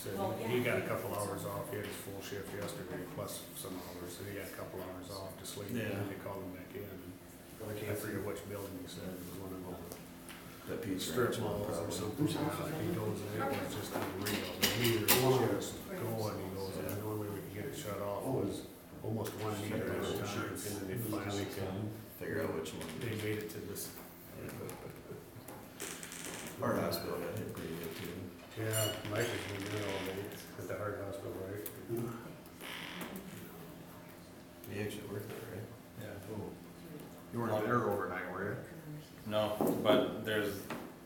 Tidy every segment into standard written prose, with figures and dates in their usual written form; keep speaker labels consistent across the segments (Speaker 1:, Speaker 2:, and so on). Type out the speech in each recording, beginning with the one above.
Speaker 1: said he got a couple hours off. He had his full shift yesterday plus some hours, so he got a couple hours off to sleep.
Speaker 2: Yeah.
Speaker 1: And then they called him back in. I forget which building he said. It was one of them.
Speaker 2: That Pete's
Speaker 1: Strip
Speaker 2: Ranch one
Speaker 1: malls or
Speaker 2: probably.
Speaker 1: something. He goes in, it was just unreal. The meter was just going. He goes in. The only way we could get it shut off was almost 1 meter at a time. And then they finally could
Speaker 2: Figure out which one.
Speaker 1: They made it to this.
Speaker 2: Our hospital got hit pretty good too.
Speaker 1: Yeah, Mike has been there all day at the heart hospital, right?
Speaker 2: He actually worked there, right?
Speaker 3: Yeah.
Speaker 2: Oh.
Speaker 3: You weren't there overnight, were you?
Speaker 4: No, but there's,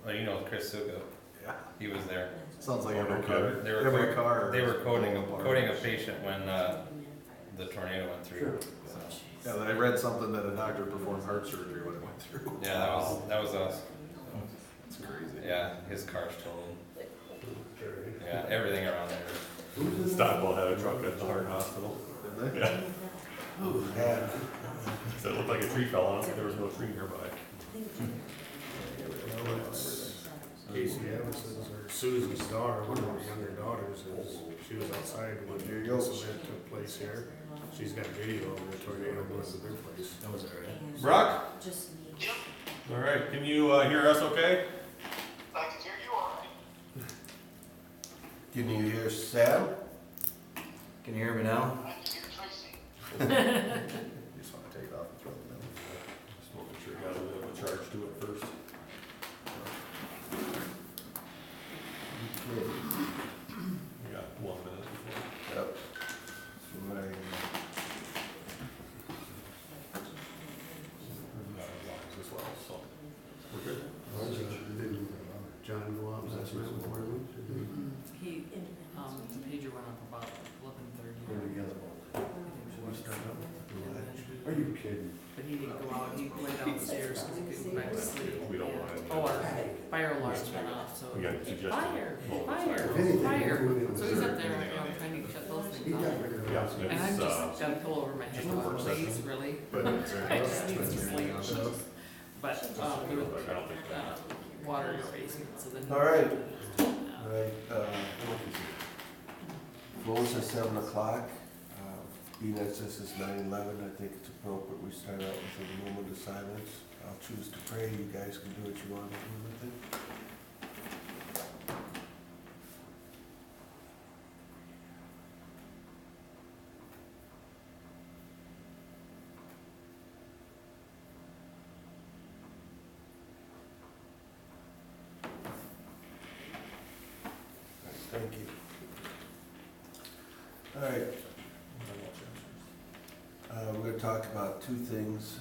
Speaker 4: well, you know, Chris Suga,
Speaker 3: Yeah.
Speaker 4: he was there.
Speaker 3: Sounds like
Speaker 2: Oh,
Speaker 3: every
Speaker 2: no
Speaker 3: car.
Speaker 2: kidding.
Speaker 4: They were
Speaker 3: Every car.
Speaker 4: They were coding
Speaker 3: Part.
Speaker 4: a patient when, the tornado went through. So,
Speaker 3: Yeah, I read something that a doctor performed heart surgery when it went through.
Speaker 4: yeah, that was us.
Speaker 3: It's crazy.
Speaker 4: Yeah, his car's totaled. Yeah, everything around there.
Speaker 5: Stockwell had a truck at the heart hospital.
Speaker 3: Didn't they?
Speaker 5: Yeah. So it looked like a tree fell on it, but there was no tree nearby.
Speaker 1: Well, it's Casey Evans's or Susan's daughter, one of her younger daughters, she was outside when this event took place here. She's got video of the tornado going to their place.
Speaker 2: That was alright.
Speaker 5: Brock?
Speaker 6: Just me.
Speaker 5: All right, can you hear us okay?
Speaker 7: I can hear you all right.
Speaker 2: Can you hear Sam? Can you hear me now?
Speaker 7: I can hear Tracy.
Speaker 3: You just wanna take it off and throw it in.
Speaker 5: Just want to make sure you got a bit of a charge to it first. You got 1 minute before.
Speaker 2: Yep. So I,
Speaker 5: We've got our lines as well, so we're good.
Speaker 1: Didn't John go out last night with Marlon?
Speaker 8: He, the pager went off about 11:30.
Speaker 1: Are you kidding?
Speaker 8: But he didn't go out, he went downstairs because he couldn't go back to sleep.
Speaker 5: We don't want to.
Speaker 8: Oh, our fire alarms went off, so.
Speaker 5: We got suggested.
Speaker 8: Fire,
Speaker 5: moments.
Speaker 8: fire. So he's up there, trying to shut those things off.
Speaker 5: Yeah,
Speaker 8: And I've
Speaker 5: it's,
Speaker 8: just got a pillow over my head,
Speaker 5: just a work
Speaker 8: please,
Speaker 5: session.
Speaker 8: really.
Speaker 3: But
Speaker 8: I just need some sleep. But, there was,
Speaker 5: I don't think.
Speaker 8: water in your basement, so then.
Speaker 2: alright, close at 7 o'clock. Being that this is 9/11, I think it's appropriate we start out with a moment of silence. I'll choose to pray, you guys can do what you want to do with it. Thank you. All right, we're gonna talk about two things,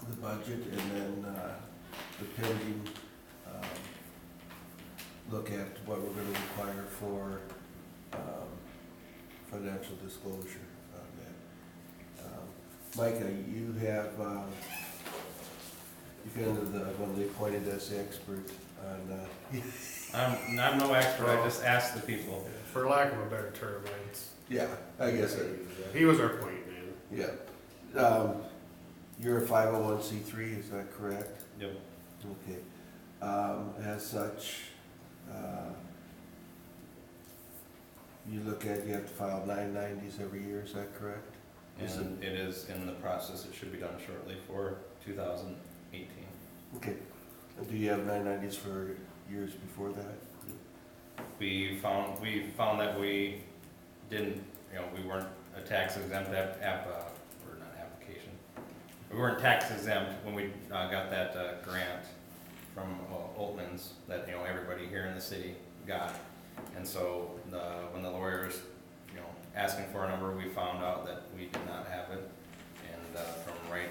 Speaker 2: the budget and then, the pending, look at what we're gonna require for, financial disclosure on that. Micah, you have, you kind of the, when they appointed us the expert on,
Speaker 4: I'm no expert, I just asked the people.
Speaker 1: For lack of a better term, it's.
Speaker 2: yeah, I guess it.
Speaker 1: He was our point man.
Speaker 2: Yeah. You're a 501c3, is that correct?
Speaker 4: Yep.
Speaker 2: Okay. As such, you have to file 990s every year, is that correct?
Speaker 4: And it is in the process, it should be done shortly for 2018.
Speaker 2: Okay. And do you have 990s for years before that?
Speaker 4: We found that we didn't, we weren't a tax exempt or not application. We weren't tax exempt when we got that grant from Altman's that, everybody here in the city got. And so when the lawyers, asking for a number, we found out that we did not have it. And from right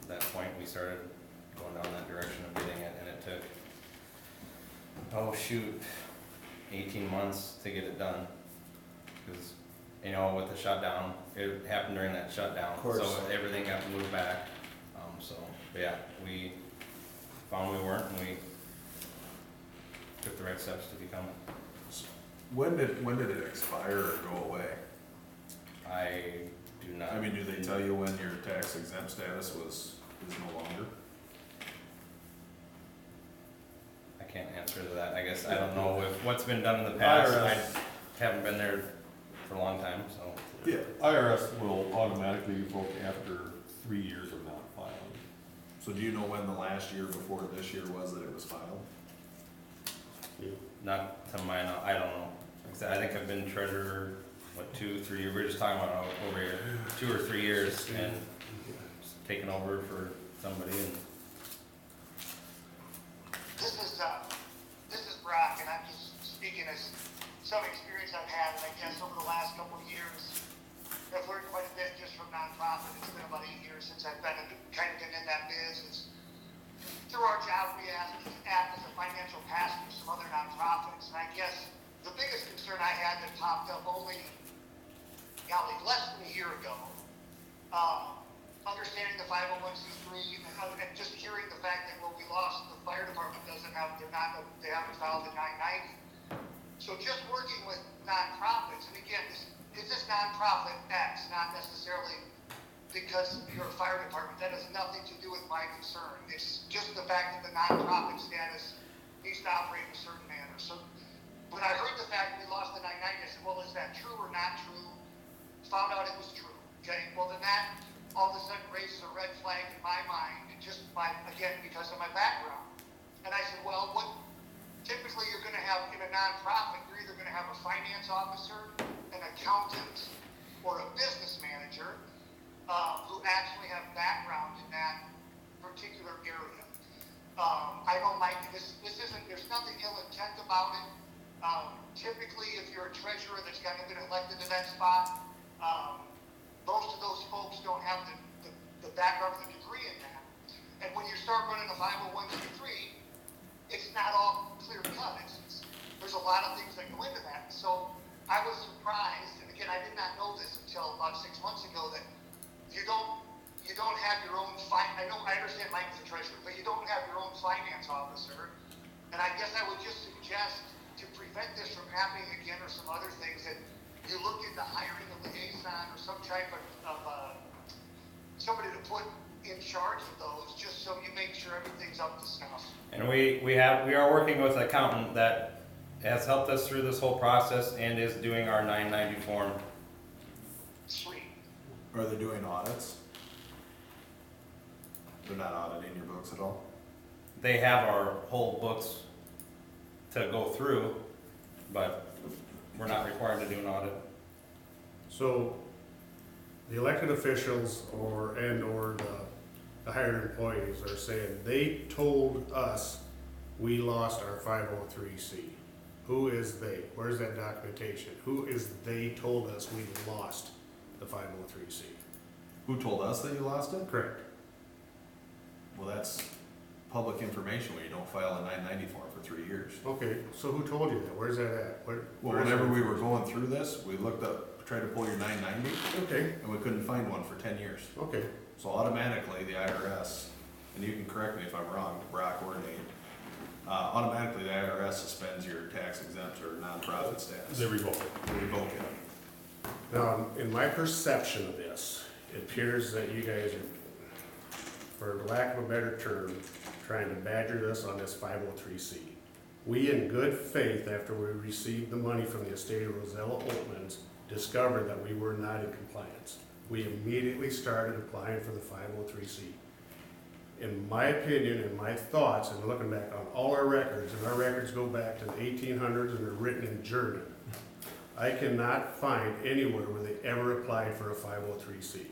Speaker 4: that point, we started going down that direction of getting it, and it took, 18 months to get it done. Because, with the shutdown, it happened during that shutdown.
Speaker 2: Of course.
Speaker 4: So everything got moved back. But yeah, we found we weren't, and we took the right steps to become it.
Speaker 3: when did it expire or go away?
Speaker 4: I do not.
Speaker 3: I mean, do they tell you when your tax exempt status is no longer?
Speaker 4: I can't answer to that. I guess I don't know if what's been done in the past. I haven't been there for a long time, so.
Speaker 5: Yeah, IRS will automatically revoke after 3 years of not filing.
Speaker 3: So do you know when the last year before this year was that it was filed?
Speaker 4: Not to my knowledge, I don't know. Like I said, I think I've been treasurer, what, 2, 3 years, we were just talking about over here, 2 or 3 years and just taking over for somebody and.
Speaker 7: This is Brock, and I'm just speaking as some experience I've had, I guess, over the last couple of years. I've learned quite a bit just from nonprofit. It's been about 8 years since I've been in that business. Through our job, we act as a financial pass-through to some other nonprofits. And I guess the biggest concern I had that popped up only, less than a year ago, understanding the 501c3 and just hearing the fact that, well, we lost, the fire department they haven't filed the 990. So just working with nonprofits, and again, is this nonprofit X, not necessarily because you're a fire department. That has nothing to do with my concern. It's just the fact that the nonprofit status needs to operate in a certain manner. So when I heard the fact we lost the 990, I said, well, is that true or not true? Found out it was true. Okay, well then that all of a sudden raises a red flag in my mind, and just because of my background. And I said, well, what typically you're going to have in a nonprofit, you're either going to have a finance officer, an accountant, or a business manager who actually have background in that particular area. I don't like this. There's nothing ill intent about it. Typically, if you're a treasurer that's kind of been elected to that spot, most of those folks don't have the background, the degree in that. And when you start running a 501c3, it's not all clear cut. There's a lot of things that go into that. So I was surprised, and again, I did not know this until about 6 months ago, that you don't have your own I understand Mike is the treasurer, but you don't have your own finance officer. And I guess I would just suggest, to prevent this from happening again or some other things, that you look into hiring a liaison or some type of somebody to put in charge of those, just so you make sure everything's up to snuff.
Speaker 4: And we are working with an accountant that has helped us through this whole process and is doing our 990 form.
Speaker 7: Sweet.
Speaker 3: Are they doing audits? They're not auditing your books at all?
Speaker 4: They have our whole books to go through, but we're not required to do an audit.
Speaker 1: So the elected officials or the hired employees are saying they told us we lost our 503C. Who is they? Where's that documentation? Who is they told us we lost the 503C?
Speaker 3: Who told us that you lost it?
Speaker 1: Correct.
Speaker 3: Well, that's public information when you don't file a 990 form for 3 years.
Speaker 1: Okay, so who told you that? Where's that at?
Speaker 3: Well,
Speaker 1: where's
Speaker 3: whenever
Speaker 1: that?
Speaker 3: we were going through this, we looked up, tried to pull your 990,
Speaker 1: Okay,
Speaker 3: and we couldn't find one for 10 years.
Speaker 1: okay.
Speaker 3: So automatically, the IRS, and you can correct me if I'm wrong, Brock or Nate, automatically the IRS suspends your tax exempt or nonprofit status.
Speaker 5: They revoke it.
Speaker 3: They revoke it.
Speaker 1: Now, in my perception of this, it appears that you guys are, for lack of a better term, trying to badger us on this 503C. We, in good faith, after we received the money from the estate of Rosella Oatmans, discovered that we were not in compliance. We immediately started applying for the 503C. In my opinion and my thoughts, and looking back on all our records, and our records go back to the 1800s and they're written in German, I cannot find anywhere where they ever applied for a 503C.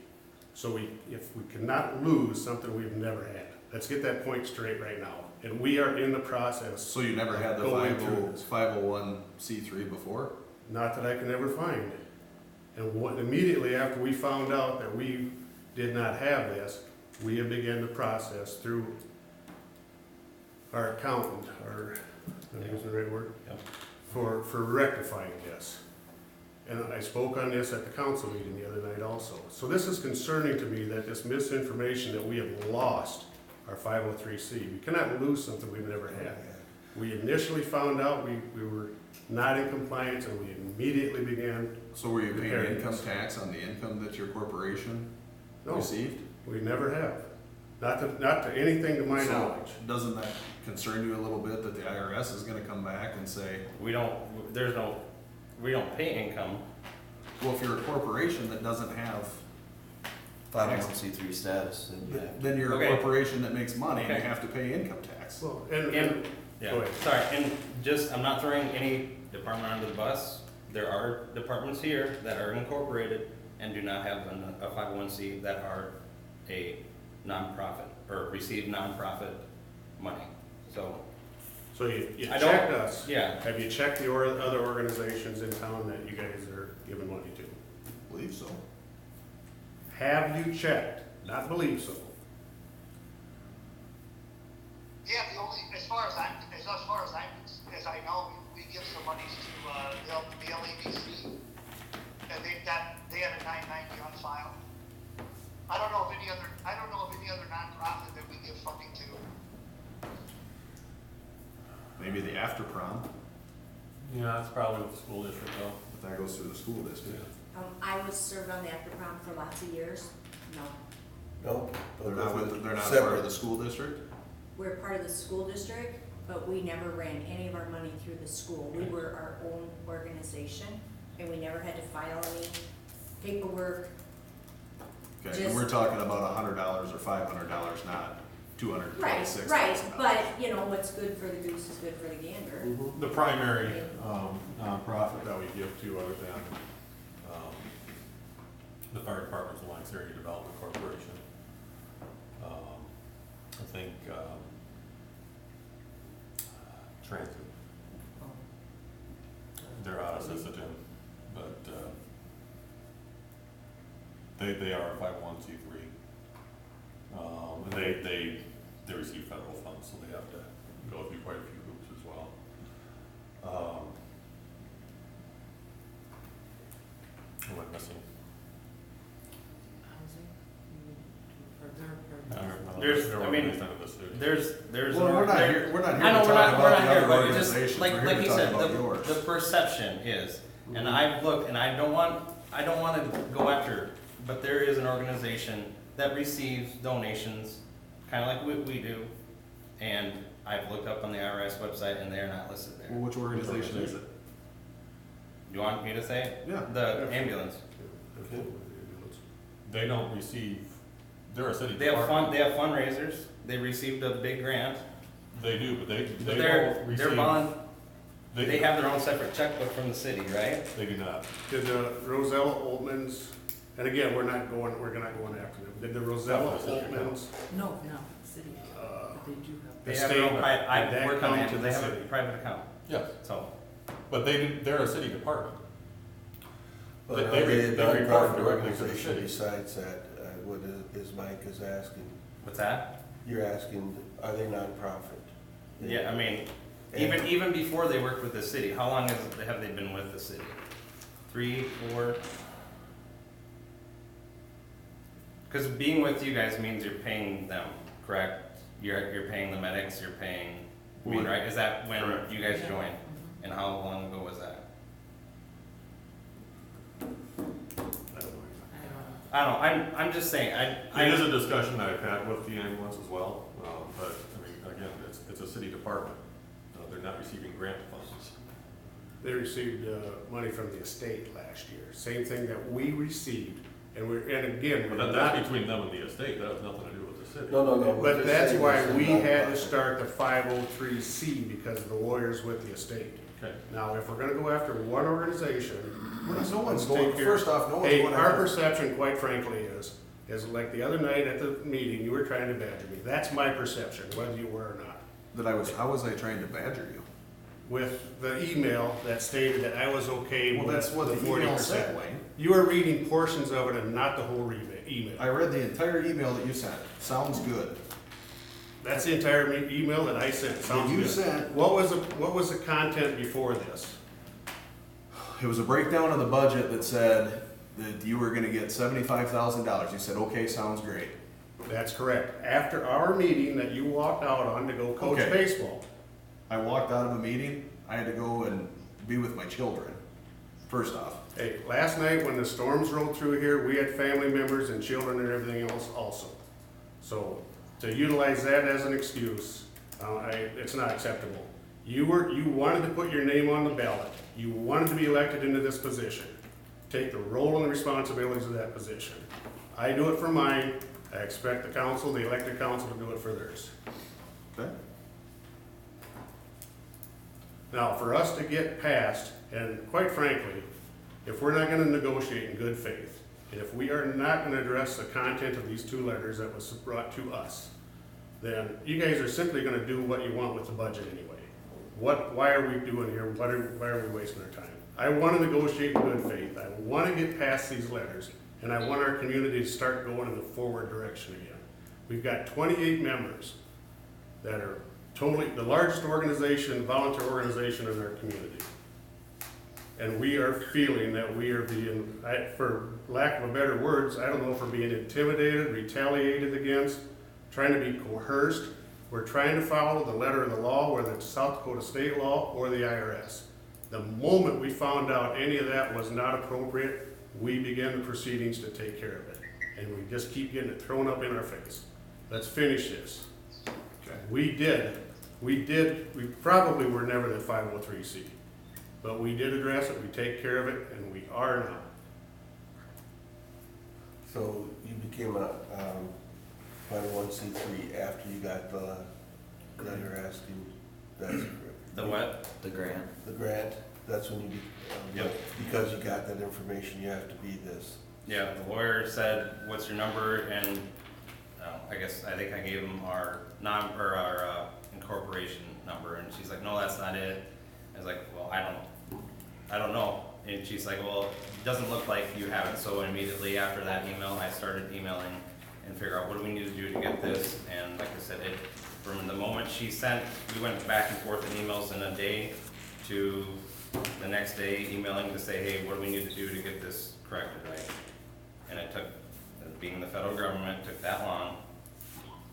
Speaker 1: So if we cannot lose something we've never had, let's get that point straight right now. And we are in the process.
Speaker 3: So you never had the
Speaker 1: Going through this.
Speaker 3: 501c3 before?
Speaker 1: Not that I can ever find. And immediately after we found out that we did not have this, we have begun the process through our accountant, I'm using the right word?
Speaker 4: Yep.
Speaker 1: For rectifying this. And I spoke on this at the council meeting the other night also. So this is concerning to me, that this misinformation that we have lost our 503C. We cannot lose something we've never had. We initially found out we were not in compliance, and we immediately began.
Speaker 3: So were you paying
Speaker 1: repairing
Speaker 3: income
Speaker 1: this.
Speaker 3: tax on the income that your corporation
Speaker 1: No,
Speaker 3: received?
Speaker 1: we never have. Not to anything to my
Speaker 3: So
Speaker 1: knowledge.
Speaker 3: Doesn't that concern you a little bit that the IRS is gonna come back and say,
Speaker 4: We don't pay income.
Speaker 3: well, if you're a corporation that doesn't have,
Speaker 6: 501c3 status, then you have to.
Speaker 3: then you're a
Speaker 4: Okay.
Speaker 3: corporation that makes money and you
Speaker 4: Okay.
Speaker 3: have to pay income tax.
Speaker 1: Well,
Speaker 4: And,
Speaker 1: Go
Speaker 4: yeah,
Speaker 1: ahead.
Speaker 4: sorry, and just, I'm not throwing any department under the bus. There are departments here that are incorporated and do not have a 501c that are a nonprofit or receive nonprofit money. So,
Speaker 1: So you
Speaker 4: I don't-
Speaker 1: checked us.
Speaker 4: yeah,
Speaker 1: Have you checked the other organizations in town that you guys are giving money to?
Speaker 3: I believe so.
Speaker 1: Have you checked? Not believe so.
Speaker 7: Yeah, the only, as far as I know, we give some monies to, the LABC. And they had a 990 on file. I don't know of any other nonprofit that we give funding to.
Speaker 3: Maybe the after prom,
Speaker 5: Yeah, that's probably with the school district though.
Speaker 3: but that goes through the school district.
Speaker 9: I was served on the after prom for lots of years. No,
Speaker 2: No?
Speaker 3: They're not part of
Speaker 2: Separate.
Speaker 3: the school district?
Speaker 9: we're part of the school district, but we never ran any of our money through the school. We were our own organization, and we never had to file any paperwork.
Speaker 3: Okay,
Speaker 9: Just-
Speaker 3: and we're talking about $100 or $500, not $226,000.
Speaker 9: Right, but, you know, what's good for the goose is good for the gander.
Speaker 2: Mhm.
Speaker 5: The primary nonprofit that we give to, other than the fire department's Lennox Area Development Corporation. I think Transit, they're out of Sisseton, but they are a 501c3. And they receive federal funds, so they have to go through quite a few hoops as well. What am I missing?
Speaker 8: Housing, for
Speaker 4: There's-
Speaker 5: They're
Speaker 4: I mean,
Speaker 5: organized under the city.
Speaker 4: there's.
Speaker 3: Well, we're not
Speaker 4: there-
Speaker 3: here, we're not
Speaker 4: I
Speaker 3: here
Speaker 4: know,
Speaker 3: to
Speaker 4: we're
Speaker 3: talk
Speaker 4: not, we're
Speaker 3: about
Speaker 4: not
Speaker 3: the
Speaker 4: here,
Speaker 3: other
Speaker 4: but it just,
Speaker 3: organizations,
Speaker 4: like
Speaker 3: we're here
Speaker 4: he
Speaker 3: to talk
Speaker 4: said,
Speaker 3: about yours.
Speaker 4: the perception is, and I've looked, and I don't wanna go after, but there is an organization that receives donations, kinda like we do, and I've looked up on the IRS website and they're not listed
Speaker 3: Well,
Speaker 4: there.
Speaker 3: which organization is it?
Speaker 4: You want me to say it?
Speaker 3: Yeah.
Speaker 4: The ambulance.
Speaker 5: They don't receive, they're a city
Speaker 4: They have
Speaker 5: department.
Speaker 4: they have fundraisers, they received a big grant,
Speaker 5: They do, but they
Speaker 4: but
Speaker 5: don't
Speaker 4: they're
Speaker 5: receive.
Speaker 4: they have their own separate checkbook from the city, right?
Speaker 5: They do not.
Speaker 1: Did the Rosella Altmans, and again, we're not going after them. Did the Rosella Altmans,
Speaker 8: No, no, city,
Speaker 1: uh,
Speaker 8: but they do have.
Speaker 1: the
Speaker 4: They have their own
Speaker 1: state,
Speaker 4: pri-
Speaker 1: did
Speaker 4: I
Speaker 1: that
Speaker 4: work on
Speaker 1: come
Speaker 4: it,
Speaker 1: to
Speaker 4: they
Speaker 1: the
Speaker 4: have a
Speaker 1: city?
Speaker 4: private account,
Speaker 5: Yes,
Speaker 4: so.
Speaker 5: but they're a city department.
Speaker 2: But
Speaker 5: They-
Speaker 2: are
Speaker 5: they
Speaker 2: they
Speaker 5: re-
Speaker 2: a
Speaker 5: they report
Speaker 2: nonprofit
Speaker 5: directly to the
Speaker 2: organization
Speaker 5: city.
Speaker 2: besides that, what is Mike is asking?
Speaker 4: What's that?
Speaker 2: You're asking, are they nonprofit?
Speaker 4: Yeah, I mean,
Speaker 2: And-
Speaker 4: even before they worked with the city, how long have they been with the city? 3, 4? Because being with you guys means you're paying them, correct? You're paying the medics, you're paying, I mean, right? Is that when
Speaker 5: Correct.
Speaker 4: you guys joined? And how long ago was that? I don't know, I'm just saying,
Speaker 5: It is a discussion that I've had with the ambulance as well, but, I mean, again, it's a city department. They're not receiving grant funds.
Speaker 1: They received money from the estate last year, same thing that we received, and again, we're
Speaker 5: But
Speaker 1: not,
Speaker 5: that's between them and the estate, that has nothing to do with the city.
Speaker 2: No, we're
Speaker 1: but
Speaker 2: just
Speaker 1: that's
Speaker 2: saying
Speaker 1: why
Speaker 2: it's a
Speaker 1: we had to
Speaker 2: nonprofit.
Speaker 1: start the 503C, because of the lawyers with the estate.
Speaker 5: Okay.
Speaker 1: Now, if we're gonna go after one organization,
Speaker 3: No one's
Speaker 1: let's
Speaker 3: going,
Speaker 1: take care-
Speaker 3: first off, no one's
Speaker 1: Hey,
Speaker 3: going
Speaker 1: our
Speaker 3: after.
Speaker 1: perception, quite frankly, is like the other night at the meeting, you were trying to badger me. That's my perception, whether you were or not.
Speaker 3: How was I trying to badger you?
Speaker 1: With the email that stated that I was okay
Speaker 3: Well,
Speaker 1: with
Speaker 3: that's what
Speaker 1: the
Speaker 3: the email
Speaker 1: 40%.
Speaker 3: said, Wayne.
Speaker 1: You were reading portions of it and not the whole email.
Speaker 3: I read the entire email that you sent. Sounds good.
Speaker 1: That's the entire email that I sent. Sounds
Speaker 3: you
Speaker 1: good.
Speaker 3: sent-
Speaker 1: What was the content before this?
Speaker 3: It was a breakdown of the budget that said that you were gonna get $75,000. You said, okay, sounds great.
Speaker 1: That's correct. After our meeting that you walked out on to go coach
Speaker 3: Okay.
Speaker 1: baseball.
Speaker 3: I walked out of a meeting, I had to go and be with my children, first off.
Speaker 1: Hey, last night when the storms rolled through here, we had family members and children and everything else also. So to utilize that as an excuse It's not acceptable. You wanted to put your name on the ballot. You wanted to be elected into this position. Take the role and the responsibilities of that position. I do it for mine. I expect the council, the elected council, to do it for theirs.
Speaker 3: Okay.
Speaker 1: Now, for us to get past, and quite frankly, if we're not gonna negotiate in good faith, and if we are not gonna address the content of these 2 letters that was brought to us, then you guys are simply gonna do what you want with the budget anyway. Why are we doing here? Why are we wasting our time? I wanna negotiate in good faith. I wanna get past these letters, and I want our community to start going in the forward direction again. We've got 28 members that are totally, the largest organization, volunteer organization in our community. And we are feeling that we are being, for lack of a better words, I don't know if we're being intimidated, retaliated against, trying to be coerced. We're trying to follow the letter of the law, whether it's South Dakota state law or the IRS. The moment we found out any of that was not appropriate, we began the proceedings to take care of it. And we just keep getting it thrown up in our face. Let's finish this.
Speaker 3: Okay.
Speaker 1: We probably were never the 503C, but we did address it, we take care of it, and we are now.
Speaker 2: So you became a 501c3 after you got the letter asking, that's correct?
Speaker 4: The what?
Speaker 6: The grant.
Speaker 2: The grant, that's when you,
Speaker 4: Yep.
Speaker 2: because you got that information, you have to be this.
Speaker 4: Yeah, the lawyer said, what's your number, and, I think I gave him our incorporation number, and she's like, no, that's not it. I was like, well, I don't know, and she's like, well, it doesn't look like you have it, so immediately after that email, I started emailing and figure out what do we need to do to get this, and like I said, from the moment she sent, we went back and forth in emails in a day to the next day emailing to say, hey, what do we need to do to get this corrected right? And it took, being the federal government, took that long.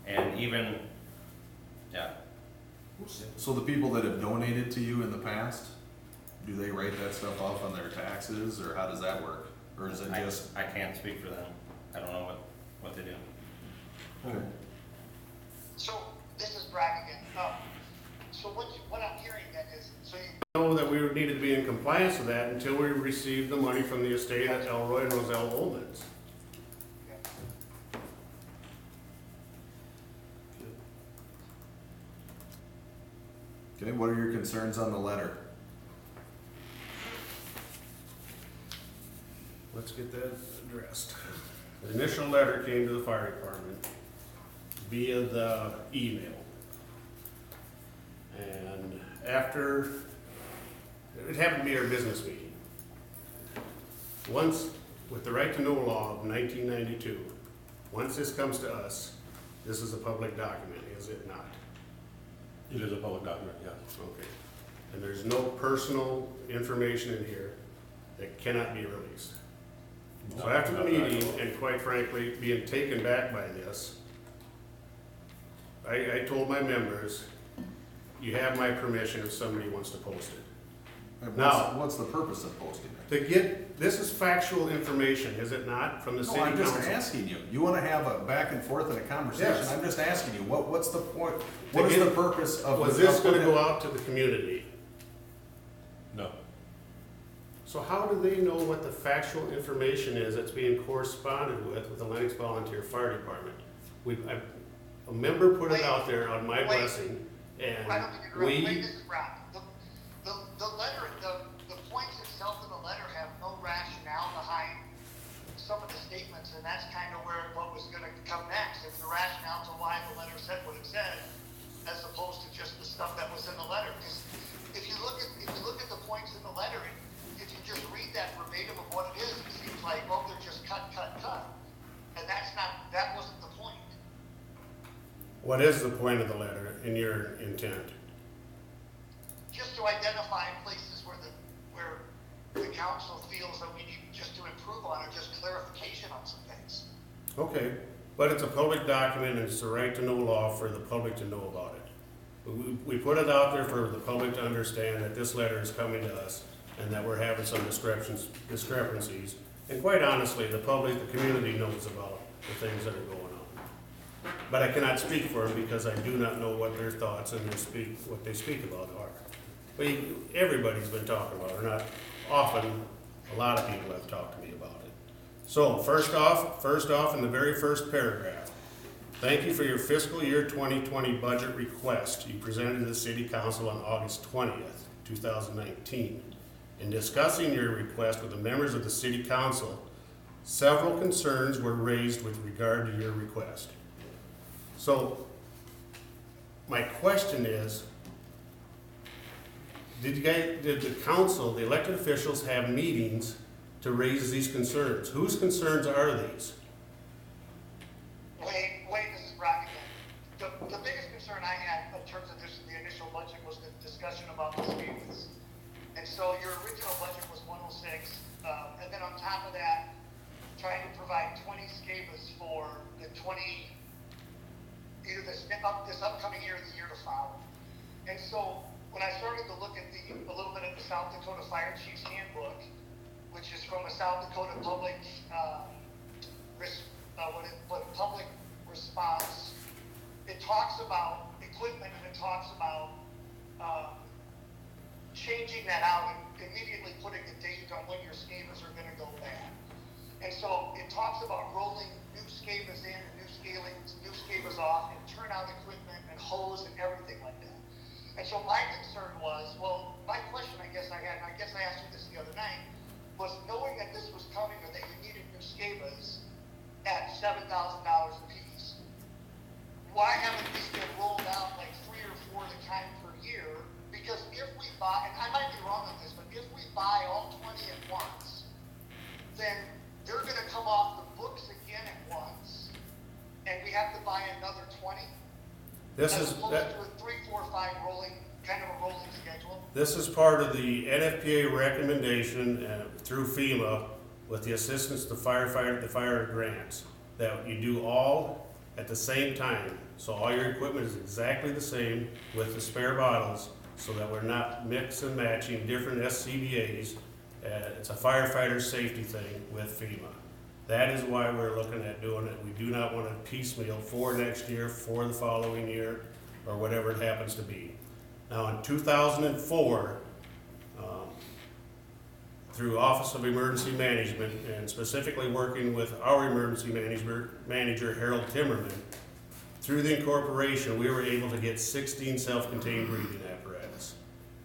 Speaker 4: And even, yeah,
Speaker 3: So the people that have donated to you in the past, do they write that stuff off on their taxes, or how does that work? Or is it just,
Speaker 4: I can't speak for them. I don't know what they do.
Speaker 2: Okay.
Speaker 7: So, this is Brad again. So what I'm hearing then is, so you
Speaker 1: Know that we needed to be in compliance with that until we received the money from the estate at Elroy and Roselle Holdings.
Speaker 3: okay, what are your concerns on the letter?
Speaker 1: Let's get that addressed. The initial letter came to the fire department via the email. And after, it happened to be our business meeting. Once, with the right to know law of 1992, once this comes to us, this is a public document, is it not?
Speaker 5: It is a public document, yes.
Speaker 1: Okay. And there's no personal information in here that cannot be released. So after the meeting, and quite frankly, being taken back by this, I told my members, you have my permission if somebody wants to post it.
Speaker 3: And
Speaker 1: Now-
Speaker 3: what's the purpose of posting it?
Speaker 1: To get, this is factual information, is it not, from the
Speaker 3: No,
Speaker 1: city
Speaker 3: I'm just
Speaker 1: council?
Speaker 3: asking you. You wanna have a back and forth in a conversation.
Speaker 1: Yes.
Speaker 3: I'm just asking you, what's the point? What is
Speaker 1: get-
Speaker 3: the purpose of?
Speaker 1: Was this gonna go out to the community?
Speaker 5: No.
Speaker 1: So how do they know what the factual information is that's being corresponded with the Lennox Volunteer Fire Department? A member put it out there on my
Speaker 7: Wait.
Speaker 1: blessing, and
Speaker 7: I don't think you're right. Wait,
Speaker 1: we,
Speaker 7: this is Brad. The letter, the points itself in the letter have no rationale behind some of the statements, and that's kind of where what was gonna come next. It's the rationale to why the letter said what it said, as opposed to just the stuff that was in the letter. Because if you look at the points in the letter, if you just read that verbatim of what it is, it seems like, well, they're just cut. And that wasn't the point.
Speaker 1: what is the point of the letter in your intent?
Speaker 7: Just to identify places where the council feels that we need just to improve on, or just clarification on some things.
Speaker 1: Okay, but it's a public document, and it's the right to know law for the public to know about it. We put it out there for the public to understand that this letter is coming to us, and that we're having some discrepancies. And quite honestly, the public, the community knows about the things that are going on. but I cannot speak for them because I do not know what their thoughts and what they speak about are. Everybody's been talking about it, or not often, a lot of people have talked to me about it. So, first off, in the very first paragraph, thank you for your fiscal year 2020 budget request you presented to the City Council on August 20th, 2019. In discussing your request with the members of the City Council, several concerns were raised with regard to your request. So, my question is, did the council, the elected officials, have meetings to raise these concerns? Whose concerns are these?
Speaker 7: Wait, this is Brock again. The biggest concern I had in terms of the initial budget was the discussion about the SCADAs. And so your original budget was 106, and then on top of that, trying to provide 20 SCADAs for the either this upcoming year or the year to follow. And so when I started to look at a little bit of the South Dakota Fire Chief's Handbook, which is from a South Dakota public public response, it talks about equipment and it talks about changing that out and immediately putting a date on when your SCADAs are going to go bad. And so it talks about rolling new SCADAs in and new SCADAs off and turnout equipment and hose and everything like that. And so my concern was, my question I guess I had, and I guess I asked you this the other night, was knowing that this was coming or that you needed new SCADAs at $7,000 a piece, why haven't these been rolled out like 3 or 4 at a time per year? Because if we buy, and I might be wrong on this, but if we buy all 20 at once, then they're going to come off the books again at once, and we have to buy another 20. As opposed to a 3, 4, 5 rolling, kind of a rolling schedule.
Speaker 1: This is part of the NFPA recommendation through FEMA with the assistance to the fire grants, that you do all at the same time. So all your equipment is exactly the same with the spare bottles, so that we're not mix and matching different SCBA's. It's a firefighter safety thing with FEMA. That is why we're looking at doing it. We do not want to piecemeal for next year, for the following year, or whatever it happens to be. Now in 2004, through Office of Emergency Management, and specifically working with our emergency manager, Harold Timmerman, through the incorporation, we were able to get 16 self-contained breathing apparatus.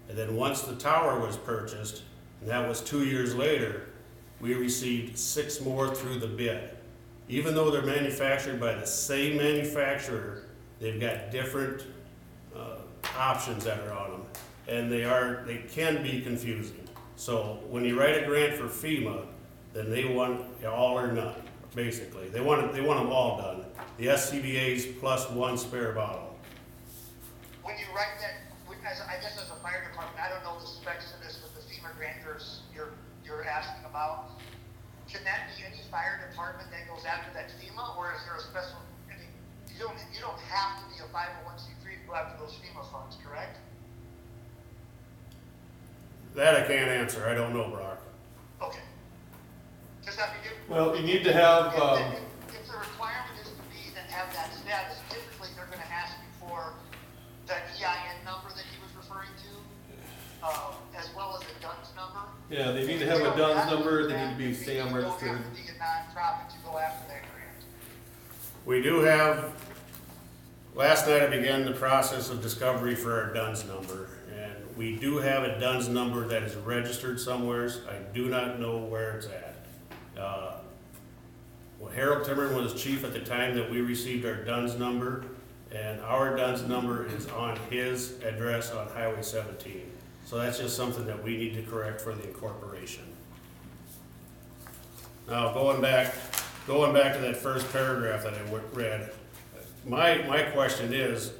Speaker 1: And then once the tower was purchased, and that was 2 years later, we received 6 more through the bid. Even though they're manufactured by the same manufacturer, they've got different options that are on them, and they can be confusing. So when you write a grant for FEMA, then they want all or none, basically. They want them all done. The SCBA's plus 1 spare bottle.
Speaker 7: When you write that, I guess as a fire department, I don't know the specs of this with the FEMA grant you're asking about. Can that be any fire department that goes after that FEMA, or is there a special? I mean, you don't have to be a 501c3 to go after those FEMA funds, correct?
Speaker 1: That I can't answer. I don't know, Brock.
Speaker 7: Okay. Does that mean
Speaker 5: Well, you need to have,
Speaker 7: if the requirement is to be that have that status, typically they're going to ask you for the EIN number that he was referring to, as well as a DUNS number.
Speaker 5: yeah, they need to have a DUNS number, they need to be SAM registered.
Speaker 7: You don't have to be a nonprofit to go after that grant.
Speaker 1: We do have, last night I began the process of discovery for our DUNS number, and we do have a DUNS number that is registered somewheres. I do not know where it's at. Well, Harold Timmerman was chief at the time that we received our DUNS number, and our DUNS number is on his address on Highway 17. So that's just something that we need to correct for the incorporation. Now, going back to that first paragraph that I read, my question is,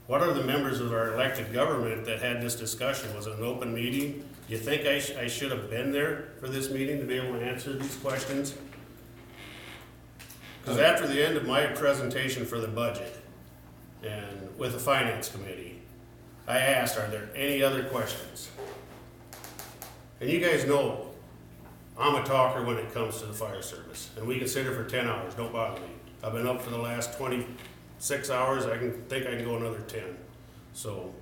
Speaker 1: what are the members of our elected government that had this discussion? Was it an open meeting? Do you think I should have been there for this meeting to be able to answer these questions? Because after the end of my presentation for the budget and with the finance committee, I asked, are there any other questions? And you guys know I'm a talker when it comes to the fire service, and we can sit here for 10 hours, don't bother me. I've been up for the last 26 hours, I think I can go another 10. So,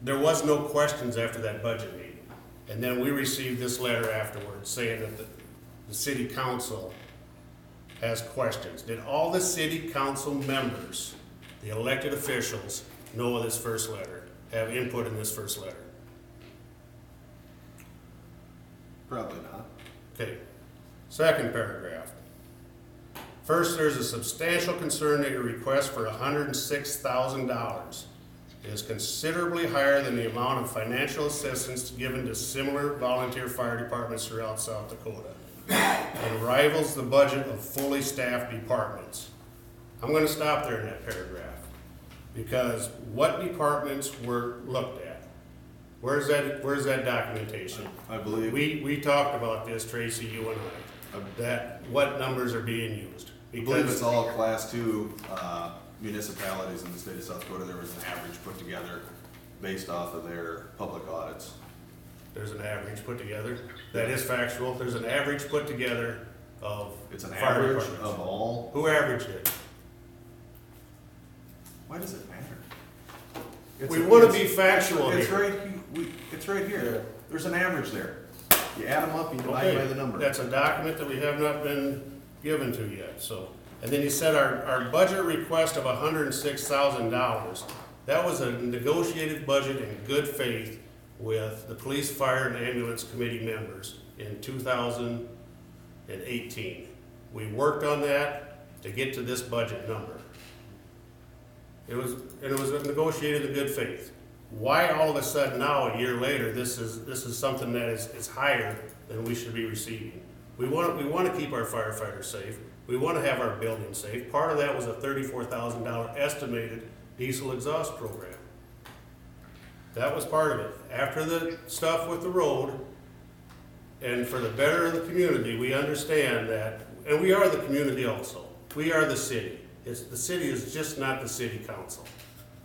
Speaker 1: there was no questions after that budget meeting. And then we received this letter afterwards saying that the city council has questions. Did all the city council members, the elected officials, know of this first letter, have input in this first letter?
Speaker 3: Probably not.
Speaker 1: Okay, second paragraph. First, there's a substantial concern that your request for $106,000 is considerably higher than the amount of financial assistance given to similar volunteer fire departments throughout South Dakota, and rivals the budget of fully staffed departments. I'm gonna stop there in that paragraph, because what departments were looked at? Where's that documentation?
Speaker 3: I believe.
Speaker 1: We talked about this, Tracy, you and I, that what numbers are being used.
Speaker 3: I believe it's
Speaker 1: Because
Speaker 3: all class 2 municipalities in the state of South Dakota. There was an average put together based off of their public audits.
Speaker 1: there's an average put together. That is factual. There's an average put together of
Speaker 3: It's an
Speaker 1: fire
Speaker 3: average
Speaker 1: departments.
Speaker 3: of all.
Speaker 1: Who averaged it?
Speaker 3: Why does it matter?
Speaker 1: We want to be factual
Speaker 3: It's
Speaker 1: here.
Speaker 3: right, it's right here. There's an average there. You add them up, you divide by the number.
Speaker 1: That's a document that we have not been given to yet, so. And then you said our budget request of $106,000, that was a negotiated budget in good faith with the police, fire, and ambulance committee members in 2018. We worked on that to get to this budget number. It was negotiated in good faith. Why all of a sudden now, a year later, this is something that is higher than we should be receiving? We want to keep our firefighters safe. We want to have our buildings safe. Part of that was a $34,000 estimated diesel exhaust program. That was part of it. After the stuff with the road, and for the better of the community, we understand that, and we are the community also. We are the city. The city is just not the city council,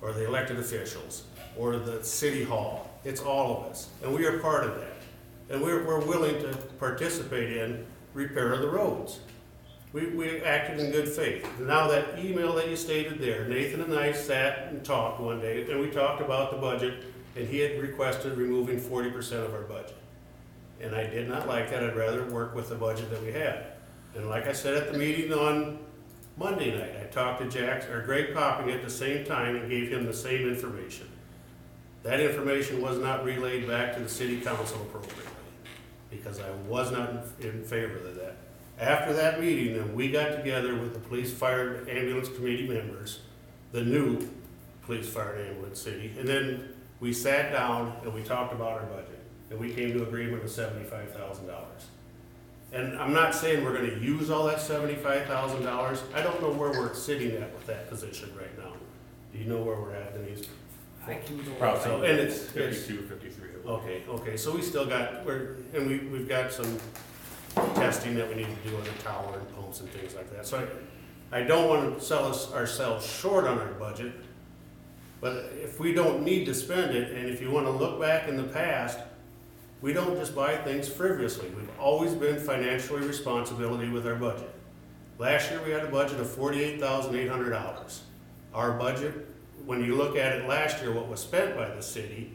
Speaker 1: or the elected officials, or the city hall. It's all of us, and we are part of that. And we're willing to participate in repair of the roads. We acted in good faith. Now that email that you stated there, Nathan and I sat and talked one day, and we talked about the budget, and he had requested removing 40% of our budget. And I did not like that. I'd rather work with the budget that we had. And like I said at the meeting on Monday night, I talked to Greg Popping at the same time and gave him the same information. That information was not relayed back to the city council appropriately, because I was not in favor of that. After that meeting, then we got together with the police, fire, and ambulance committee members, the new police, fire, and ambulance city, and then we sat down and we talked about our budget, and we came to agreement of $75,000. And I'm not saying we're gonna use all that $75,000. I don't know where we're sitting at with that position right now. Do you know where we're at, Denise?
Speaker 8: I can go.
Speaker 5: Probably
Speaker 1: So, and it's
Speaker 5: 52, 53.
Speaker 1: okay, so we still got, we've got some testing that we need to do on the tower and pumps and things like that. So I don't want to sell ourselves short on our budget, but if we don't need to spend it, and if you want to look back in the past, we don't just buy things frivolously. We've always been financially responsible with our budget. Last year, we had a budget of $48,800. Our budget, when you look at it last year, what was spent by the city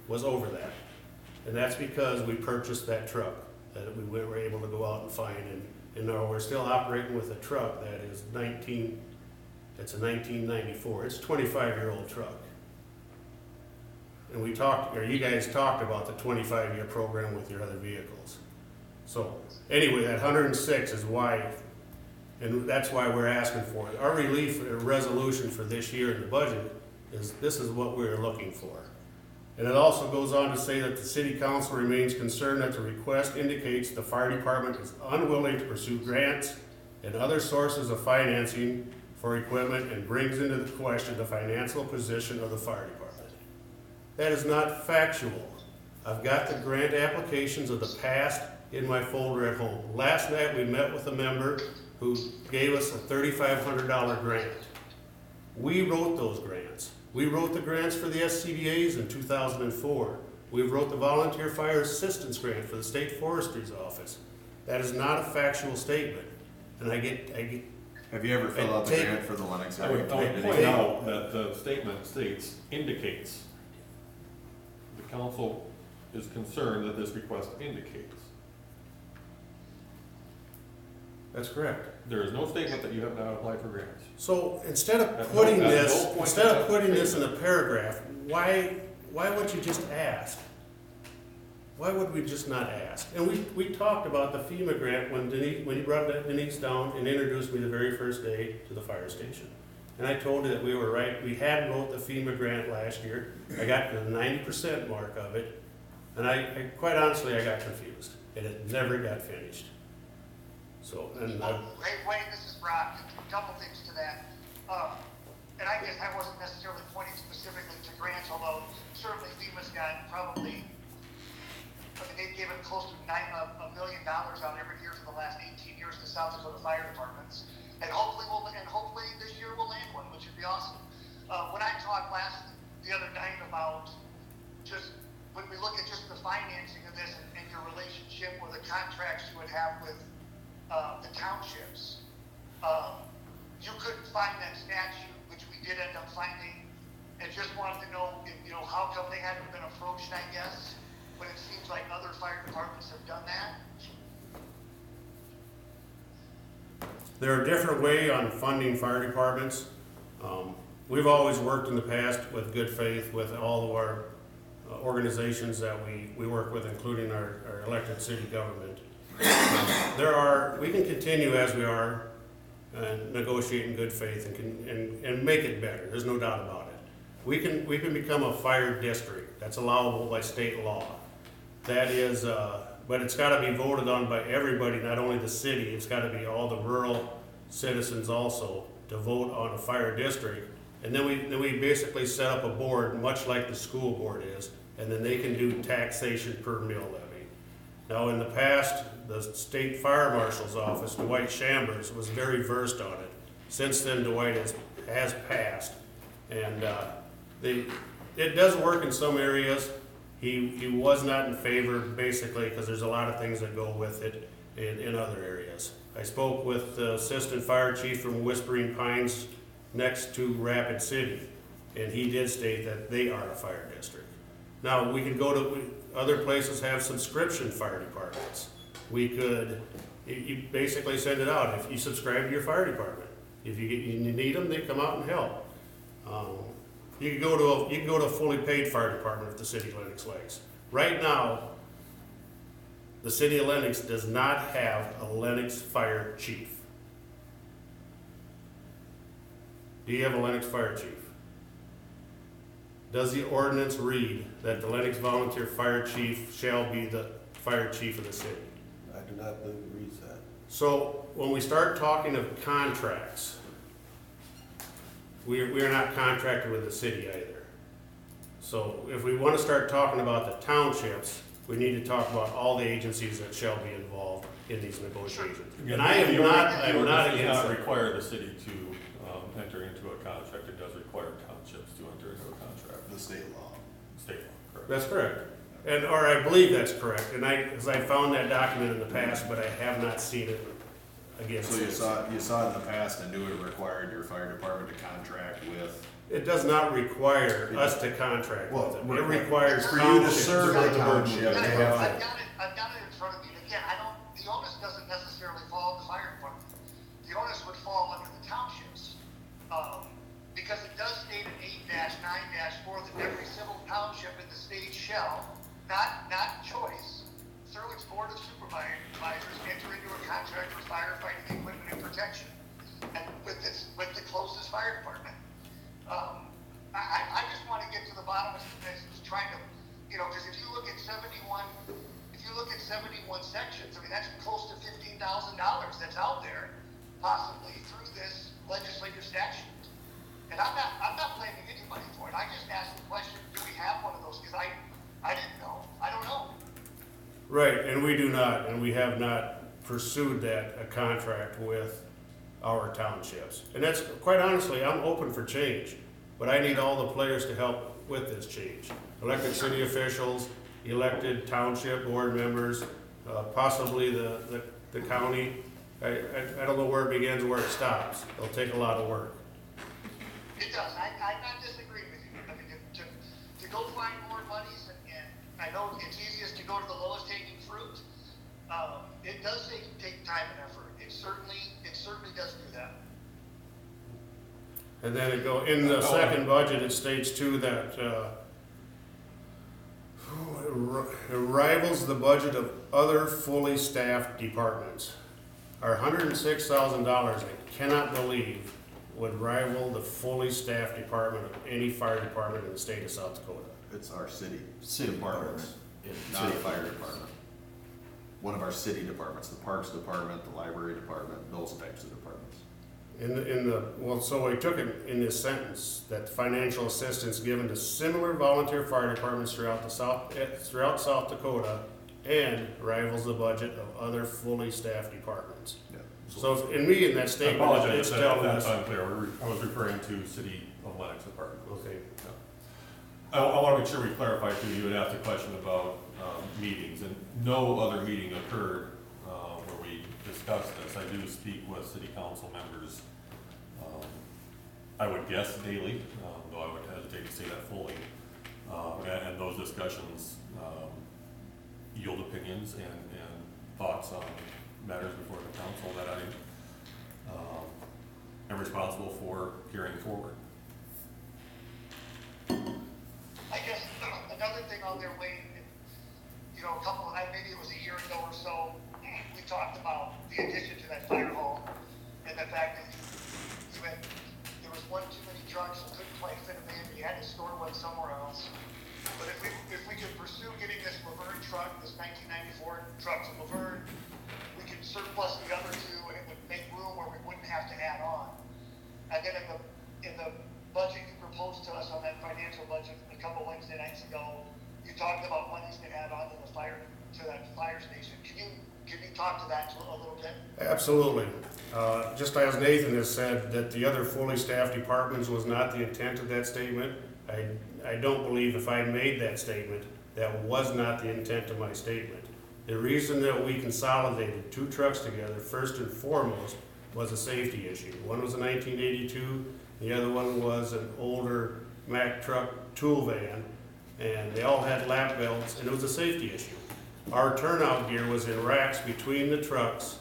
Speaker 1: was over that. And that's because we purchased that truck that we were able to go out and find. And now we're still operating with a truck that is it's a 1994. It's a 25-year-old truck. And you guys talked about the 25-year program with your other vehicles. So anyway, that 106 is why, and that's why we're asking for it. Our relief resolution for this year in the budget this is what we're looking for. And it also goes on to say that the city council remains concerned that the request indicates the fire department is unwilling to pursue grants and other sources of financing for equipment, and brings into the question the financial position of the fire department. That is not factual. I've got the grant applications of the past in my folder at home. Last night we met with a member who gave us a $3,500 grant. We wrote those grants. We wrote the grants for the SCBA's in 2004. We wrote the Volunteer Fire Assistance Grant for the State Forestry's Office. That is not a factual statement. and I get,
Speaker 3: Have you ever filled out the
Speaker 1: Take-
Speaker 3: grant for the Lennox
Speaker 5: I
Speaker 3: area?
Speaker 5: would point
Speaker 3: community?
Speaker 5: out that the statement states indicates. The council is concerned that this request indicates.
Speaker 1: that's correct.
Speaker 5: There is no statement that you have not applied for grants.
Speaker 1: So instead of
Speaker 5: At
Speaker 1: putting
Speaker 5: no
Speaker 1: this,
Speaker 5: point
Speaker 1: instead
Speaker 5: does
Speaker 1: of
Speaker 5: that
Speaker 1: putting this in
Speaker 5: say
Speaker 1: a paragraph, why wouldn't you just ask? Why would we just not ask? And we talked about the FEMA grant when you brought Denise down and introduced me the very first day to the fire station. And I told her that we were right, we had wrote the FEMA grant last year, I got to the 90% mark of it, and I quite honestly, I got confused, and it never got finished. So, and
Speaker 7: Hey, Wayne, this is Brock. A couple things to that. And I guess I wasn't necessarily pointing specifically to grants, although certainly FEMA's got probably, I mean, they've given close to $1 million out every year for the last 18 years to South Dakota fire departments. And hopefully this year we'll land one, which would be awesome. When I talked the other night about just, when we look at just the financing of this and your relationship or the contracts you would have with the townships, you couldn't find that statute, which we did end up finding, and just wanted to know, how come they hadn't been approached, I guess, when it seems like other fire departments have done that.
Speaker 1: there are different ways on funding fire departments. We've always worked in the past with good faith with all of our organizations that we work with, including our elected city government. We can continue as we are and negotiate in good faith and make it better. There's no doubt about it. We can become a fire district. That's allowable by state law. That is, but it's got to be voted on by everybody, not only the city. It's got to be all the rural citizens also to vote on a fire district. And then we basically set up a board, much like the school board is, and then they can do taxation per mill levy. Now, in the past, the state fire marshal's office, Dwight Chambers, was very versed on it. Since then, Dwight has passed, and it does work in some areas. He was not in favor, basically, because there's a lot of things that go with it in other areas. I spoke with the assistant fire chief from Whispering Pines next to Rapid City, and he did state that they are a fire district. Now, we could go to, other places have subscription fire departments. We could, you basically send it out if you subscribe to your fire department. If you need them, they come out and help. You can go to a fully paid fire department if the city of Lennox likes. Right now, the city of Lennox does not have a Lennox fire chief. Do you have a Lennox fire chief? Does the ordinance read that the Lennox volunteer fire chief shall be the fire chief of the city?
Speaker 2: I do not believe it reads that.
Speaker 1: So when we start talking of contracts, we are not contracted with the city either. So if we want to start talking about the townships, we need to talk about all the agencies that shall be involved in these negotiations. And I am not
Speaker 5: Does
Speaker 1: against
Speaker 5: not
Speaker 1: it.
Speaker 5: require the city to enter into a contract. It does require townships to enter into a contract.
Speaker 3: The state law.
Speaker 5: State law, correct?
Speaker 1: That's correct. Or I believe that's correct. And because I found that document in the past, but I have not seen it again
Speaker 3: So you
Speaker 1: since.
Speaker 3: saw in the past and knew it required your fire department to contract with.
Speaker 1: It does not require us to contract with it. It requires
Speaker 3: For you to
Speaker 1: townships.
Speaker 3: serve the township,
Speaker 7: I've
Speaker 3: they
Speaker 7: got
Speaker 3: have
Speaker 7: it,
Speaker 3: to.
Speaker 7: I've got it in front of me. Again, the onus doesn't necessarily fall on the fire department. The onus would fall under the townships. Because it does state in 8-9-4 that every civil township in the state shall, not choice, through its board of supervisors, enter into a contract for firefighting equipment and protection. And with the closest fire department. I just want to get to the bottom of this, trying to, because if you look at 71 sections, I mean, that's close to $15,000 that's out there, possibly through this legislative statute. And I'm not blaming anybody for it. I just asked the question, do we have one of those? Because I didn't know. I don't know.
Speaker 1: Right, and we do not, and we have not pursued a contract with our townships. And that's, quite honestly, I'm open for change, but I need all the players to help with this change. Elected city officials, elected township board members, possibly the county, I don't know where it begins, where it stops. It'll take a lot of work.
Speaker 7: It does, I'm not disagreeing with you. I mean, to go find more monies, and I know it's easiest to go to the lowest hanging fruit. It does take time and effort. It certainly does do that.
Speaker 1: And then in the second budget, it states too that, it rivals the budget of other fully staffed departments. Our $106,000, I cannot believe, would rival the fully staffed department of any fire department in the state of South Dakota.
Speaker 3: It's our city
Speaker 2: City
Speaker 3: departments, not a fire department. One of our city departments, the Parks Department, the Library Department, those types of departments.
Speaker 1: So I took it in this sentence, that financial assistance given to similar volunteer fire departments throughout South Dakota and rivals the budget of other fully staffed departments.
Speaker 3: Yeah.
Speaker 1: So in that
Speaker 5: I
Speaker 1: statement,
Speaker 5: apologize
Speaker 1: it's
Speaker 5: if
Speaker 1: telling
Speaker 5: that's
Speaker 1: us.
Speaker 5: unclear. I was referring to City of Lennox Department.
Speaker 1: Okay.
Speaker 5: I want to make sure we clarify too, you had asked a question about meetings, and no other meeting occurred where we discussed this. I do speak with city council members, I would guess daily, though I would hesitate to say that fully. And those discussions yield opinions and thoughts on matters before the council that I am responsible for carrying forward.
Speaker 7: I guess another thing on their way, maybe it was a year ago or so, we talked about the addition to that fire hall and the fact that there was one too many trucks and couldn't quite fit them in. You had to store one somewhere else. But if we could pursue getting this Laverne truck, this 1994 truck to Laverne, we could surplus the other two, and it would make room where we wouldn't have to add on. And then in the budget you proposed to us on that financial budget a couple Wednesday nights ago, you talked about monies to add on to that fire station. Can you talk to that a little bit?
Speaker 1: Absolutely. Just as Nathan has said, that the other fully staffed departments was not the intent of that statement. I don't believe if I made that statement, that was not the intent of my statement. The reason that we consolidated two trucks together, first and foremost, was a safety issue. One was a 1982, the other one was an older Mack truck tool van, and they all had lap belts, and it was a safety issue. Our turnout gear was in racks between the trucks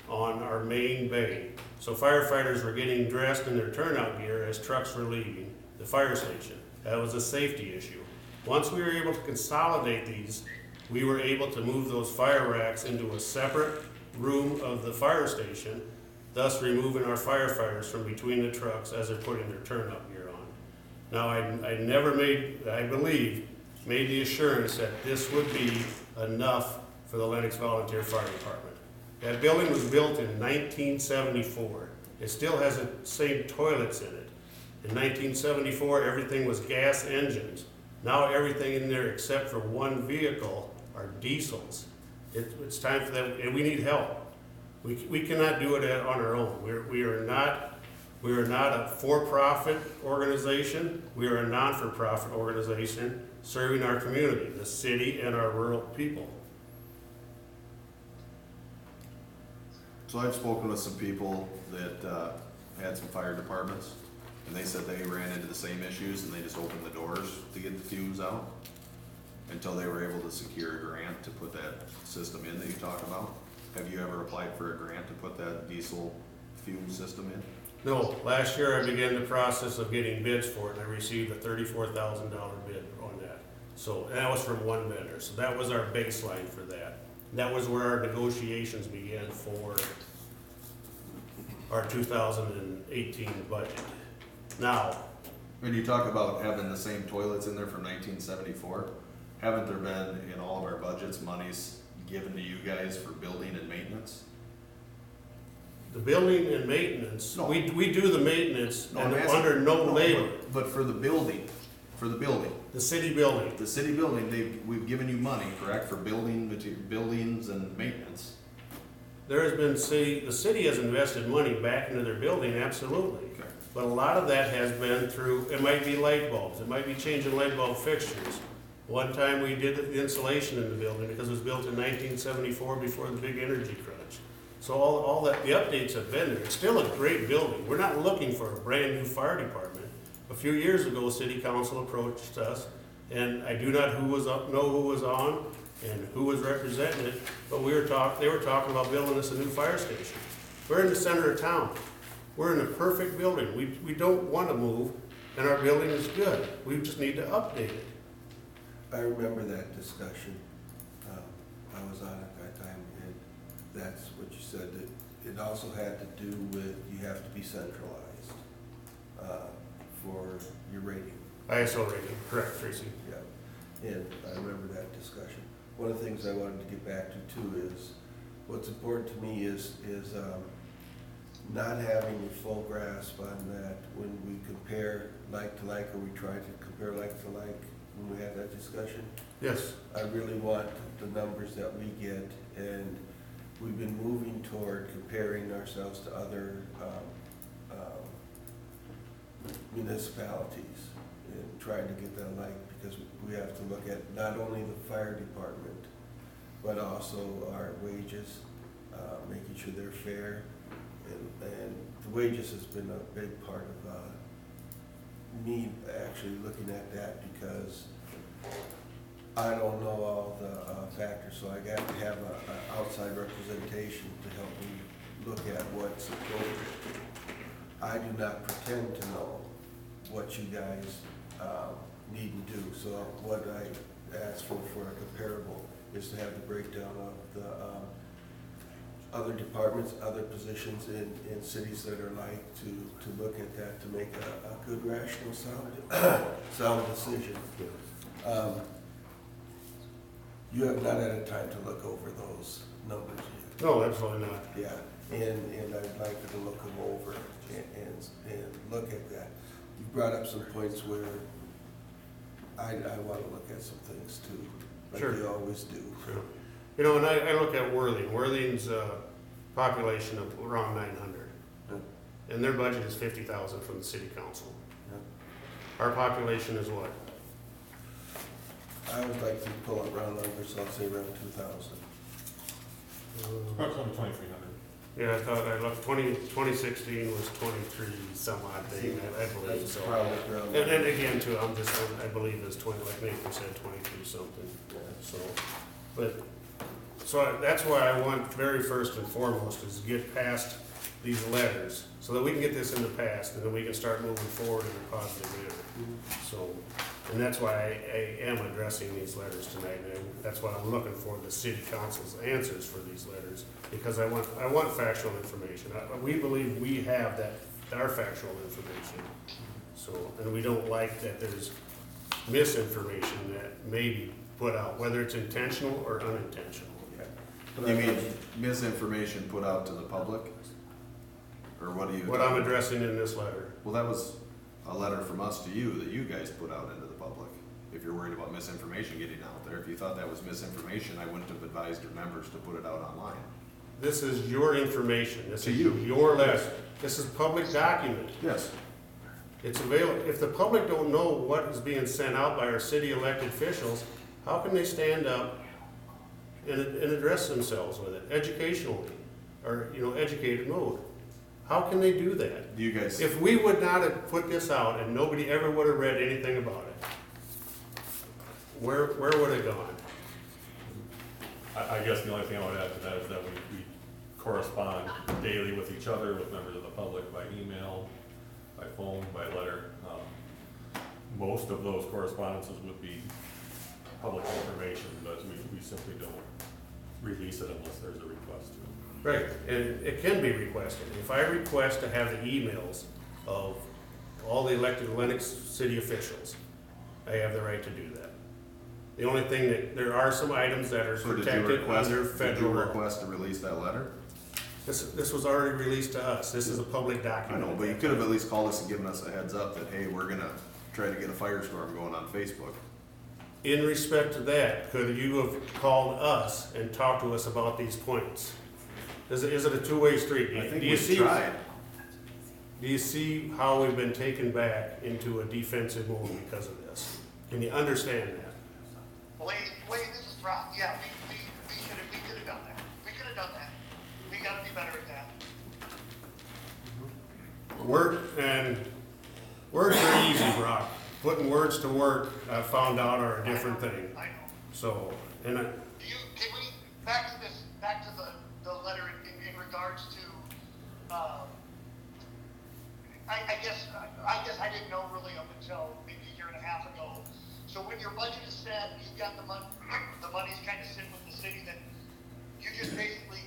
Speaker 1: on our main bay. So firefighters were getting dressed in their turnout gear as trucks were leaving the fire station. That was a safety issue. Once we were able to consolidate these, we were able to move those fire racks into a separate room of the fire station, thus removing our firefighters from between the trucks as they're putting their turnout gear on. Now, I never made, I believe, made the assurance that this would be enough for the Lennox Volunteer Fire Department. That building was built in 1974. It still has the same toilets in it. In 1974, everything was gas engines. Now everything in there except for one vehicle are diesels. It's time for them, and we need help. We cannot do it on our own. We are not a for-profit organization. We are a non-for-profit organization serving our community, the city and our rural people.
Speaker 3: So I've spoken with some people that had some fire departments, and they said they ran into the same issues, and they just opened the doors to get the fumes out until they were able to secure a grant to put that system in that you talk about. Have you ever applied for a grant to put that diesel fume system in?
Speaker 1: No, last year I began the process of getting bids for it, and I received a $34,000 bid on that. So that was from one vendor, so that was our baseline for that. That was where our negotiations began for our 2018 budget. Now,
Speaker 3: When you talk about having the same toilets in there from 1974, haven't there been in all of our budgets monies given to you guys for building and maintenance?
Speaker 1: the building and maintenance,
Speaker 3: No.
Speaker 1: we do the maintenance
Speaker 3: No, I'm asking-
Speaker 1: under no labor.
Speaker 3: But for the building,
Speaker 1: The city building,
Speaker 3: the city building, we've given you money, correct, for buildings and maintenance?
Speaker 1: there has been the city has invested money back into their building, absolutely.
Speaker 3: Okay.
Speaker 1: But a lot of that has been through, it might be light bulbs, it might be changing light bulb fixtures. One time we did the insulation in the building because it was built in 1974 before the big energy crunch. So all that, the updates have been there. It's still a great building. We're not looking for a brand-new fire department. A few years ago, city council approached us, and I do not know who was on and who was representing it, but they were talking about building us a new fire station. We're in the center of town. We're in a perfect building. We don't want to move, and our building is good. We just need to update it.
Speaker 2: I remember that discussion. I was on at that time, and that's what you said, that it also had to do with you have to be centralized for your rating.
Speaker 1: ISO rating, correct, Tracy.
Speaker 2: Yeah, and I remember that discussion. One of the things I wanted to get back to too is, what's important to me is not having a full grasp on that when we compare like to like, or we try to compare like to like when we had that discussion.
Speaker 1: Yes.
Speaker 2: I really want the numbers that we get, and we've been moving toward comparing ourselves to other municipalities and trying to get that like, because we have to look at not only the fire department, but also our wages, making sure they're fair. And the wages has been a big part of me actually looking at that, because I don't know all the factors, so I got to have an outside representation to help me look at what's appropriate. I do not pretend to know what you guys need to do, so what I ask for a comparable is to have the breakdown of the other departments, other positions in cities that are like, to look at that, to make a good, rational, sound decision. You have not had a time to look over those numbers yet.
Speaker 1: No, absolutely not.
Speaker 2: Yeah, and I'd like you to look them over and look at that. You brought up some points where I want to look at some things too, like
Speaker 1: Sure.
Speaker 2: you always do.
Speaker 1: Sure. You know, and I look at Worthing. Worthing's population of around 900.
Speaker 2: Yeah.
Speaker 1: And their budget is 50,000 from the city council.
Speaker 2: Yeah.
Speaker 1: Our population is what?
Speaker 2: I would like to pull up round numbers, so I'll say around 2,000.
Speaker 5: Approximately 2,300.
Speaker 1: Yeah, I thought, I looked, 2016 was 23 some odd thing, I believe,
Speaker 2: That's
Speaker 1: so.
Speaker 2: probably around.
Speaker 1: And then again, too, I believe it's 20, like Nathan said, 22 something,
Speaker 2: Yeah.
Speaker 1: so. But, so that's why I want, very first and foremost, is get past these letters, so that we can get this in the past, and then we can start moving forward in a positive manner. So, and that's why I am addressing these letters tonight, and that's why I'm looking for the city council's answers for these letters, because I want factual information. We believe we have our factual information. So, and we don't like that there's misinformation that may be put out, whether it's intentional or unintentional.
Speaker 2: But
Speaker 3: You
Speaker 2: I
Speaker 3: mean
Speaker 2: thought
Speaker 3: misinformation put out to the public? Or what do you?
Speaker 1: What I'm addressing in this letter.
Speaker 3: Well, that was a letter from us to you that you guys put out into the public. If you're worried about misinformation getting out there, if you thought that was misinformation, I wouldn't have advised your members to put it out online.
Speaker 1: This is your information. This
Speaker 3: To
Speaker 1: is
Speaker 3: you.
Speaker 1: your letter. This is public document.
Speaker 3: Yes.
Speaker 1: It's available. If the public don't know what is being sent out by our city elected officials, how can they stand up and address themselves with it educationally, or, educated mode? How can they do that?
Speaker 3: You guys,
Speaker 1: If we would not have put this out and nobody ever would have read anything about it, where would it gone?
Speaker 5: I guess the only thing I would add to that is that we correspond daily with each other, with members of the public, by email, by phone, by letter. Most of those correspondences would be public information, but we simply don't release it unless there's a request to.
Speaker 1: Right, and it can be requested. If I request to have the emails of all the elected Lennox city officials, I have the right to do that. The only thing there are some items that are
Speaker 3: so did you
Speaker 1: protected
Speaker 3: request,
Speaker 1: under
Speaker 3: did you
Speaker 1: federal law.
Speaker 3: request to release that letter?
Speaker 1: This was already released to us. This is a public
Speaker 3: I
Speaker 1: document.
Speaker 3: know, but you could have at least called us and given us a heads up that, hey, we're gonna try to get a firestorm going on Facebook.
Speaker 1: In respect to that, could you have called us and talked to us about these points? Is it a two-way street?
Speaker 3: I think
Speaker 1: Do you
Speaker 3: we've
Speaker 1: see?
Speaker 3: tried.
Speaker 1: Do you see how we've been taken back into a defensive mode because of this? Can you understand that?
Speaker 7: Wait, this is Rob. Yeah, we could have done that. We could have done that. we gotta be better at that.
Speaker 1: Words are easy, Brock. Putting words to work, I found out, are a different thing.
Speaker 7: I know.
Speaker 1: So, and
Speaker 7: Can we, back to this, back to the letter in regards to, I guess I didn't know really up until maybe a year and a half ago. So when your budget is set, you've got the money's kind of sitting with the city, then you just basically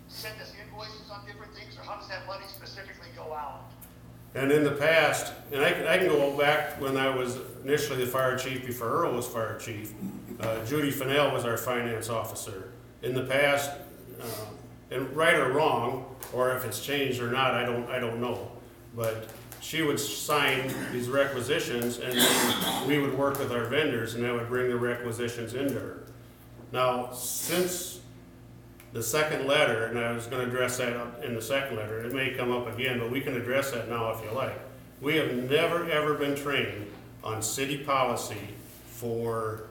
Speaker 7: send us invoices on different things, or how does that money specifically go out?
Speaker 1: And in the past, and I can go back when I was initially the fire chief, before Earl was fire chief, Judy Fennell was our finance officer. In the past, and right or wrong, or if it's changed or not, I don't know. But she would sign these requisitions, and then we would work with our vendors, and that would bring the requisitions into her. Now, since the second letter, and I was gonna address that in the second letter, it may come up again, but we can address that now if you like. We have never, ever been trained on city policy for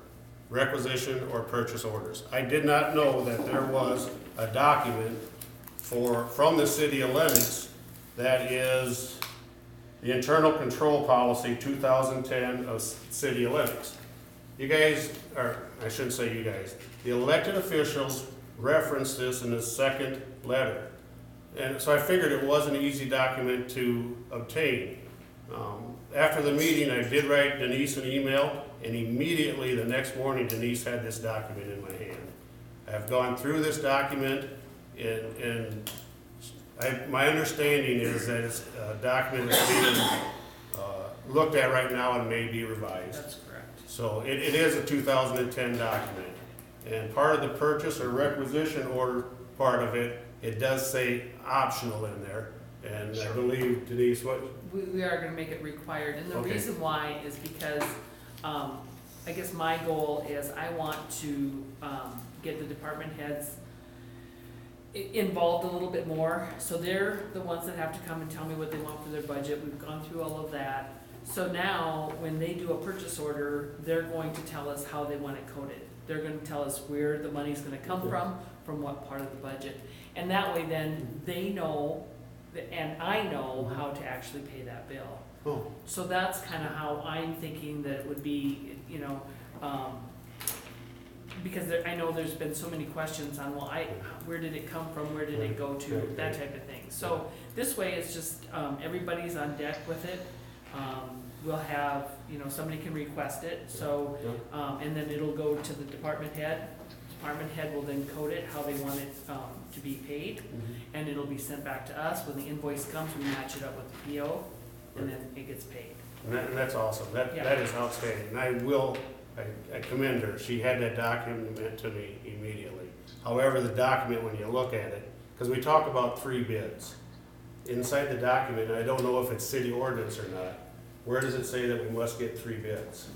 Speaker 1: requisition or purchase orders. I did not know that there was a document from the city of Lennox that is the internal control policy 2010 of city of Lennox. You guys, or I shouldn't say you guys, the elected officials referenced this in the second letter. And so I figured it was an easy document to obtain. After the meeting, I did write Denise an email, and immediately the next morning Denise had this document in my hand. I've gone through this document, and my understanding is that it's a document that's being looked at right now and may be revised.
Speaker 8: That's correct.
Speaker 1: So it is a 2010 document. And part of the purchase or requisition order part of it, it does say optional in there. And I believe Denise, what,
Speaker 8: We are gonna make it required, and the
Speaker 1: Okay.
Speaker 8: reason why is because, I guess my goal is I want to, get the department heads involved a little bit more. So they're the ones that have to come and tell me what they want for their budget. We've gone through all of that. So now, when they do a purchase order, they're going to tell us how they want it coded. They're gonna tell us where the money's gonna come from what part of the budget. And that way then, they know, and I know how to actually pay that bill.
Speaker 1: oh,
Speaker 8: So that's kinda how I'm thinking that it would be, because I know there's been so many questions on, well, where did it come from, where did it go to,
Speaker 1: Right,
Speaker 8: that
Speaker 1: right.
Speaker 8: type of thing. So this way, it's just, everybody's on deck with it. We'll have, somebody can request it, so, and then it'll go to the department head. Department head will then code it, how they want it, to be paid, and it'll be sent back to us. When the invoice comes, we match it up with the PO, and then it gets paid.
Speaker 1: and that's awesome. That
Speaker 8: Yeah.
Speaker 1: is outstanding. And I commend her. She had that document to me immediately. However, the document, when you look at it, because we talk about 3 bids. Inside the document, I don't know if it's city ordinance or not, where does it say that we must get 3 bids?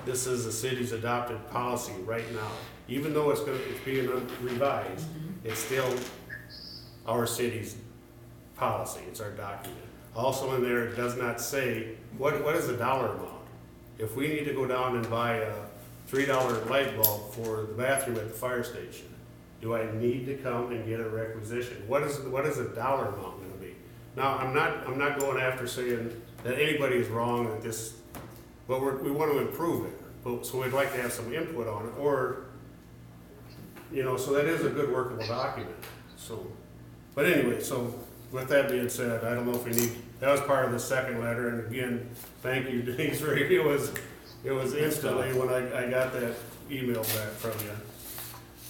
Speaker 1: This is the city's adopted policy right now. Even though it's being revised, it's still our city's policy, it's our document. Also in there, it does not say, what is the dollar amount? If we need to go down and buy a $3 light bulb for the bathroom at the fire station, do I need to come and get a requisition? What is the dollar amount gonna be? Now, I'm not going after saying that anybody is wrong at this, but we want to improve it. So we'd like to have some input on it, or, so that is a good workable document, so. But anyway, so with that being said, I don't know if we need, that was part of the second letter, and again, thank you, Denise, it was instantly when I got that email back from you.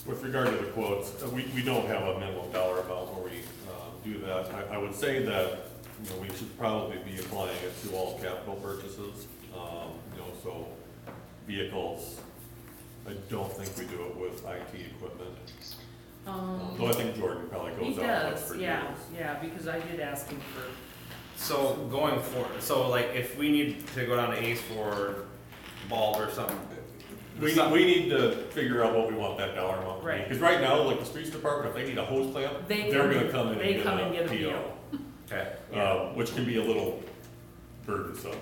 Speaker 5: With regard to the quotes, we don't have a minimum dollar amount where we do that. I would say that, we should probably be applying it to all capital purchases. So vehicles, I don't think we do it with IT equipment. Though I think Jordan probably
Speaker 8: He
Speaker 5: goes out
Speaker 8: does,
Speaker 5: for
Speaker 8: yeah,
Speaker 5: deals.
Speaker 8: yeah, because I did ask him for,
Speaker 4: So going forward, so like if we need to go down to Ace for bulb or something.
Speaker 5: We need to figure out what we want that dollar amount to be.
Speaker 8: Right.
Speaker 5: Because right now, like the streets department, if they need a hose clamp, they're gonna come in and get a PO.
Speaker 4: Okay.
Speaker 5: Which can be a little burdensome.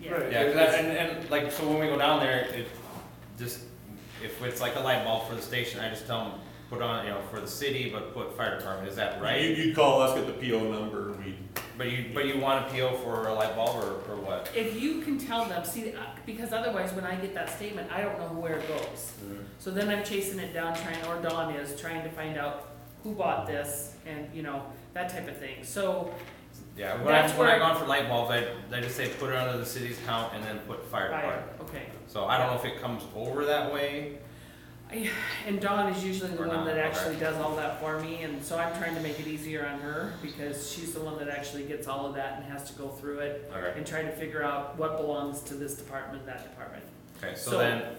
Speaker 8: yeah.
Speaker 1: Right.
Speaker 4: Yeah, 'cause and like, so when we go down there, it just, if it's like a light bulb for the station, I just tell them, put on, for the city, but put fire department, is that right?
Speaker 5: You'd call us, get the PO number, we,
Speaker 4: But you want a PO for a light bulb or what?
Speaker 8: If you can tell them, see, because otherwise when I get that statement, I don't know where it goes. So then I'm chasing it down, or Dawn is, trying to find out who bought this and, that type of thing. So,
Speaker 4: Yeah,
Speaker 8: That's
Speaker 4: when I
Speaker 8: where-
Speaker 4: gone for light bulbs, I just say put it under the city's account and then put fire department.
Speaker 8: okay.
Speaker 4: So I don't know if it comes over that way.
Speaker 8: And Dawn is usually the
Speaker 4: Or
Speaker 8: one
Speaker 4: not,
Speaker 8: that
Speaker 4: okay.
Speaker 8: actually does all that for me, and so I'm trying to make it easier on her, because she's the one that actually gets all of that and has to go through it
Speaker 4: Okay.
Speaker 8: and try to figure out what belongs to this department, that department.
Speaker 4: Okay,
Speaker 8: So-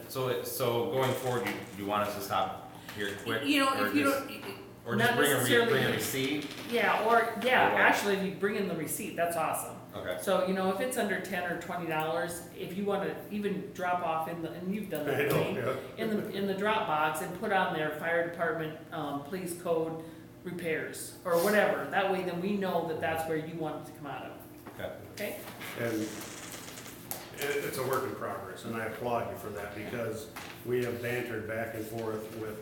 Speaker 4: so then, so going forward, you want us to stop here quick?
Speaker 8: You know,
Speaker 4: or
Speaker 8: if you
Speaker 4: just-
Speaker 8: don't,
Speaker 4: Or
Speaker 8: not
Speaker 4: just bring
Speaker 8: necessarily-
Speaker 4: bring a receipt?
Speaker 8: yeah,
Speaker 4: Or what?
Speaker 8: actually, if you bring in the receipt, that's awesome.
Speaker 4: Okay.
Speaker 8: So, if it's under $10 or $20, if you wanna even drop off and you've done
Speaker 1: I
Speaker 8: that,
Speaker 1: know,
Speaker 8: Wayne,
Speaker 1: yeah.
Speaker 8: in the drop box and put on there, fire department, please code repairs, or whatever, that way then we know that that's where you want it to come out of,
Speaker 4: Okay.
Speaker 8: okay?
Speaker 1: And it's a work in progress, and I applaud you for that, because we have bantered back and forth with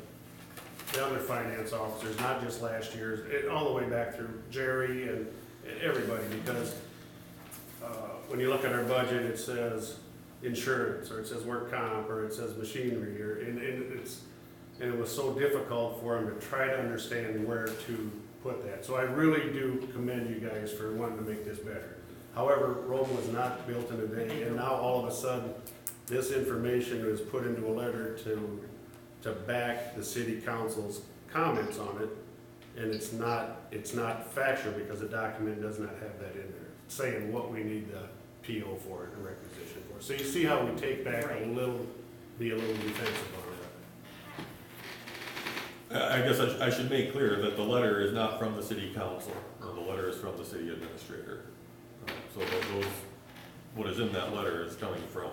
Speaker 1: the other finance officers, not just last year's, all the way back through Jerry and everybody, because when you look at our budget, it says insurance, or it says work comp, or it says machinery, and it was so difficult for them to try to understand where to put that. So I really do commend you guys for wanting to make this better. However, Rome was not built in a day, and now all of a sudden, this information is put into a letter to back the city council's comments on it, and it's not factual, because the document does not have that in there, saying what we need the PO for and requisition for. So you see how we take back
Speaker 8: Right.
Speaker 1: be a little defensive on it.
Speaker 5: I guess I should make clear that the letter is not from the city council, or the letter is from the city administrator. So what is in that letter is coming from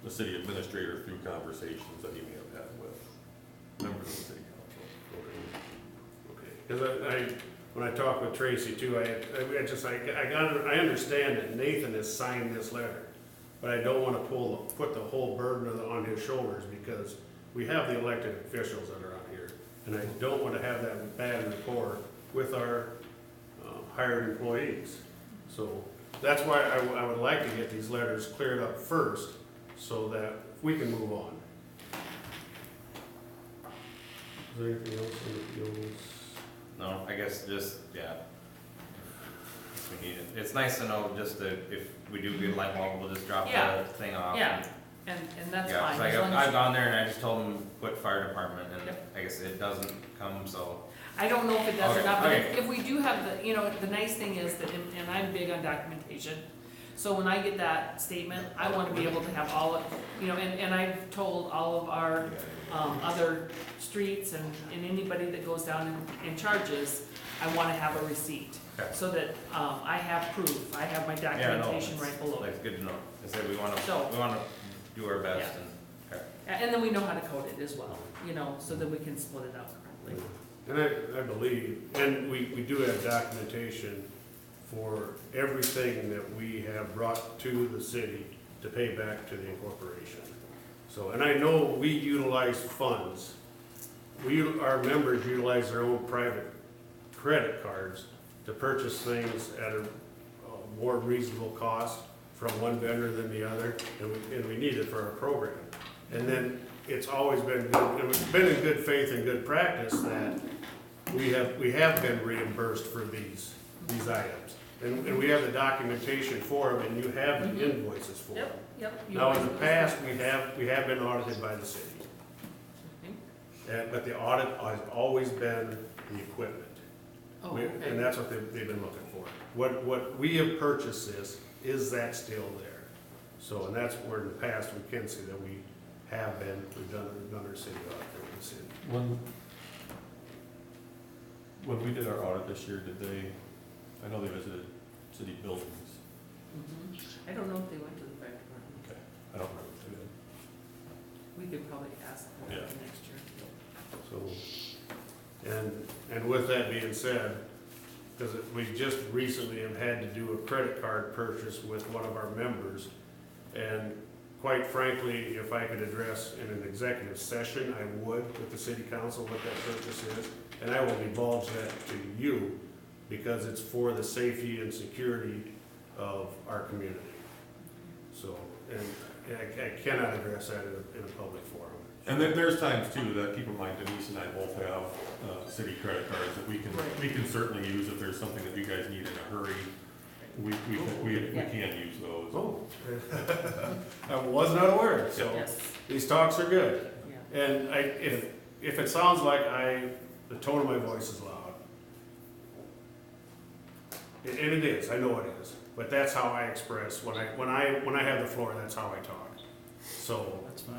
Speaker 5: the city administrator through conversations that he may have had with members of the city council.
Speaker 1: Okay, because when I talked with Tracy too, I understand that Nathan has signed this letter, but I don't wanna put the whole burden on his shoulders, because we have the elected officials that are out here, and I don't wanna have that bad rapport with our hired employees. So that's why I would like to get these letters cleared up first, so that we can move on. Is there anything else in the fields?
Speaker 4: No, I guess just, yeah. If we need it. It's nice to know just that if we do get a light bulb, we'll just drop
Speaker 8: Yeah.
Speaker 4: the thing off.
Speaker 8: Yeah, and that's
Speaker 4: Yeah,
Speaker 8: fine.
Speaker 4: 'cause
Speaker 8: as long as
Speaker 4: I've
Speaker 8: you-
Speaker 4: gone there and I just told them put fire department, and
Speaker 8: Yep.
Speaker 4: I guess it doesn't come, so.
Speaker 8: I don't know if it does or
Speaker 4: Okay,
Speaker 8: not, but
Speaker 4: okay.
Speaker 8: if we do have the nice thing is that, and I'm big on documentation, so when I get that statement, I wanna be able to have all of, and I've told all of our, other streets and anybody that goes down and charges, I wanna have a receipt,
Speaker 4: Okay.
Speaker 8: so that, I have proof, I have my
Speaker 4: Yeah, no,
Speaker 8: documentation
Speaker 4: it's-
Speaker 8: right below it.
Speaker 4: That's good to know. I said we wanna
Speaker 8: So-
Speaker 4: do our best
Speaker 8: Yeah.
Speaker 4: and, okay.
Speaker 8: And then we know how to code it as well, so that we can split it out correctly.
Speaker 1: And I believe, and we do have documentation for everything that we have brought to the city to pay back to the incorporation. So, and I know we utilize funds. Our members utilize their own private credit cards to purchase things at a more reasonable cost from one vendor than the other, and we need it for our program. And then it's always been good, and it's been in good faith and good practice that we have been reimbursed for these items. And we have the documentation for them, and you have the invoices for them.
Speaker 8: Yep.
Speaker 1: Now, in the past, we have been audited by the city, but the audit has always been the equipment.
Speaker 8: Oh,
Speaker 1: And
Speaker 8: okay.
Speaker 1: that's what they've been looking for. What we have purchased is that still there? So, and that's where in the past, we can see that we've done our city audit there in the city.
Speaker 5: When we did our audit this year, I know they visited city buildings.
Speaker 8: I don't know if they went to the fire department.
Speaker 5: Okay, I don't remember if they did.
Speaker 8: We could probably ask for that
Speaker 5: Yeah.
Speaker 8: next year.
Speaker 1: So, and with that being said, because we just recently have had to do a credit card purchase with one of our members, and quite frankly, if I could address in an executive session, I would with the city council what that purchase is. And I will divulge that to you because it's for the safety and security of our community. So, and I cannot address that in a public forum.
Speaker 5: And then there's times too that, keep in mind, Denise and I both have, city credit cards that we can certainly use if there's something that you guys need in a hurry. We can use those.
Speaker 1: Oh, I was not aware, so
Speaker 8: Yes,
Speaker 1: these talks are good.
Speaker 8: yeah.
Speaker 1: And if it sounds like the tone of my voice is loud, and it is, I know it is, but that's how I express, when I have the floor, that's how I talk. So,
Speaker 6: That's fine.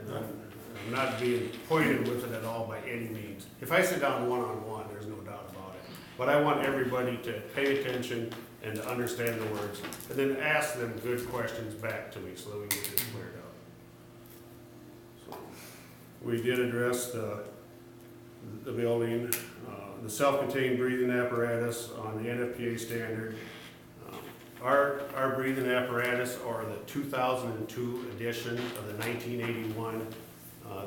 Speaker 1: and I'm not being pointed with it at all by any means. If I sit down one-on-one, there's no doubt about it. But I want everybody to pay attention and to understand the words, and then ask them good questions back to me so that we can get this cleared up. So, we did address the building, the self-contained breathing apparatus on the NFPA standard. Our breathing apparatus are the 2002 edition of the 1981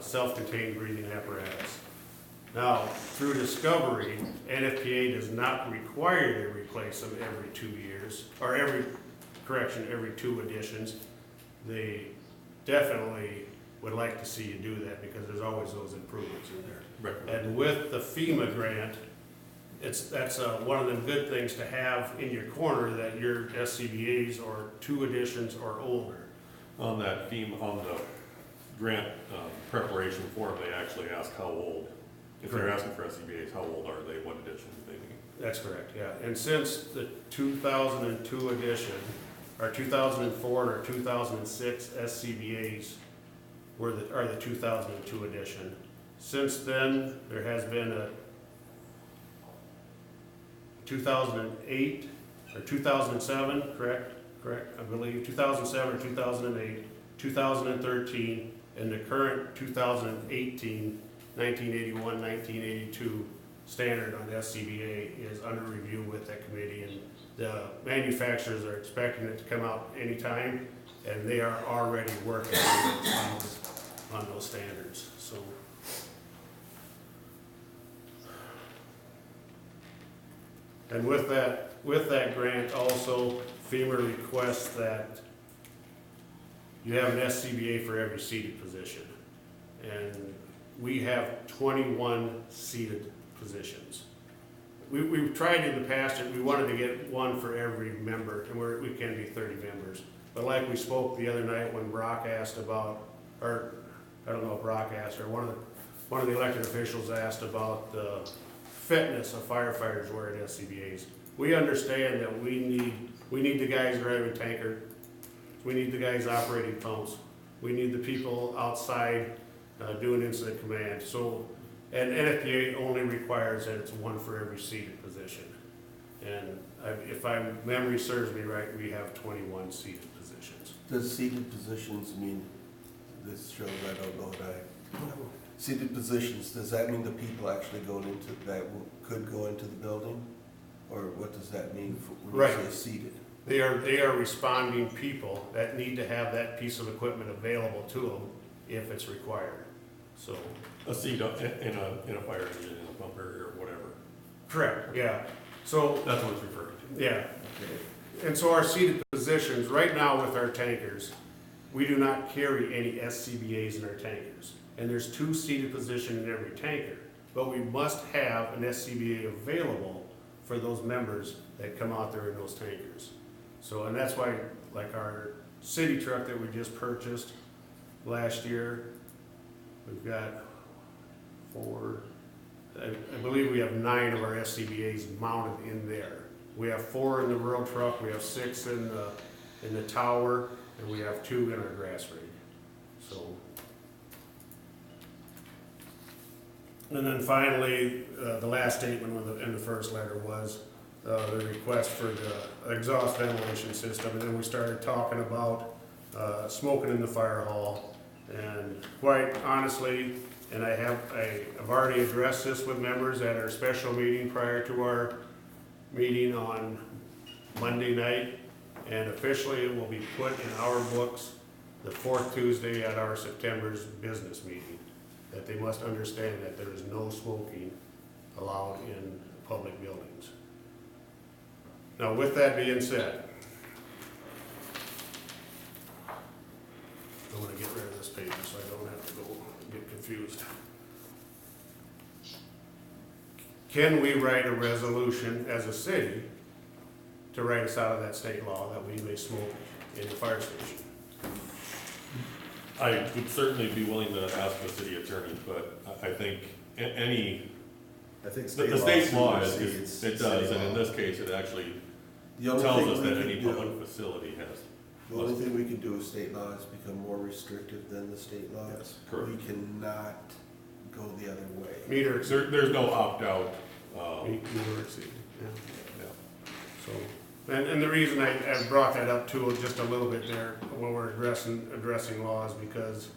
Speaker 1: self-contained breathing apparatus. Now, through discovery, NFPA does not require to replace them every 2 years, or every 2 editions. They definitely would like to see you do that because there's always those improvements in there.
Speaker 5: Right.
Speaker 1: And with the FEMA grant, that's one of the good things to have in your corner, that your SCBA's are 2 editions or older.
Speaker 5: On that theme, on the grant preparation form, they actually ask how old. If they're
Speaker 1: Correct.
Speaker 5: asking for SCBA's, how old are they, what edition do they need?
Speaker 1: That's correct, yeah. And since the 2002 edition, or 2004 or 2006 SCBA's are the 2002 edition. Since then, there has been a 2008 or 2007, correct, I believe, 2007 or 2008, 2013, and the current 2018, 1981, 1982 standard on SCBA is under review with that committee, and the manufacturers are expecting it to come out anytime, and they are already working on those standards, so. And with that grant also, FEMA requests that you have an SCBA for every seated position. And we have 21 seated positions. We've tried in the past, and we wanted to get one for every member, and we can be 30 members. But like we spoke the other night when Brock asked about, or I don't know if Brock asked, or one of the elected officials asked about the fitness of firefighters wearing SCBA's. We understand that we need the guys driving tanker, we need the guys operating pumps, we need the people outside doing incident command. So, and NFPA only requires that it's one for every seated position. And if my memory serves me right, we have 21 seated positions.
Speaker 2: Does seated positions mean, this shows I don't know what seated positions, does that mean the people actually going into, could go into the building? Or what does that mean when
Speaker 1: Right.
Speaker 2: you say seated?
Speaker 1: They are responding people that need to have that piece of equipment available to them if it's required, so.
Speaker 5: A seat in a fire engine, in a bumper, or whatever.
Speaker 1: Correct, yeah. So,
Speaker 5: That's what it's referring to.
Speaker 1: yeah. And so our seated positions, right now with our tankers, we do not carry any SCBA's in our tankers. And there's 2 seated positions in every tanker, but we must have an SCBA available for those members that come out there in those tankers. So, and that's why, like our city truck that we just purchased last year, we've got 4, I believe we have 9 of our SCBA's mounted in there. We have 4 in the rural truck, we have 6 in the tower, and we have 2 in our grass rig, so. And then finally, the last statement in the first letter was the request for the exhaust ventilation system, and then we started talking about smoking in the fire hall. And quite honestly, and I've already addressed this with members at our special meeting prior to our meeting on Monday night, and officially it will be put in our books the fourth Tuesday at our September's business meeting, that they must understand that there is no smoking allowed in public buildings. Now, with that being said, I want to get rid of this paper so I don't have to go get confused. Can we write a resolution as a city to write us out of that state law that we may smoke in the fire station?
Speaker 5: I would certainly be willing to ask the city attorney, but I think any,
Speaker 3: I think
Speaker 5: the state law
Speaker 3: supersedes
Speaker 5: it does,
Speaker 3: city
Speaker 5: and in
Speaker 3: law.
Speaker 5: this case, it actually
Speaker 2: The only
Speaker 5: tells
Speaker 2: thing
Speaker 5: us
Speaker 2: we
Speaker 5: that
Speaker 2: can
Speaker 5: any
Speaker 2: do-
Speaker 5: public facility has.
Speaker 2: The only thing we can do with state law is become more restrictive than the state law.
Speaker 3: Yes,
Speaker 5: correct.
Speaker 2: We cannot go the other way.
Speaker 1: Meter exceed.
Speaker 5: There's no opt-out,
Speaker 1: Meter exceed, yeah.
Speaker 5: yeah.
Speaker 1: So, and the reason I brought that up too, just a little bit there, when we're addressing laws, because,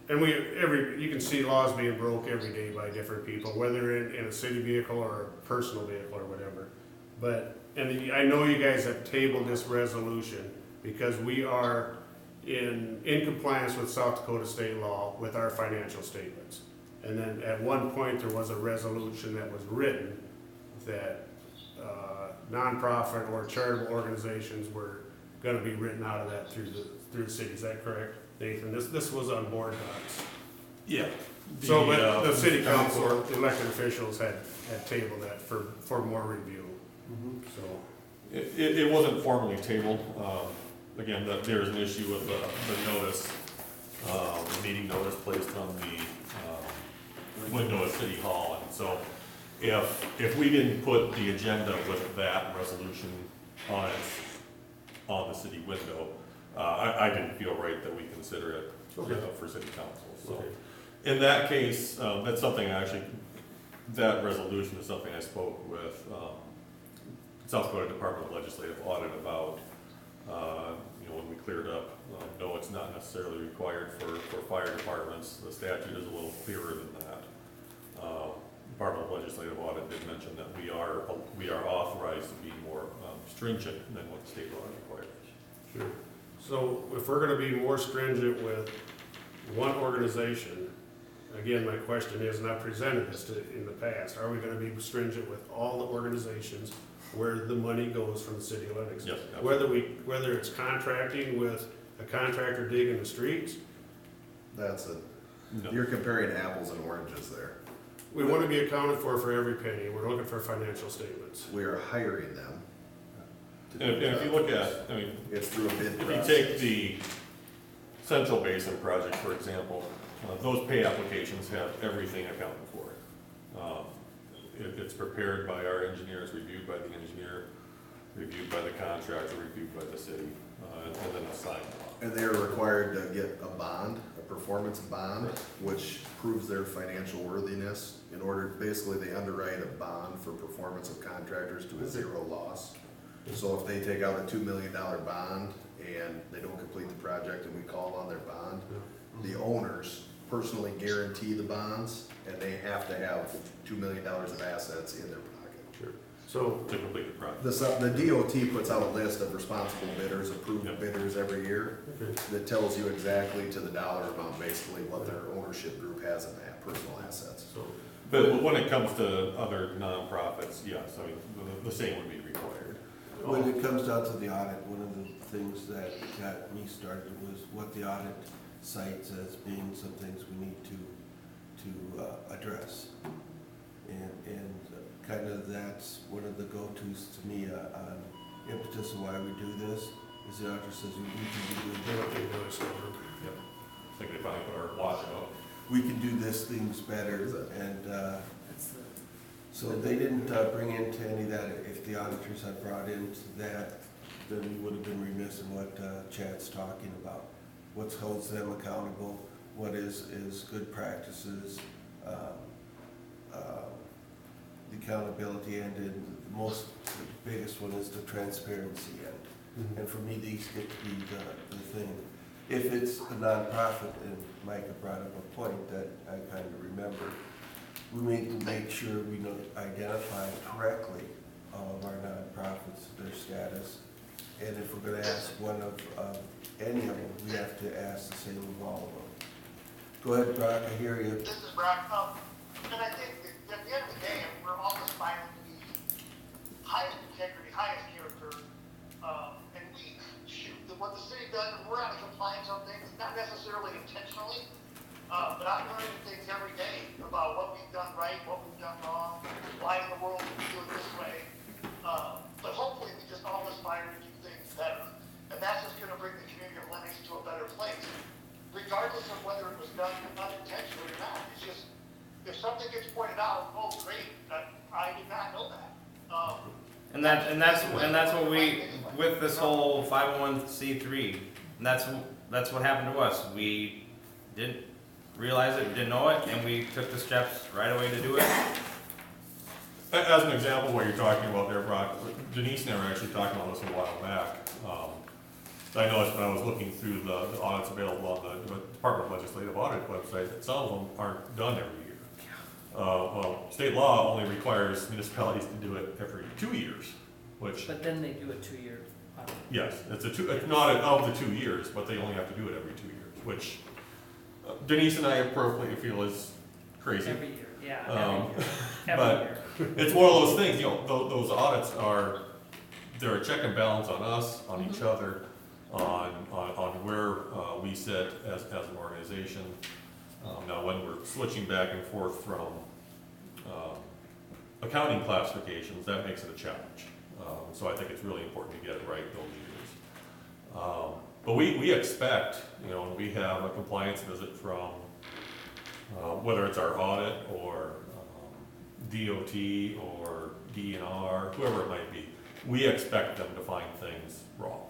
Speaker 1: and you can see laws being broke every day by different people, whether in a city vehicle or a personal vehicle or whatever. But, and I know you guys have tabled this resolution because we are in compliance with South Dakota state law with our financial statements. And then at one point, there was a resolution that was written that nonprofit or charitable organizations were gonna be written out of that through the city. Is that correct, Nathan? This was on board docs.
Speaker 5: Yeah.
Speaker 1: So, but the city council, elected officials had tabled that for more review, so.
Speaker 5: It wasn't formally tabled. Again, there's an issue with the notice, the meeting notice placed on the window at City Hall. And so if we didn't put the agenda with that resolution on it, on the city window, I didn't feel right that we consider it for city council. So
Speaker 1: Okay.
Speaker 5: in that case, that's something that resolution is something I spoke with South Dakota Department of Legislative Audit about, when we cleared up, no, it's not necessarily required for fire departments. The statute is a little clearer than that. Department of Legislative Audit did mention that we are authorized to be more stringent than what the state law requires.
Speaker 1: Sure. So if we're gonna be more stringent with one organization, again, my question is, and I've presented this in the past, are we gonna be stringent with all the organizations where the money goes from the city of Lennox?
Speaker 5: Yes, absolutely.
Speaker 1: Whether it's contracting with a contractor digging the streets,
Speaker 5: No.
Speaker 3: You're comparing apples and oranges there.
Speaker 1: we wanna be accounted for every penny. We're looking for financial statements.
Speaker 3: We are hiring them. to
Speaker 5: And
Speaker 3: do
Speaker 5: if you
Speaker 3: that.
Speaker 5: look at,
Speaker 3: It's through a bid
Speaker 5: if you
Speaker 3: process.
Speaker 5: take the Central Basin project, for example, those pay applications have everything accounted for. It's prepared by our engineers, reviewed by the engineer, reviewed by the contractor, reviewed by the city, and then assigned.
Speaker 3: And they're required to get a bond, a performance bond, which proves their financial worthiness. In order, basically, they underwrite a bond for performance of contractors to a zero loss. So if they take out a $2 million bond and they don't complete the project and we call on their bond, the owners personally guarantee the bonds and they have to have $2 million of assets in their pocket.
Speaker 1: Sure. So,
Speaker 5: To complete the project.
Speaker 3: The DOT puts out a list of responsible bidders, approved
Speaker 5: Yep.
Speaker 3: bidders every year
Speaker 1: okay.
Speaker 3: that tells you exactly to the dollar amount, basically what their ownership group has in that personal assets.
Speaker 1: So,
Speaker 5: But when it comes to other nonprofits, yes, the same would be required.
Speaker 2: When it comes down to the audit, one of the things that got me started was what the audit cites as being some things we need to address. And kind of that's one of the go-tos to me on impetus of why we do this, is the auditor says we can
Speaker 1: they don't take notice of it.
Speaker 5: Yep. Like if I put our watch out.
Speaker 2: we can do this things better, and
Speaker 8: That's the,
Speaker 2: so they didn't bring into any of that. If the auditors had brought into that, then we would have been remiss in what Chad's talking about. What holds them accountable, what is good practices, the accountability end, and the biggest one is the transparency end. And for me, these get to be the thing. If it's a nonprofit, and Micah brought up a point that I kind of remember, we need to make sure we identify correctly all of our nonprofits, their status, And if we're gonna ask one of, any of them, we have to ask the same of all of them. Go ahead, Brock, I hear you.
Speaker 7: This is Brock. And I think that at the end of the day, we're all aspiring to be highest integrity, highest character. And we shoot, what the city does, we're out of compliance on things, not necessarily intentionally, but I'm learning things every day about what we've done right, what we've done wrong, why in the world we do it this way. But hopefully we just all aspire to do things better. And that's just gonna bring the community of Lennox to a better place, regardless of whether it was done unintentionally or not. It's just, if something gets pointed out, oh, great, I did not know that.
Speaker 4: And that's what we, with this whole 501c3, and that's what happened to us. We didn't realize it, didn't know it, and we took the steps right away to do it.
Speaker 5: As an example, what you're talking about there, Brock, Denise and I were actually talking about this a while back. I noticed when I was looking through the audits available on the Department of Legislative Audit website, that some of them aren't done every year. Well, state law only requires municipalities to do it every 2 years, which,
Speaker 8: But then they do a 2-year audit.
Speaker 5: yes, it's not of the 2 years, but they only have to do it every 2 years, which Denise and I appropriately feel is crazy.
Speaker 8: Every year, yeah,
Speaker 5: Um,
Speaker 8: every
Speaker 5: but-
Speaker 8: year.
Speaker 5: It's one of those things, you know, those audits they're a check and balance on us, on each other, on where we sit as an organization. Now, when we're switching back and forth from accounting classifications, that makes it a challenge. So I think it's really important to get it right those years. But we expect, you know, when we have a compliance visit from, whether it's our audit or DOT or DNR, whoever it might be, we expect them to find things wrong.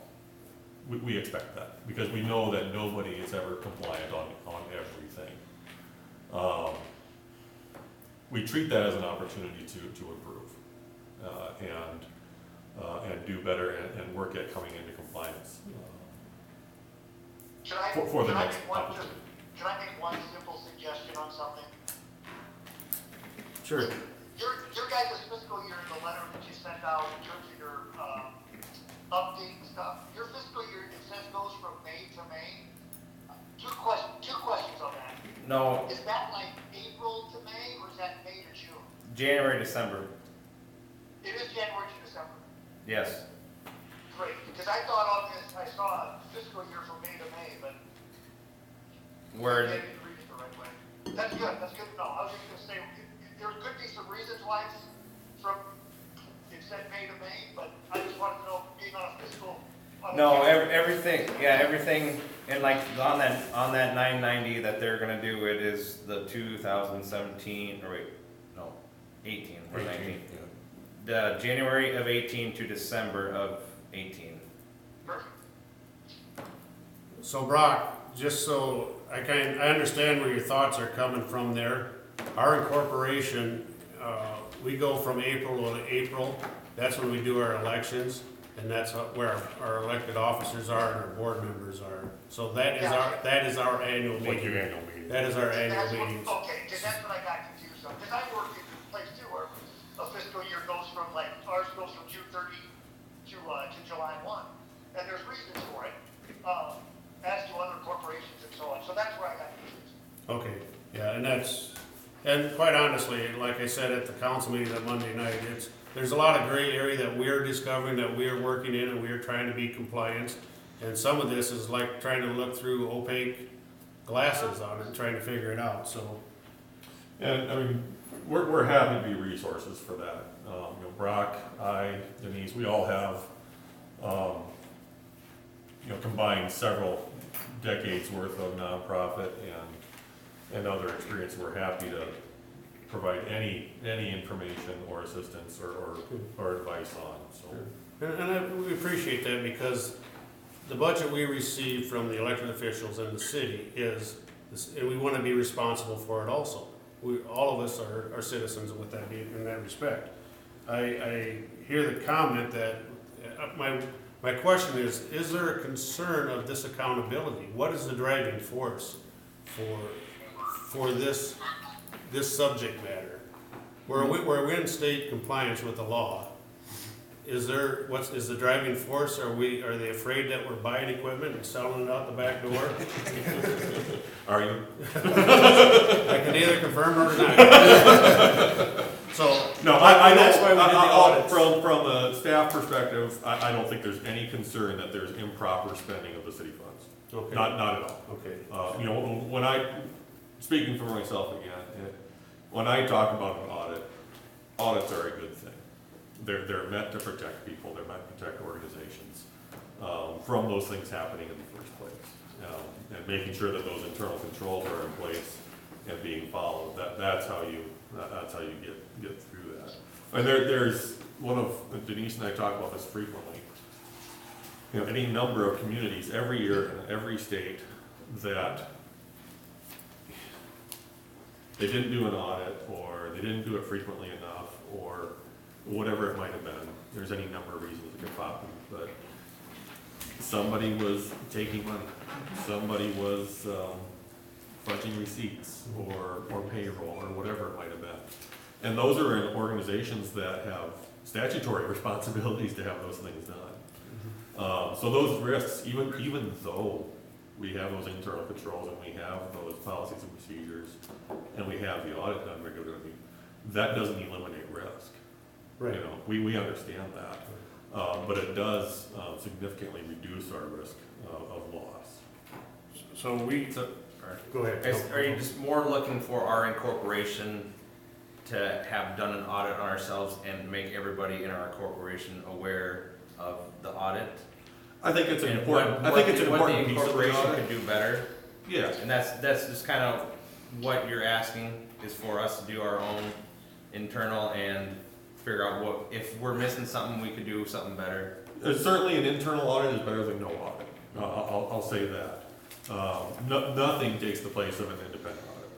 Speaker 5: We expect that, because we know that nobody is ever compliant on everything. We treat that as an opportunity to improve, and do better and work at coming into compliance. For the next opportunity.
Speaker 7: Can I make one simple suggestion on something?
Speaker 4: Sure.
Speaker 7: Your guys' fiscal year, the letter that you sent out in terms of your, update and stuff, your fiscal year, it says goes from May to May. Two questions on that.
Speaker 4: No,
Speaker 7: Is that like April to May, or is that May to June?
Speaker 4: January, December.
Speaker 7: It is January to December.
Speaker 4: Yes.
Speaker 7: Great, because I thought on this, I saw a fiscal year from May to May, but I
Speaker 4: Word.
Speaker 7: didn't read it the right way. That's good to know. I was just gonna say, there could be some reasons why it's from, it said May to May, but I just wanted to know, being on a fiscal.
Speaker 4: No, everything, yeah, everything, and like on that 990 that they're gonna do, it is the 2017, or wait, no, 18, or 19. The January of 18 to December of 18.
Speaker 7: Perfect.
Speaker 1: So Brock, just so I understand where your thoughts are coming from there. Our incorporation, we go from April to April. That's when we do our elections, and that's where our elected officers are and our board members are. So that is our annual meeting. That is our annual meetings.
Speaker 7: Okay, because that's what I got confused on. Because I work in a place too where a fiscal year goes from, like, ours goes from June 30 to July 1. And there's reasons for it, as to other corporations and so on. So that's where I got confused.
Speaker 1: Okay, yeah, and quite honestly, like I said at the council meeting on Monday night, there's a lot of gray area that we're discovering, that we're working in, and we're trying to be compliant. And some of this is like trying to look through opaque glasses on it and trying to figure it out, so.
Speaker 5: And, I mean, we're happy to be resources for that. You know, Brock, I, Denise, we all have, you know, combined several decades worth of nonprofit and other experience. We're happy to provide any information or assistance or advice on, so.
Speaker 1: We appreciate that, because the budget we receive from the elected officials in the city is, and we want to be responsible for it also. All of us are citizens with that, in that respect. I hear the comment that, my question is there a concern of this accountability? What is the driving force for this subject matter? We're in state compliance with the law, is the driving force, are they afraid that we're buying equipment and selling it out the back door?
Speaker 5: Are you?
Speaker 1: I can neither confirm or deny. So,
Speaker 5: No, I
Speaker 1: that's
Speaker 5: don't,
Speaker 1: why we did the audits.
Speaker 5: from a staff perspective, I don't think there's any concern that there's improper spending of the city funds.
Speaker 1: Okay.
Speaker 5: Not at all.
Speaker 1: Okay.
Speaker 5: You know, when speaking for myself again, when I talk about an audits are a good thing. They're meant to protect people, they're meant to protect organizations, from those things happening in the first place. And making sure that those internal controls are in place and being followed, that's how you get through that. And there's Denise and I talk about this frequently. You know, any number of communities every year in every state that they didn't do an audit, or they didn't do it frequently enough, or whatever it might have been. There's any number of reasons it could pop in, but somebody was taking money, somebody was fudging receipts or payroll or whatever it might have been. And those are in organizations that have statutory responsibilities to have those things done. So those risks, even though we have those internal controls and we have those policies and procedures and we have the audit done regularly, that doesn't eliminate risk.
Speaker 1: Right.
Speaker 5: You know, we understand that, but it does significantly reduce our risk of loss.
Speaker 1: So go ahead.
Speaker 4: Are you just more looking for our incorporation to have done an audit on ourselves and make everybody in our corporation aware of the audit?
Speaker 5: I think it's an
Speaker 4: And
Speaker 5: important.
Speaker 4: what
Speaker 5: I think it's an
Speaker 4: what
Speaker 5: important
Speaker 4: the
Speaker 5: piece of the
Speaker 4: incorporation
Speaker 5: audit.
Speaker 4: could do better.
Speaker 5: Yeah.
Speaker 4: And that's just kind of what you're asking, is for us to do our own internal and figure out if we're missing something, we could do something better.
Speaker 5: Certainly, an internal audit is better than no audit. I'll say that. Nothing takes the place of an independent audit,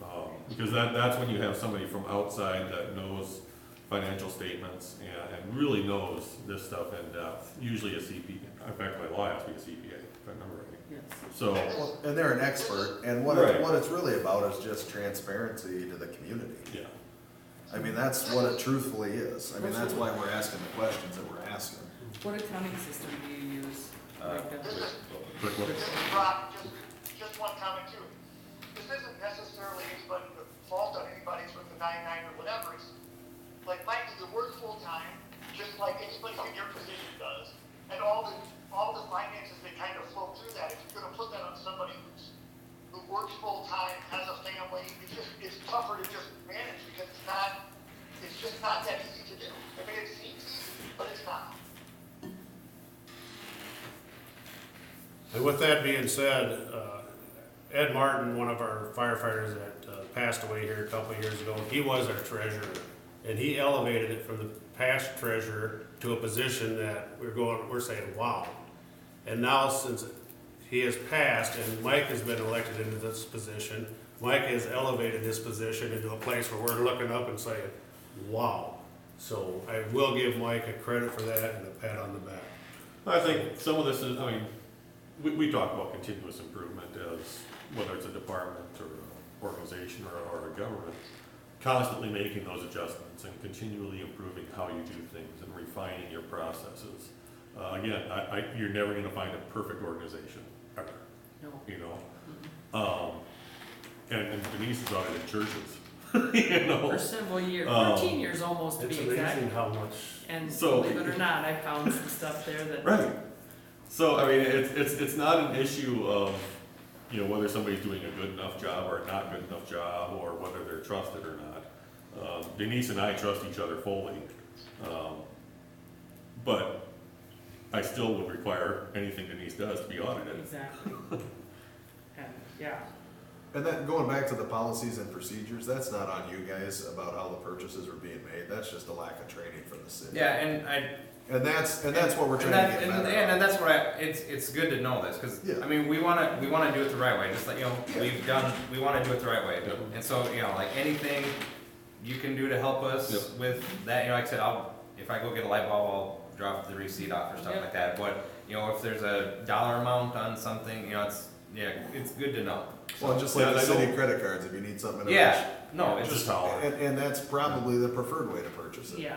Speaker 5: though, because that's when you have somebody from outside that knows financial statements and really knows this stuff in depth. Usually a CPA. In fact, by law, it has to be a CPA, if I remember right.
Speaker 8: Yes.
Speaker 5: So,
Speaker 3: Well, and they're an expert, and what
Speaker 5: Right.
Speaker 3: what it's really about is just transparency to the community.
Speaker 5: yeah.
Speaker 3: I mean, that's what it truthfully is. I mean, that's why we're asking the questions that we're asking.
Speaker 8: What accounting system do you use? Rika?
Speaker 5: Quick look.
Speaker 7: This is Rob, just one comment too. This isn't necessarily anybody's fault on anybody's with the 9-9 or whatever. It's like Mike either work full time, just like anybody in your position does, and all the finances that kind of flow through that. If you're going to put that on somebody who works full time, has a family, it's tougher to just manage because it's just not that easy to do. I mean, it seems easy, but it's not.
Speaker 1: And with that being said, Ed Martin, one of our firefighters that passed away here a couple of years ago, he was our treasurer. And he elevated it from the past treasurer to a position that we're saying, wow. And now since he has passed and Mike has been elected into this position, Mike has elevated this position into a place where we're looking up and saying, wow. So I will give Mike a credit for that and a pat on the back.
Speaker 5: I think some of this is, I mean, we talk about continuous improvement as whether it's a department or an organization or a government, constantly making those adjustments and continually improving how you do things and refining your processes. Again, you're never going to find a perfect organization ever.
Speaker 8: No.
Speaker 5: You know, and Denise has audited churches. You know,
Speaker 8: For several years, 14 years almost to
Speaker 1: It's
Speaker 8: be exact.
Speaker 1: amazing how much.
Speaker 8: And
Speaker 5: So-
Speaker 8: believe it or not, I found some stuff there that.
Speaker 5: right. So I mean, it's not an issue of, you know, whether somebody's doing a good enough job or not good enough job, or whether they're trusted or not. Denise and I trust each other fully, but I still would require anything Denise does to be audited.
Speaker 8: Exactly. And, yeah.
Speaker 3: And then going back to the policies and procedures, that's not on you guys about how the purchases are being made. That's just a lack of training from the city.
Speaker 4: Yeah, and
Speaker 3: And that's what we're
Speaker 4: and
Speaker 3: trying
Speaker 4: that,
Speaker 3: to get
Speaker 4: and,
Speaker 3: better
Speaker 4: and
Speaker 3: at.
Speaker 4: that's what it's good to know this, because
Speaker 3: Yeah.
Speaker 4: I mean, we wanna do it the right way, just like, you know,
Speaker 3: Yeah.
Speaker 4: we wanna do it the right way.
Speaker 5: Yep.
Speaker 4: And so, you know, like anything you can do to help us
Speaker 5: Yep.
Speaker 4: with that, you know, like I said, if I go get a light bulb, I'll drop the receipt off or stuff
Speaker 8: Yep.
Speaker 4: like that. But, you know, if there's a dollar amount on something, you know, it's good to know.
Speaker 3: Well, just like
Speaker 5: Yeah,
Speaker 3: the
Speaker 5: I
Speaker 3: city
Speaker 5: don't-
Speaker 3: credit cards, if you need something.
Speaker 4: Yeah, no, it's
Speaker 5: Just
Speaker 4: just,
Speaker 5: how.
Speaker 3: And that's probably the preferred way to purchase it.
Speaker 8: Yeah.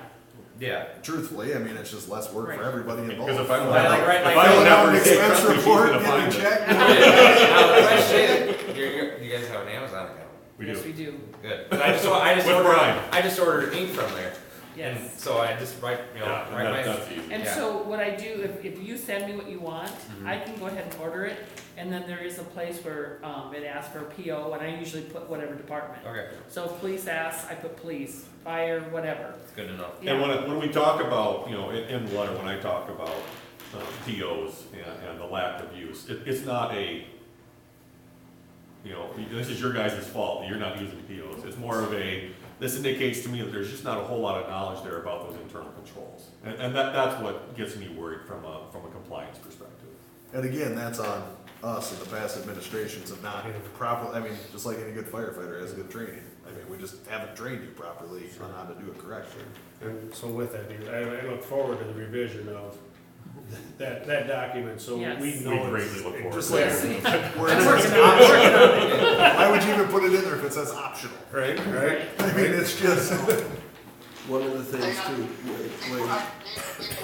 Speaker 4: Yeah.
Speaker 3: truthfully, I mean, it's just less work
Speaker 8: Right.
Speaker 3: for everybody involved.
Speaker 5: Because if I don't
Speaker 4: Like-
Speaker 5: have,
Speaker 4: like-
Speaker 5: if
Speaker 4: like-
Speaker 5: I don't
Speaker 3: Fill out
Speaker 5: have
Speaker 3: an
Speaker 5: a state
Speaker 3: expense
Speaker 5: company, she's
Speaker 3: report,
Speaker 5: gonna
Speaker 3: get
Speaker 5: find
Speaker 3: a
Speaker 5: it.
Speaker 3: check.
Speaker 4: Now, the question, you guys have an Amazon account.
Speaker 5: We
Speaker 8: Yes,
Speaker 5: do.
Speaker 8: we do,
Speaker 4: Good. But I just
Speaker 5: With
Speaker 4: ordered,
Speaker 5: Brian.
Speaker 4: I just ordered ink from there. And
Speaker 8: yes.
Speaker 4: so I just write, you know,
Speaker 5: Yeah,
Speaker 4: write
Speaker 5: and
Speaker 4: my.
Speaker 5: that's easy.
Speaker 8: And
Speaker 4: Yeah.
Speaker 8: so what I do, if you send me what you want,
Speaker 4: Mhm.
Speaker 8: I can go ahead and order it, and then there is a place where, it asks for a PO, and I usually put whatever department.
Speaker 4: Okay,
Speaker 8: So if police asks, I put police, fire, whatever.
Speaker 4: good to know.
Speaker 5: And
Speaker 8: Yeah.
Speaker 5: when we talk about, you know, in the letter, when I talk about POs and the lack of use, it's not a, you know, this is your guys' fault that you're not using POs. It's more of a, this indicates to me that there's just not a whole lot of knowledge there about those internal controls. And that's what gets me worried from a compliance perspective.
Speaker 3: And again, that's on us in the past administrations of not properly, I mean, just like any good firefighter has good training. I mean, we just haven't trained you properly on how to do it correctly.
Speaker 1: And so with that, I look forward to the revision of that document, so
Speaker 8: Yes.
Speaker 1: we know.
Speaker 5: We
Speaker 1: it's-
Speaker 5: greatly look forward
Speaker 3: Just
Speaker 5: to
Speaker 3: like,
Speaker 5: it.
Speaker 3: where it
Speaker 8: I'm
Speaker 3: says
Speaker 8: working on it, I'm working on it.
Speaker 3: why would you even put it in there if it says optional?
Speaker 1: Right, right?
Speaker 3: I mean, it's just,
Speaker 2: One of the things too,
Speaker 7: Maybe
Speaker 2: like,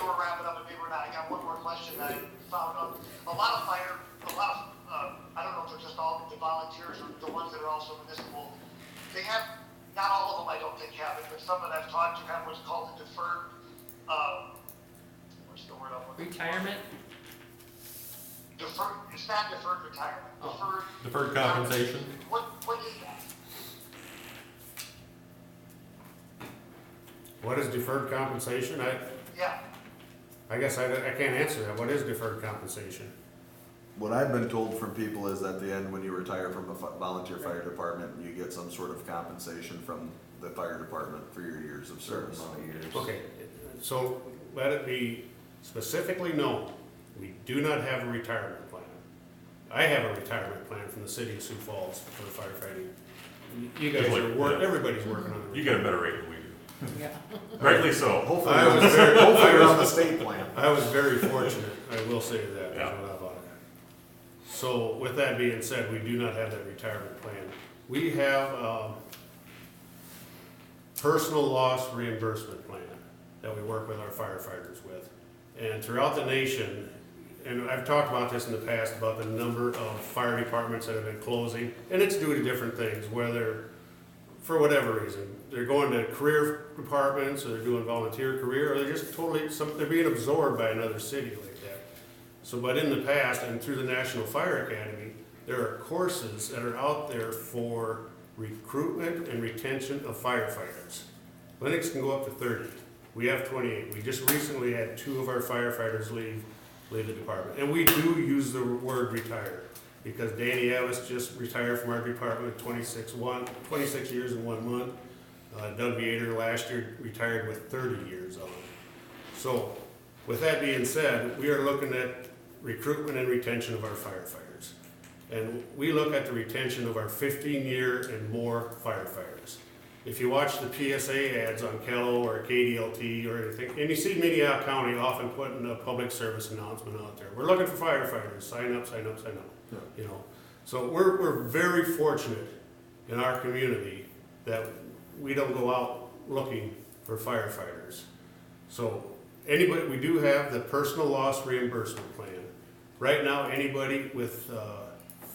Speaker 7: we're wrapping up and maybe we're not. I got one more question that I found out. A lot of, I don't know if they're just all the volunteers or the ones that are also municipal. They have, not all of them I don't think have it, but some that I've talked to have what's called the deferred, what's the word I'm looking for?
Speaker 8: Retirement,
Speaker 7: Deferred, it's not deferred retirement, deferred.
Speaker 5: Deferred compensation?
Speaker 7: What is that?
Speaker 1: What is deferred compensation?
Speaker 7: Yeah,
Speaker 1: I guess I can't answer that. What is deferred compensation?
Speaker 3: what I've been told from people is at the end, when you retire from a volunteer fire department, you get some sort of compensation from the fire department for your years of service.
Speaker 1: Okay, so let it be specifically known, we do not have a retirement plan. I have a retirement plan from the city of Sioux Falls for firefighting. You guys are everybody's working on it.
Speaker 5: You get a better rate than we do.
Speaker 8: yeah.
Speaker 5: Rightly so.
Speaker 3: Hopefully,
Speaker 1: I was very-
Speaker 3: hopefully you're on the state plan.
Speaker 1: I was very fortunate, I will say that,
Speaker 5: Yeah.
Speaker 1: about it. So with that being said, we do not have that retirement plan. We have, personal loss reimbursement plan that we work with our firefighters with. And throughout the nation, and I've talked about this in the past, about the number of fire departments that have been closing, and it's due to different things, whether, for whatever reason, they're going to career departments, or they're doing volunteer career, or they're just totally, they're being absorbed by another city like that. So, but in the past, and through the National Fire Academy, there are courses that are out there for recruitment and retention of firefighters. Lennox can go up to 30. We have 28. We just recently had 2 of our firefighters leave the department. And we do use the word retire, because Danny Avis just retired from our department, 26 years and 1 month. Doug Vieter last year retired with 30 years on. So, with that being said, we are looking at recruitment and retention of our firefighters. And we look at the retention of our 15-year and more firefighters. If you watch the PSA ads on Kello or KDLT or anything, and you see Minnehaha County often putting a public service announcement out there. We're looking for firefighters, sign up, sign up, sign up.
Speaker 3: Yeah.
Speaker 1: You know, so we're very fortunate in our community that we don't go out looking for firefighters. So anybody, we do have the personal loss reimbursement plan. Right now, anybody with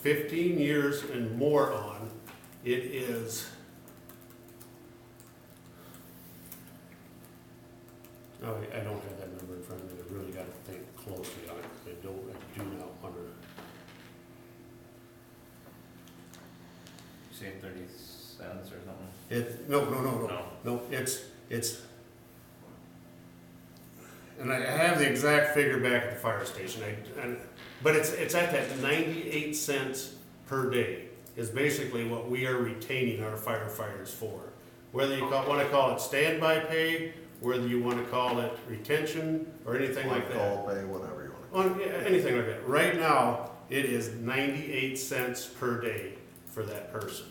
Speaker 1: 15 years and more on, it is, oh, I don't have that number in front of me. I really got to think closely on it. I do not wonder.
Speaker 4: You say 30 cents or something?
Speaker 1: No, it's, and I have the exact figure back at the fire station, but it's at that 98 cents per day is basically what we are retaining our firefighters for. Whether you want to call it standby pay, whether you want to call it retention or anything like that.
Speaker 3: Call, pay, whatever you want to call it.
Speaker 1: Anything like that. Right now, it is 98 cents per day for that person.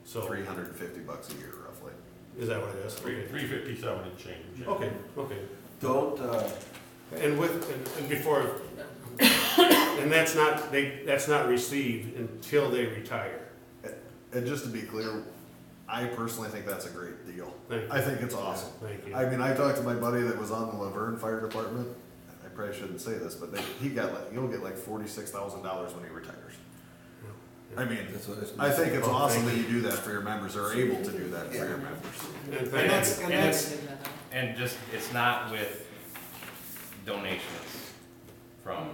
Speaker 1: So,
Speaker 3: $350 a year roughly.
Speaker 1: is that what it is? Okay.
Speaker 5: 357 and change.
Speaker 1: Okay.
Speaker 2: don't,
Speaker 1: And before, and that's not received until they retire.
Speaker 3: And just to be clear, I personally think that's a great deal.
Speaker 1: Thank you.
Speaker 3: I think it's awesome.
Speaker 1: Thank you.
Speaker 3: I mean, I talked to my buddy that was on the Laverne Fire Department. I probably shouldn't say this, but he'll get like $46,000 when he retires. I mean,
Speaker 2: That's what
Speaker 3: I think it's
Speaker 1: Well,
Speaker 3: awesome
Speaker 1: thank
Speaker 3: that you do that for your members, or are able to do that for your members.
Speaker 1: And
Speaker 4: And
Speaker 1: thank
Speaker 4: that's,
Speaker 1: you.
Speaker 4: and that's, and just, it's not with donations from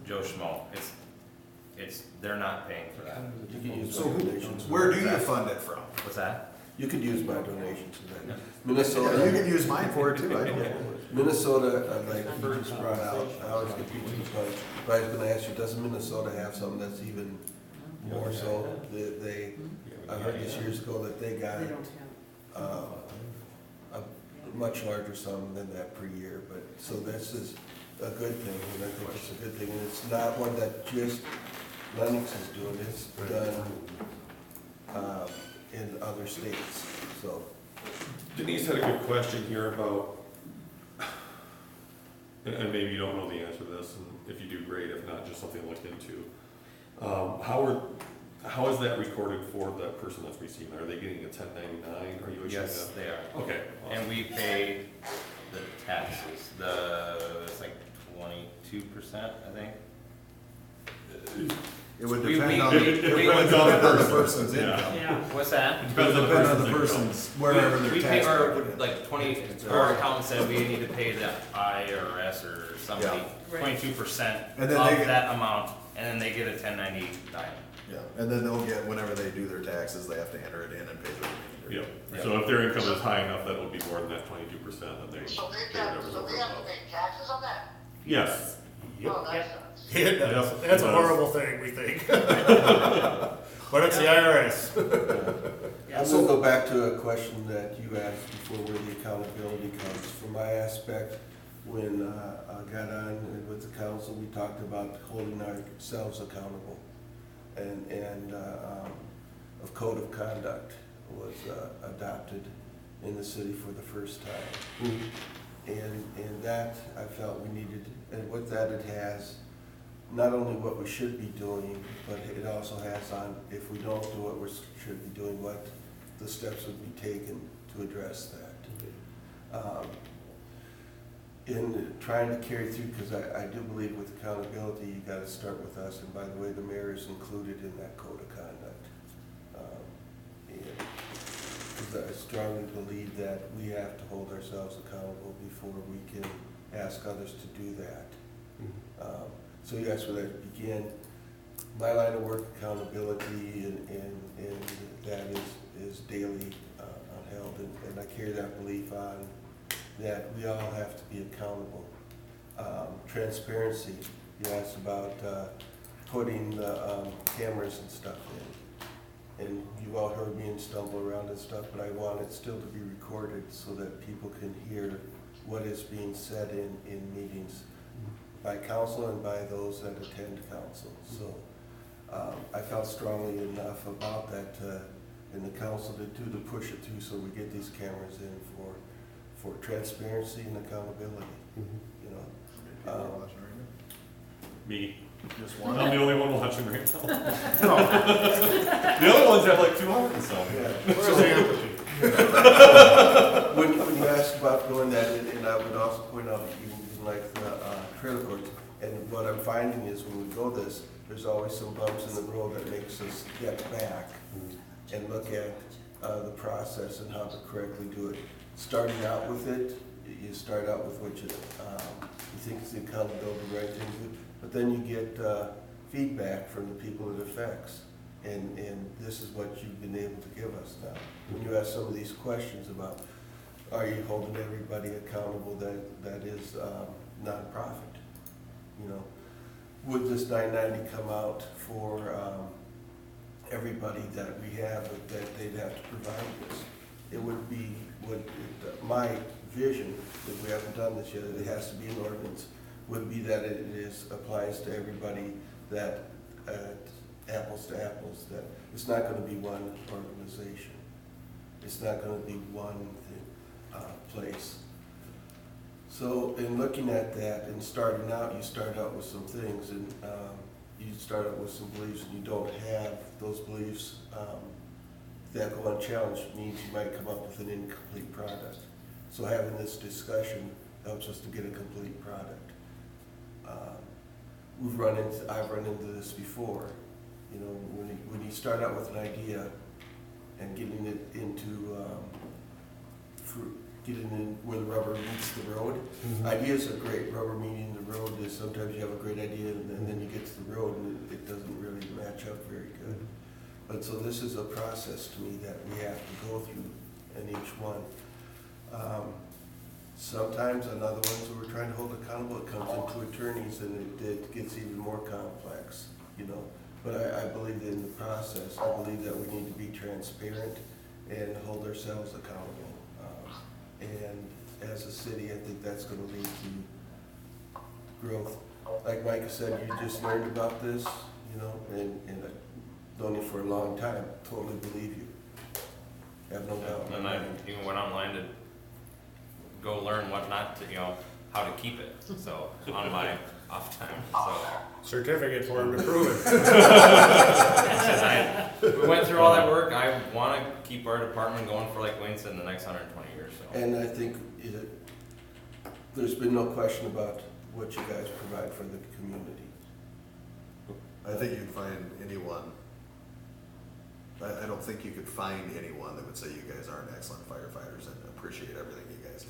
Speaker 4: Joe Schmo. It's, they're not paying for that.
Speaker 2: You can use
Speaker 3: So
Speaker 2: my donations.
Speaker 3: where do you fund it from?
Speaker 4: What's that?
Speaker 2: You could use my donations for that.
Speaker 3: Yeah, you
Speaker 2: Minnesota,
Speaker 3: can use mine for it too. I don't.
Speaker 2: Minnesota, like you just brought out, I always get people to budget. But I was gonna ask you, doesn't Minnesota have something that's even more so? I heard this years ago that they got
Speaker 8: They don't have.
Speaker 2: a much larger sum than that per year, but, so this is a good thing, and I think it's a good thing, and it's not one that just Lennox is doing, it's done, in other states, so.
Speaker 5: Denise had a good question here about, and maybe you don't know the answer to this, and if you do, great, if not, just something to look into. How is that recorded for the person that's receiving? Are they getting a 1099? Are you issuing
Speaker 4: Yes,
Speaker 5: a?
Speaker 4: they are.
Speaker 5: Okay.
Speaker 4: And we pay the taxes, it's like 22%, I think.
Speaker 3: It would
Speaker 4: We-
Speaker 3: depend
Speaker 4: we-
Speaker 3: on,
Speaker 4: we-
Speaker 3: it
Speaker 4: we-
Speaker 3: would depend on the person's
Speaker 5: Yeah.
Speaker 3: income.
Speaker 8: Yeah.
Speaker 4: What's that?
Speaker 3: It would depend on the person's, wherever
Speaker 4: We
Speaker 3: their
Speaker 4: pay
Speaker 3: tax
Speaker 4: our,
Speaker 3: bracket is.
Speaker 4: like 20, our accountant said we need to pay the IRS or somebody
Speaker 3: Yeah.
Speaker 8: Right.
Speaker 4: 22%
Speaker 3: And
Speaker 4: of
Speaker 3: then they get-
Speaker 4: that amount, and then they get a 1099.
Speaker 3: Yeah, and then they'll get, whenever they do their taxes, they have to enter it in and pay the remainder.
Speaker 5: Yeah, so if their income is high enough, that would be more than that 22%, then they.
Speaker 7: So they've
Speaker 5: pay
Speaker 7: got,
Speaker 5: whatever's
Speaker 7: so
Speaker 5: over
Speaker 7: they have to
Speaker 5: above.
Speaker 7: pay taxes on that?
Speaker 5: Yes,
Speaker 7: Oh, that
Speaker 8: Yep.
Speaker 7: sucks.
Speaker 1: It does.
Speaker 5: Yep,
Speaker 1: That's
Speaker 5: it
Speaker 1: a
Speaker 5: does.
Speaker 1: horrible thing, we think. But it's the IRS.
Speaker 8: Yeah.
Speaker 2: I'm gonna go back to a question that you asked before where the accountability comes. From my aspect, when I got on with the council, we talked about holding ourselves accountable. And a code of conduct was adopted in the city for the first time. And that I felt we needed, and with that it has not only what we should be doing, but it also has on, if we don't do what we should be doing, what the steps would be taken to address that. In trying to carry through, because I do believe with accountability, you gotta start with us, and by the way, the mayor is included in that code of conduct. Because I strongly believe that we have to hold ourselves accountable before we can ask others to do that. So you asked where that began. My line of work, accountability, and that is daily upheld, and I carry that belief on, that we all have to be accountable. Transparency, you asked about putting the cameras and stuff in. And you've all heard me and stumble around and stuff, but I want it still to be recorded so that people can hear what is being said in meetings by council and by those that attend council. So I felt strongly enough about that in the council to push it through so we get these cameras in for transparency and accountability, you know.
Speaker 5: me.
Speaker 3: Just
Speaker 5: I'm
Speaker 3: one.
Speaker 5: the only one watching right now. The other ones have like 200 and some.
Speaker 1: Where's the empathy?
Speaker 2: When you asked about doing that, and I would also point out that you didn't like the trailer courts, and what I'm finding is when we go this, there's always some bumps in the road that makes us step back and look at the process and how to correctly do it. Starting out with it, you start out with what you think is the accountability, right thing to do, but then you get feedback from the people it affects. And this is what you've been able to give us now. When you ask some of these questions about, are you holding everybody accountable that is nonprofit? You know, would this 990 come out for everybody that we have, that they'd have to provide this? It would be, my vision, if we haven't done this yet, it has to be an ordinance, would be that it applies to everybody that, apples to apples, that it's not gonna be one organization. It's not gonna be one place. So in looking at that and starting out, you start out with some things, and you start out with some beliefs, and you don't have those beliefs that go unchallenged means you might come up with an incomplete product. So having this discussion helps us to get a complete product. I've run into this before, you know, when you start out with an idea and getting it into, getting in where the rubber meets the road. Ideas are great, rubber meeting the road is sometimes you have a great idea and then you get to the road and it doesn't really match up very good. But so this is a process to me that we have to go through in each one. Sometimes on other ones that we're trying to hold accountable, it comes into attorneys and it gets even more complex, you know. But I believe that in the process, I believe that we need to be transparent and hold ourselves accountable. And as a city, I think that's gonna lead to growth. Like Micah said, you just learned about this, you know, and I've known you for a long time, totally believe you. Have no doubt.
Speaker 4: And I even went online to go learn what not to, you know, how to keep it, so, on my off time, so.
Speaker 1: Certificate for him to prove it.
Speaker 4: We went through all that work, I wanna keep our department going for, like Wayne said, in the next 120 years, so.
Speaker 2: And I think there's been no question about what you guys provide for the community.
Speaker 3: I think you can find anyone, I don't think you could find anyone that would say you guys aren't excellent firefighters and appreciate everything you guys do.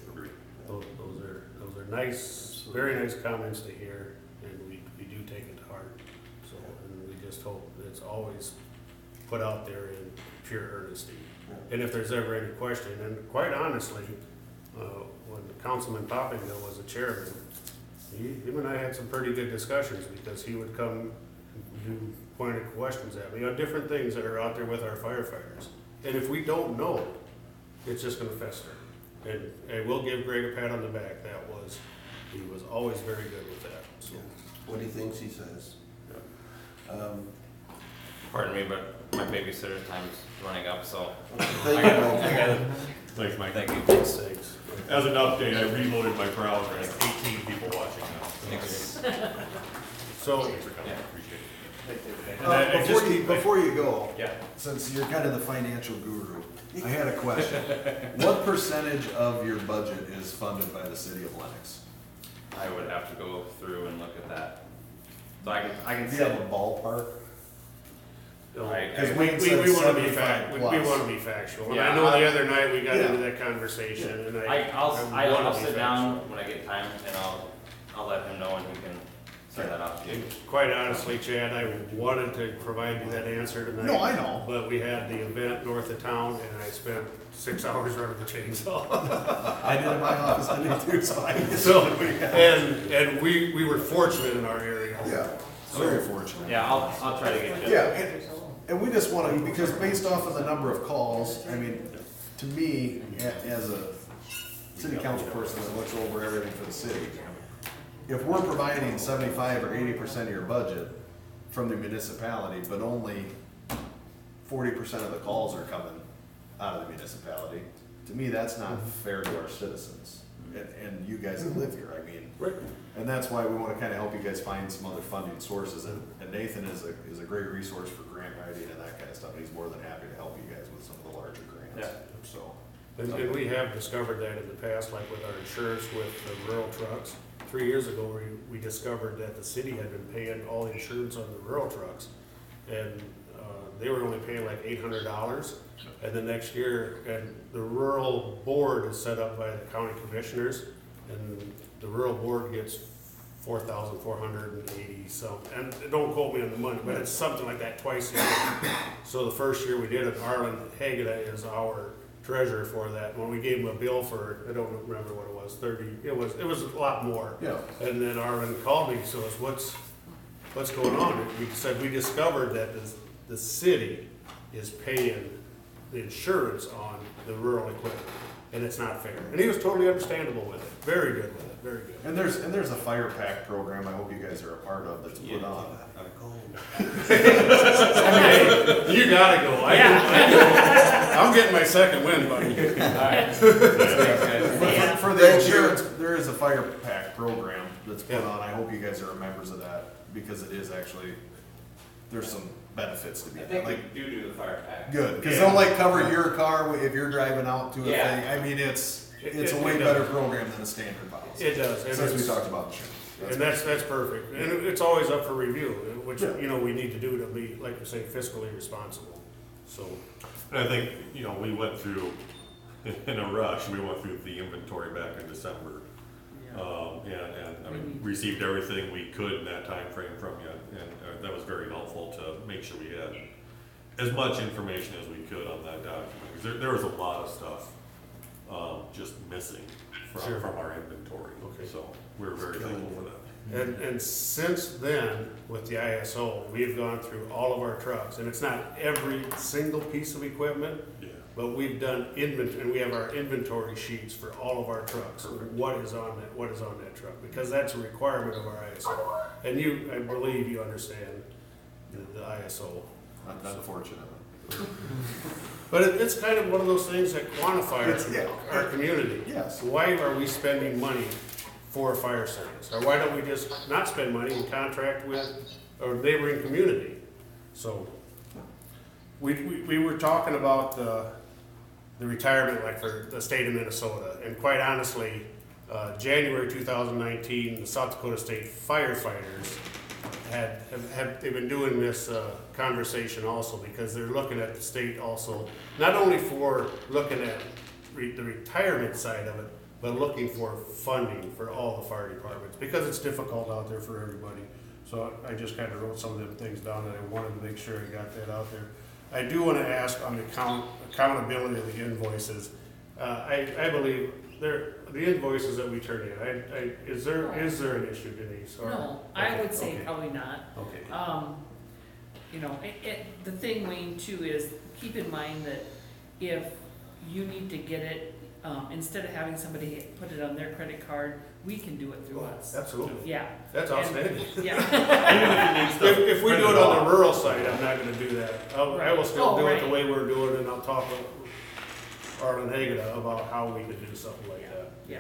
Speaker 1: Those are nice, very nice comments to hear, and we do take it to heart. So, and we just hope it's always put out there in pure earnesty. And if there's ever any question, and quite honestly, when Councilman Poppingville was a chairman, him and I had some pretty good discussions because he would come and do pointed questions at me on different things that are out there with our firefighters. And if we don't know, it's just gonna fester. And we'll give Greg a pat on the back. He was always very good with that. So.
Speaker 2: What he thinks he says.
Speaker 4: Pardon me, but my babysitter's time is running up, so.
Speaker 2: Thank you, Mike.
Speaker 5: Thanks, Mike.
Speaker 4: Thank you.
Speaker 1: Thanks.
Speaker 5: As an update, I reloaded my browser, I have 18 people watching now.
Speaker 4: Thanks.
Speaker 1: So,
Speaker 5: Thanks for coming,
Speaker 4: Yeah.
Speaker 5: appreciate it.
Speaker 3: Before you go,
Speaker 4: Yeah.
Speaker 3: since you're kind of the financial guru, I had a question. What percentage of your budget is funded by the city of Lennox?
Speaker 4: I would have to go through and look at that. So I can
Speaker 3: Do you
Speaker 4: say,
Speaker 3: have a ballpark?
Speaker 1: we
Speaker 3: Wayne said
Speaker 1: want to be
Speaker 3: 75
Speaker 1: we
Speaker 3: plus.
Speaker 1: want to be factual. And
Speaker 4: Yeah,
Speaker 1: I know the other night we got
Speaker 3: Yeah.
Speaker 1: into that conversation, and
Speaker 4: I'll
Speaker 1: wanna be
Speaker 4: sit down
Speaker 1: factual.
Speaker 4: when I get time and I'll let him know and he can send that out to you.
Speaker 1: Quite honestly, Chad, I wanted to provide you that answer tonight.
Speaker 3: No, I know.
Speaker 1: But we had the event north of town, and I spent 6 hours running the chainsaw.
Speaker 3: I did in my office, I did too, so I.
Speaker 1: So, and we were fortunate in our area.
Speaker 3: Yeah, very fortunate.
Speaker 4: Yeah, I'll try to get you.
Speaker 3: Yeah, and we just want to, because based off of the number of calls, I mean, to me, as a city council person that looks over everything for the city, if we're providing 75 or 80% of your budget from the municipality, but only 40% of the calls are coming out of the municipality, to me, that's not fair to our citizens and you guys that live here, I mean.
Speaker 1: Right.
Speaker 3: And that's why we want to kind of help you guys find some other funding sources, and Nathan is a great resource for grant writing and that kind of stuff, and he's more than happy to help you guys with some of the larger grants.
Speaker 4: Yeah.
Speaker 3: So,
Speaker 1: And we have discovered that in the past, like with our insurance with the rural trucks. 3 years ago, we discovered that the city had been paying all the insurance on the rural trucks. And they were only paying like $800. And the next year, and the rural board is set up by the county commissioners, and the rural board gets 4,480 something. And don't quote me on the money, but it's something like that twice a year. So the first year we did it, Arlen Hageda is our treasurer for that. When we gave him a bill for, I don't remember what it was, 30, it was a lot more.
Speaker 3: yeah.
Speaker 1: And then Arlen called me, so it's what's going on? And we said, we discovered that the city is paying the insurance on the rural equipment, and it's not fair. And he was totally understandable with it, very good with it, very good.
Speaker 3: And there's a fire pack program I hope you guys are a part of that's put on.
Speaker 1: Hey, you gotta go. I'm getting my second win, buddy.
Speaker 3: For the insurance, there is a fire pack program that's put on. I hope you guys are members of that because it is actually there's some benefits to be
Speaker 4: I
Speaker 3: had,
Speaker 4: think
Speaker 3: like,
Speaker 4: we do the fire pack.
Speaker 3: good, cause
Speaker 1: Yeah.
Speaker 3: they'll like cover your car if you're driving out to a
Speaker 4: Yeah.
Speaker 3: thing, I mean, it's a
Speaker 1: It
Speaker 3: way
Speaker 1: does.
Speaker 3: better program than a standard policy.
Speaker 1: It does, and
Speaker 3: Since we
Speaker 1: it's-
Speaker 3: talked about insurance.
Speaker 1: And that's perfect, and it's always up for review, which,
Speaker 3: Yeah.
Speaker 1: you know, we need to do to be, like you say, fiscally responsible, so.
Speaker 5: And I think, you know, we went through, in a rush, we went through the inventory back in December.
Speaker 8: Yeah.
Speaker 5: And I mean, received everything we could in that time frame from you, and that was very helpful to make sure we had as much information as we could on that document, because there was a lot of stuff, just missing
Speaker 1: Sure.
Speaker 5: from our inventory.
Speaker 1: Okay.
Speaker 5: So, we're very thankful for that.
Speaker 1: And since then, with the ISO, we've gone through all of our trucks, and it's not every single piece of equipment,
Speaker 5: Yeah.
Speaker 1: but we've done inventory, and we have our inventory sheets for all of our trucks, what is on that truck, because that's a requirement of our ISO. And you, I believe you understand the ISO.
Speaker 3: Unfortunately.
Speaker 1: But it's kind of one of those things that quantify
Speaker 3: Yeah.
Speaker 1: our community.
Speaker 3: Yes.
Speaker 1: Why are we spending money for a fire service? Or why don't we just not spend money and contract with a neighboring community? So, we were talking about the retirement, like for the state of Minnesota, and quite honestly, January 2019, the South Dakota State firefighters they've been doing this conversation also, because they're looking at the state also, not only for looking at the retirement side of it, but looking for funding for all the fire departments, because it's difficult out there for everybody. So I just kind of wrote some of them things down, and I wanted to make sure I got that out there. I do want to ask on the accountability of the invoices. I believe the invoices that we turn in, is there an issue, Denise? Or-
Speaker 8: No, I
Speaker 1: Okay,
Speaker 8: would say
Speaker 1: okay,
Speaker 8: probably not.
Speaker 1: Okay.
Speaker 8: You know, the thing, Wayne, too, is keep in mind that if you need to get it, instead of having somebody put it on their credit card, we can do it through us.
Speaker 1: Absolutely.
Speaker 8: Yeah.
Speaker 1: That's
Speaker 8: And-
Speaker 1: outstanding.
Speaker 8: Yeah.
Speaker 1: If we do it on the rural side, I'm not gonna do that. I will still
Speaker 8: Oh,
Speaker 1: do it the
Speaker 8: right.
Speaker 1: way we're doing it, and I'll talk with Arlen Hageda about how we could do something like that.
Speaker 8: Yeah.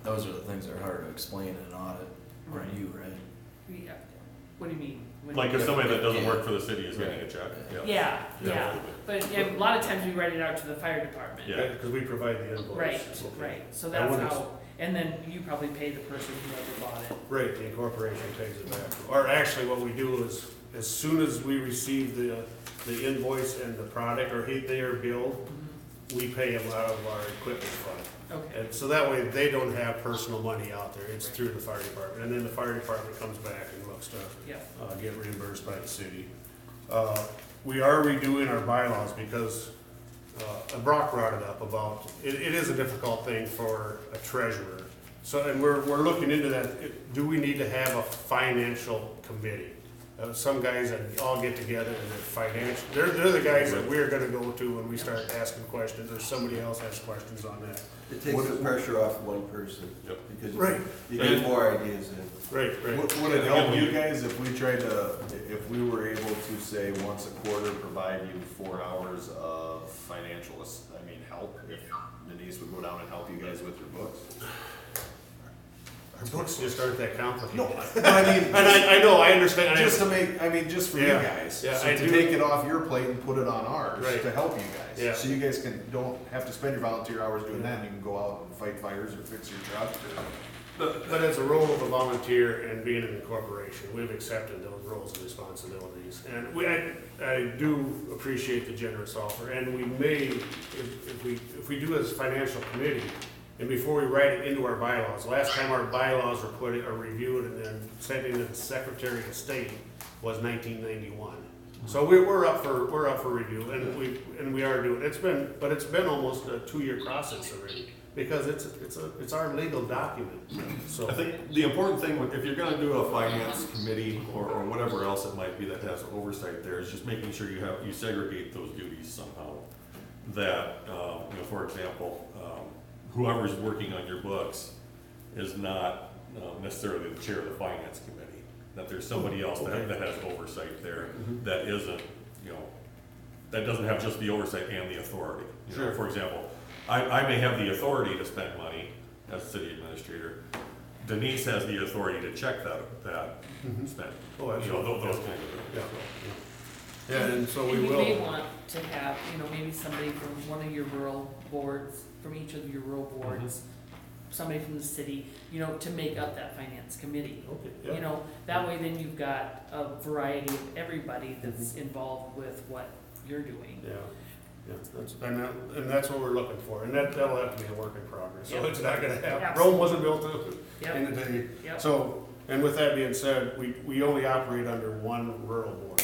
Speaker 6: Those are the things that are hard to explain in an audit, or
Speaker 8: Right.
Speaker 6: you, right?
Speaker 8: Yeah. What do you mean? When-
Speaker 5: Like if somebody that doesn't work for the city is getting a check,
Speaker 8: Yeah, yeah,
Speaker 5: Yeah.
Speaker 8: but yeah, a lot of times we write it out to the fire department.
Speaker 5: Yeah.
Speaker 1: Because we provide the invoice.
Speaker 8: Right,
Speaker 1: Okay.
Speaker 8: right, so
Speaker 1: I
Speaker 8: that's
Speaker 1: wouldn't-
Speaker 8: how, and then you probably pay the person who ever bought it.
Speaker 1: Right, the incorporation pays it back. Or actually, what we do is, as soon as we receive the invoice and the product, or they are billed, we pay them out of our equipment fund.
Speaker 8: Okay,
Speaker 1: And so that way, they don't have personal money out there, it's through the fire department, and then the fire department comes back and looks to
Speaker 8: yeah,
Speaker 1: get reimbursed by the city. We are redoing our bylaws because Brock brought it up about, it is a difficult thing for a treasurer. So, and we're looking into that, do we need to have a financial committee? Some guys that all get together and they're they're the guys that we're gonna go to when we start asking questions, or somebody else has questions on that.
Speaker 2: It takes the pressure off one person,
Speaker 5: Yep.
Speaker 2: because
Speaker 1: Right.
Speaker 2: you get more ideas in.
Speaker 1: Right, right.
Speaker 3: Would it help you guys if we tried to, if we were able to say once a quarter, provide you 4 hours of financial, help? If Denise would go down and help you guys with your books?
Speaker 1: Our books just aren't that complicated.
Speaker 3: No, I mean,
Speaker 1: And I know, I understand.
Speaker 3: just to make, just for you
Speaker 1: Yeah.
Speaker 3: guys.
Speaker 1: Yeah,
Speaker 3: So
Speaker 1: I
Speaker 3: to
Speaker 1: do-
Speaker 3: take it off your plate and put it on ours,
Speaker 1: Right.
Speaker 3: to help you guys.
Speaker 1: Yeah.
Speaker 3: So you guys don't have to spend your volunteer hours doing that, and you can go out and fight fires or fix your truck or.
Speaker 1: But as a role of a volunteer and being in a corporation, we've accepted those roles and responsibilities. And I do appreciate the generous offer, and we may, if we do as a financial committee, and before we write it into our bylaws, last time our bylaws were reviewed and then sent into the Secretary of State was 1991. So we're up for review, and we are doing, it's been almost a 2-year process already, because it's our legal document, so.
Speaker 5: I think the important thing, if you're gonna do a finance committee or whatever else it might be that has oversight there, is just making sure you segregate those duties somehow. That, for example, whoever's working on your books is not necessarily the chair of the finance committee. That there's somebody else that has oversight there that isn't, that doesn't have just the oversight and the authority.
Speaker 1: Sure.
Speaker 5: For example, I may have the authority to spend money as a city administrator, Denise has the authority to check that spend.
Speaker 1: Oh,
Speaker 5: You know,
Speaker 1: absolutely.
Speaker 5: those kind of things.
Speaker 1: Yeah, yeah. And so we
Speaker 8: And you may
Speaker 1: will,
Speaker 8: want to have, you know, maybe somebody from one of your rural boards, from each of your rural boards, somebody from the city, you know, to make up that finance committee.
Speaker 1: okay,
Speaker 8: You
Speaker 1: yeah,
Speaker 8: know, that way then you've got a variety of everybody that's involved with what you're doing.
Speaker 1: yeah. Yeah, and that's what we're looking for, and that'll have to be a work in progress, so
Speaker 8: Yep.
Speaker 1: it's not gonna happen.
Speaker 8: Absolutely.
Speaker 1: Rome wasn't built
Speaker 8: Yep.
Speaker 1: in a day.
Speaker 8: Yep.
Speaker 1: So, and with that being said, we only operate under one rural board.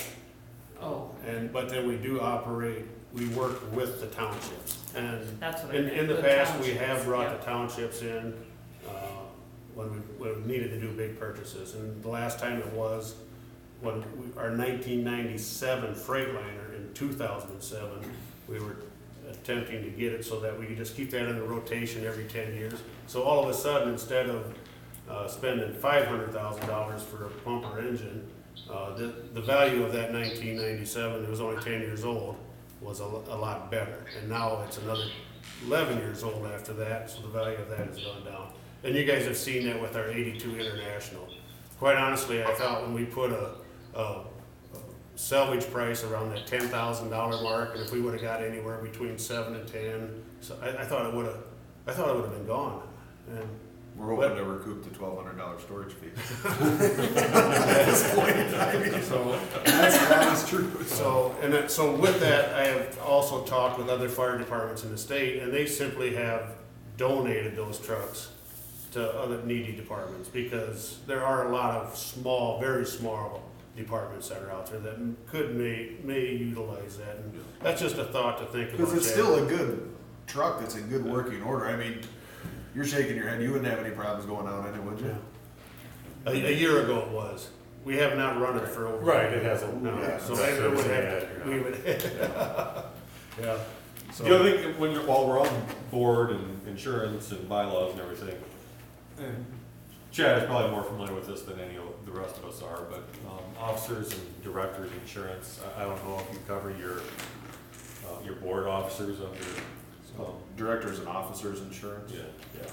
Speaker 8: Oh,
Speaker 1: But then we do operate, we work with the townships. And
Speaker 8: that's what I
Speaker 1: in,
Speaker 8: meant.
Speaker 1: in the past, we
Speaker 8: townships,
Speaker 1: have brought
Speaker 8: yep.
Speaker 1: the townships in, when we needed to do big purchases. And the last time it was, when our 1997 Freightliner in 2007, we were attempting to get it so that we could just keep that in the rotation every 10 years. So all of a sudden, instead of spending $500,000 for a pumper engine, the value of that 1997, it was only 10 years old, was a lot better. And now it's another 11 years old after that, so the value of that has gone down. And you guys have seen that with our 82 International. Quite honestly, I thought when we put a salvage price around that $10,000 mark, and if we would've got anywhere between 7 and 10, so I thought it would've been gone. And
Speaker 3: We're hoping to recoup the $1,200 storage fee.
Speaker 1: so,
Speaker 3: That's true.
Speaker 1: so with that, I have also talked with other fire departments in the state, and they simply have donated those trucks to other needy departments, because there are a lot of small, very small departments that are out there that may utilize that, and that's just a thought to think about.
Speaker 3: Because it's
Speaker 1: Chad.
Speaker 3: still a good truck that's in good working order. I mean, you're shaking your head, you wouldn't have any problems going out in it, would you?
Speaker 1: Yeah. A year ago it was. We have not run it for over.
Speaker 5: Right, it hasn't.
Speaker 1: No,
Speaker 5: Yeah,
Speaker 1: so
Speaker 5: it's
Speaker 1: it would
Speaker 5: servicing
Speaker 1: have,
Speaker 5: it,
Speaker 1: we would, yeah. So-
Speaker 5: The other thing, while we're on board and insurance and bylaws and everything, and Chad is probably more familiar with this than any of the rest of us are, but officers and directors insurance, I don't know if you cover your board officers under,
Speaker 3: Directors and officers insurance?
Speaker 5: yeah.
Speaker 1: Yeah.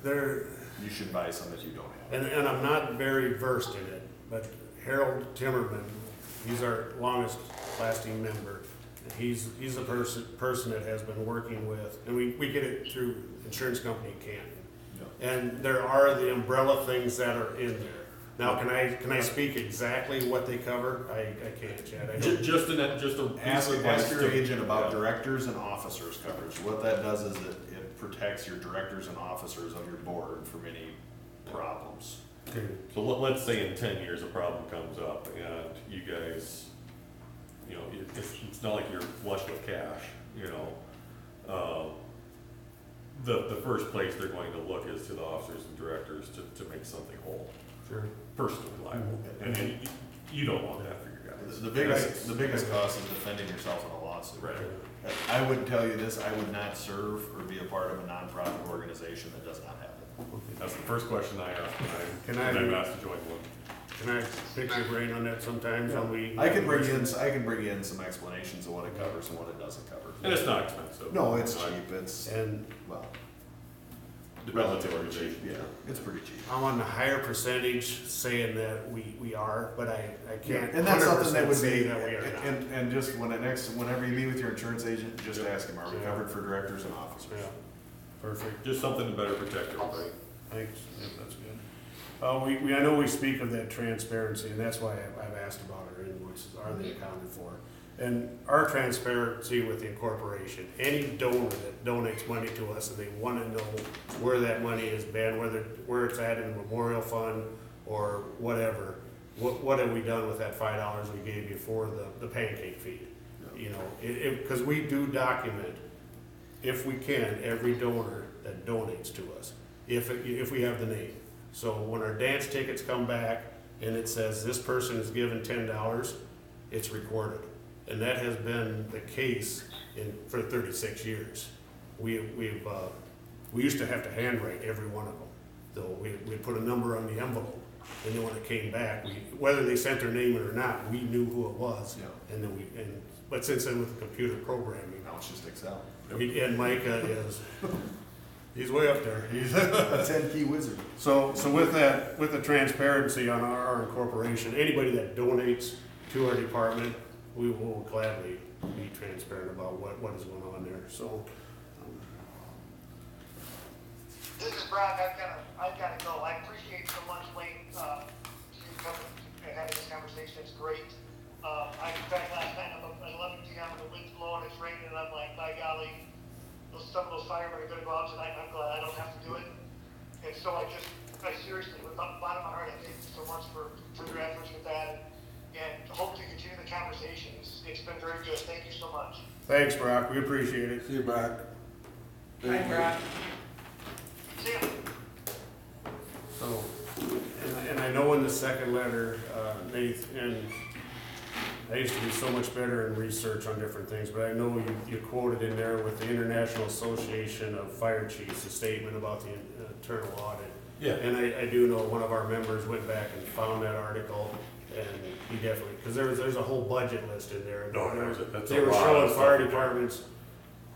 Speaker 1: There,
Speaker 3: You should buy some that you don't have.
Speaker 1: and I'm not very versed in it, but Harold Timmerman, he's our longest lasting member. He's the person that has been working with, and we get it through insurance company in Canton. And there are the umbrella things that are in there. Now, can I speak exactly what they cover? I can't, Chad. I don't.
Speaker 5: Just a
Speaker 3: Ask your
Speaker 5: to-
Speaker 3: agent about
Speaker 5: yeah.
Speaker 3: directors and officers coverage. What that does is it protects your directors and officers of your board from any problems.
Speaker 1: Okay.
Speaker 5: So let's say in 10 years a problem comes up and you guys, you know, it's not like you're flush with cash, you know. The first place they're going to look is to the officers and directors to make something whole,
Speaker 1: Sure.
Speaker 5: personally liable. And you don't want that for your guys.
Speaker 3: The biggest cost is defending yourself in a lawsuit.
Speaker 5: Right.
Speaker 3: I would tell you this, I would not serve or be a part of a nonprofit organization that does not have it.
Speaker 5: That's the first question I ask
Speaker 1: Can
Speaker 5: when
Speaker 1: I-
Speaker 5: I'm asked to join one.
Speaker 1: Can I pick your brain on that sometimes when we?
Speaker 3: I can bring in some explanations of what it covers and what it doesn't cover.
Speaker 5: And it's not expensive.
Speaker 3: No, it's cheap, it's,
Speaker 1: And
Speaker 3: well,
Speaker 5: Relatively
Speaker 3: relatively cheap,
Speaker 5: cheap.
Speaker 3: yeah, it's pretty cheap.
Speaker 1: I'm on the higher percentage saying that we are, but I can't.
Speaker 3: And that's something that
Speaker 1: 100%
Speaker 3: would
Speaker 1: say
Speaker 3: be,
Speaker 1: that we are not.
Speaker 3: and just whenever you meet with your insurance agent, just
Speaker 5: Yeah.
Speaker 3: ask him, are we
Speaker 1: Yeah.
Speaker 3: covered for directors and officers?
Speaker 1: Yeah, perfect.
Speaker 5: Just something to better protect everybody.
Speaker 1: Thanks, yeah, that's good. I know we speak of that transparency, and that's why I've asked about our invoices, are they accounted for? And our transparency with the incorporation, any donor that donates money to us and they wanna know where that money has been, where it's at in the memorial fund or whatever, what have we done with that $5 we gave you for the pancake feed? You know, cause we do document, if we can, every donor that donates to us, if we have the name. So when our dance tickets come back and it says this person is given $10, it's recorded. And that has been the case for 36 years. We used to have to handwrite every one of them. So we'd put a number on the envelope, and then when it came back, whether they sent their name in or not, we knew who it was.
Speaker 3: Yeah.
Speaker 1: And then but since then with the computer programming,
Speaker 3: Now it's just Excel.
Speaker 1: and Micah is He's way up there. He's
Speaker 2: A 10-key wizard.
Speaker 1: So with that, with the transparency on our incorporation, anybody that donates to our department, we will gladly be transparent about what is going on there, so.
Speaker 7: This is Brock, I've gotta go. I appreciate so much, Wayne, you coming and having this conversation, it's great. In fact, last night, at 11 PM, the wind's blowing, it's raining, and I'm like, by golly, some of those firemen are gonna go out tonight, and I'm glad I don't have to do it. And so I seriously, with the bottom of my heart, I thank you so much for your efforts with that, and hope to continue the conversation. It's been very good, thank you so much.
Speaker 1: Thanks, Brock, we appreciate it.
Speaker 2: See you, Brock.
Speaker 8: Hi, Brock.
Speaker 7: See ya.
Speaker 1: So, and I know in the second letter, Nate, and I used to be so much better in research on different things, but I know you quoted in there with the International Association of Fire Chiefs, a statement about the internal audit.
Speaker 5: Yeah.
Speaker 1: And I do know one of our members went back and found that article, and he definitely, because there's a whole budget list in there.
Speaker 5: No, that's a
Speaker 1: They were
Speaker 5: lot of
Speaker 1: showing
Speaker 5: stuff
Speaker 1: fire
Speaker 5: in there.
Speaker 1: departments,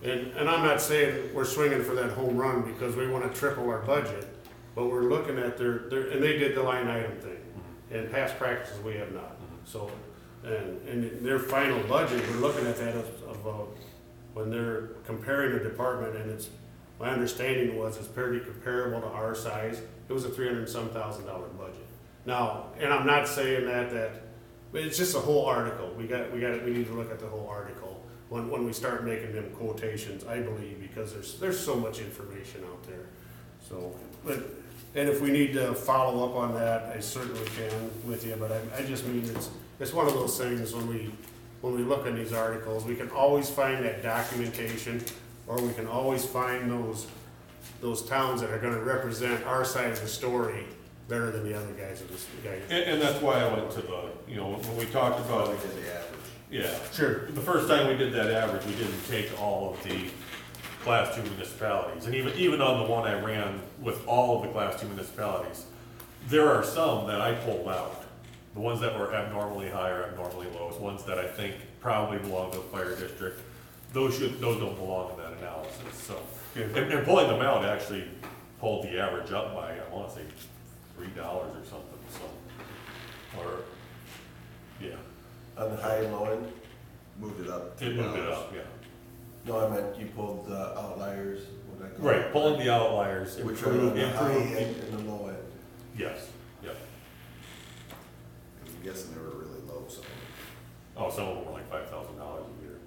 Speaker 1: and I'm not saying we're swinging for that home run because we want to triple our budget, but we're looking at their, and they did the line item thing. And past practices, we have not. So, and their final budget, we're looking at that of when they're comparing a department, and it's, my understanding was it's pretty comparable to our size. It was a $300-some thousand budget. Now, and I'm not saying that, but it's just a whole article. We need to look at the whole article when we start making them quotations, I believe, because there's so much information out there. So, and if we need to follow up on that, I certainly can with you, but I just mean it's one of those things when we look in these articles, we can always find that documentation, or we can always find those towns that are gonna represent our side of the story better than the other guys of this guy.
Speaker 5: And that's why I went to when we talked about,
Speaker 3: We did the average.
Speaker 5: yeah.
Speaker 1: Sure.
Speaker 5: The first time we did that average, we didn't take all of the Class 2 municipalities. And even on the one I ran with all of the Class 2 municipalities, there are some that I pulled out. The ones that were abnormally high or abnormally low, ones that I think probably belong to the fire district, those don't belong in that analysis, so.
Speaker 1: Yeah.
Speaker 5: And pulling them out actually pulled the average up by, I wanna say, $3 or something, so. Or, yeah,
Speaker 2: On the high and low end?
Speaker 3: Moved it up.
Speaker 5: it moved it up, yeah.
Speaker 2: No, I meant you pulled the outliers, what I call.
Speaker 5: Right, pulling the outliers,
Speaker 2: Which are on the high
Speaker 5: improve,
Speaker 2: end and the low end.
Speaker 5: yes, yeah.
Speaker 3: I'm guessing they were really low, so.
Speaker 5: Oh, some of them were like $5,000 a year.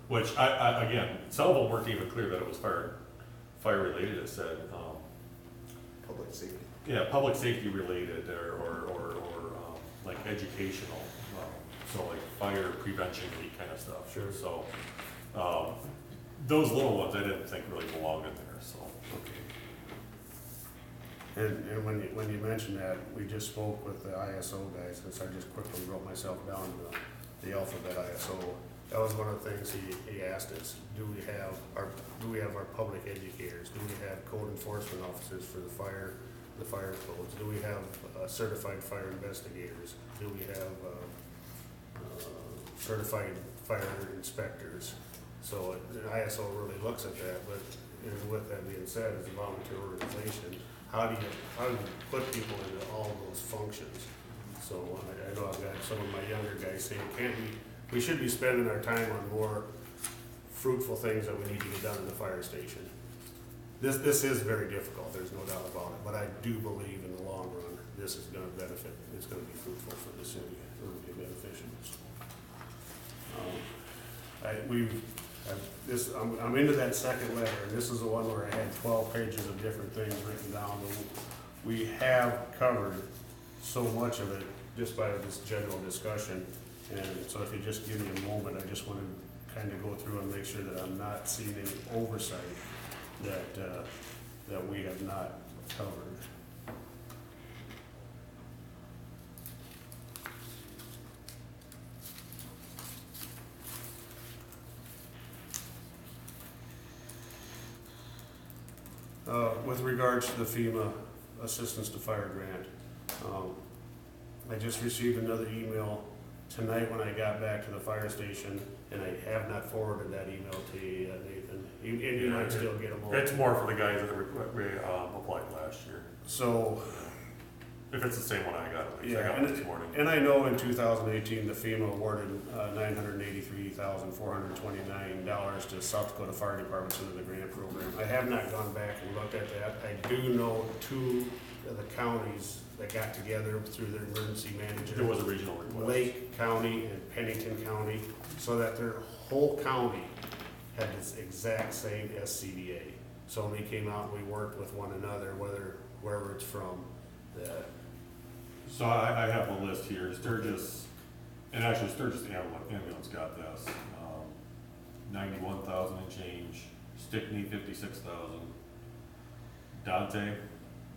Speaker 5: Which I again, some of them weren't even clear that it was fire related. It said,
Speaker 3: Public safety.
Speaker 5: yeah, public safety related or like educational. So like fire prevention week kind of stuff.
Speaker 1: Sure.
Speaker 5: So, those little ones I didn't think really belonged in there, so.
Speaker 1: Okay. And when you mentioned that, we just spoke with the ISO guys, since I just quickly wrote myself down the alphabet ISO. That was one of the things he asked us, do we have our public educators? Do we have code enforcement officers for the fire codes? Do we have certified fire investigators? Do we have certified fire inspectors? So the ISO really looks at that, but with that being said, as a volunteer organization, how do you put people into all those functions? So I know I've got some of my younger guys saying, we should be spending our time on more fruitful things that we need to get done in the fire station. This is very difficult, there's no doubt about it, but I do believe in the long run, this is gonna benefit, it's gonna be fruitful for the city, it will be beneficial. I'm into that second letter, and this is the one where I had 12 pages of different things written down. We have covered so much of it just by this general discussion, and so if you just give me a moment, I just want to kind of go through and make sure that I'm not seeing any oversight that we have not covered. With regards to the FEMA Assistance to Fire Grant, I just received another email tonight when I got back to the fire station, and I have not forwarded that email to you yet, Nathan. And you might still get them all.
Speaker 5: It's more for the guys that applied last year.
Speaker 1: So,
Speaker 5: If it's the same one I got, at least. I
Speaker 1: yeah,
Speaker 5: got it this morning.
Speaker 1: and I know in 2018, the FEMA awarded $983,429 to South Dakota Fire Departments under the grant program. I have not gone back and looked at that. I do know 2 of the counties that got together through their emergency manager.
Speaker 5: There was a regional request.
Speaker 1: Lake County and Pennington County, so that their whole county had this exact same SCBA. So when they came out, we worked with one another, wherever it's from.
Speaker 5: So I have a list here. Sturgis, and actually Sturgis ambulance got this. 91,000 and change. Stickney 56,000. Dante,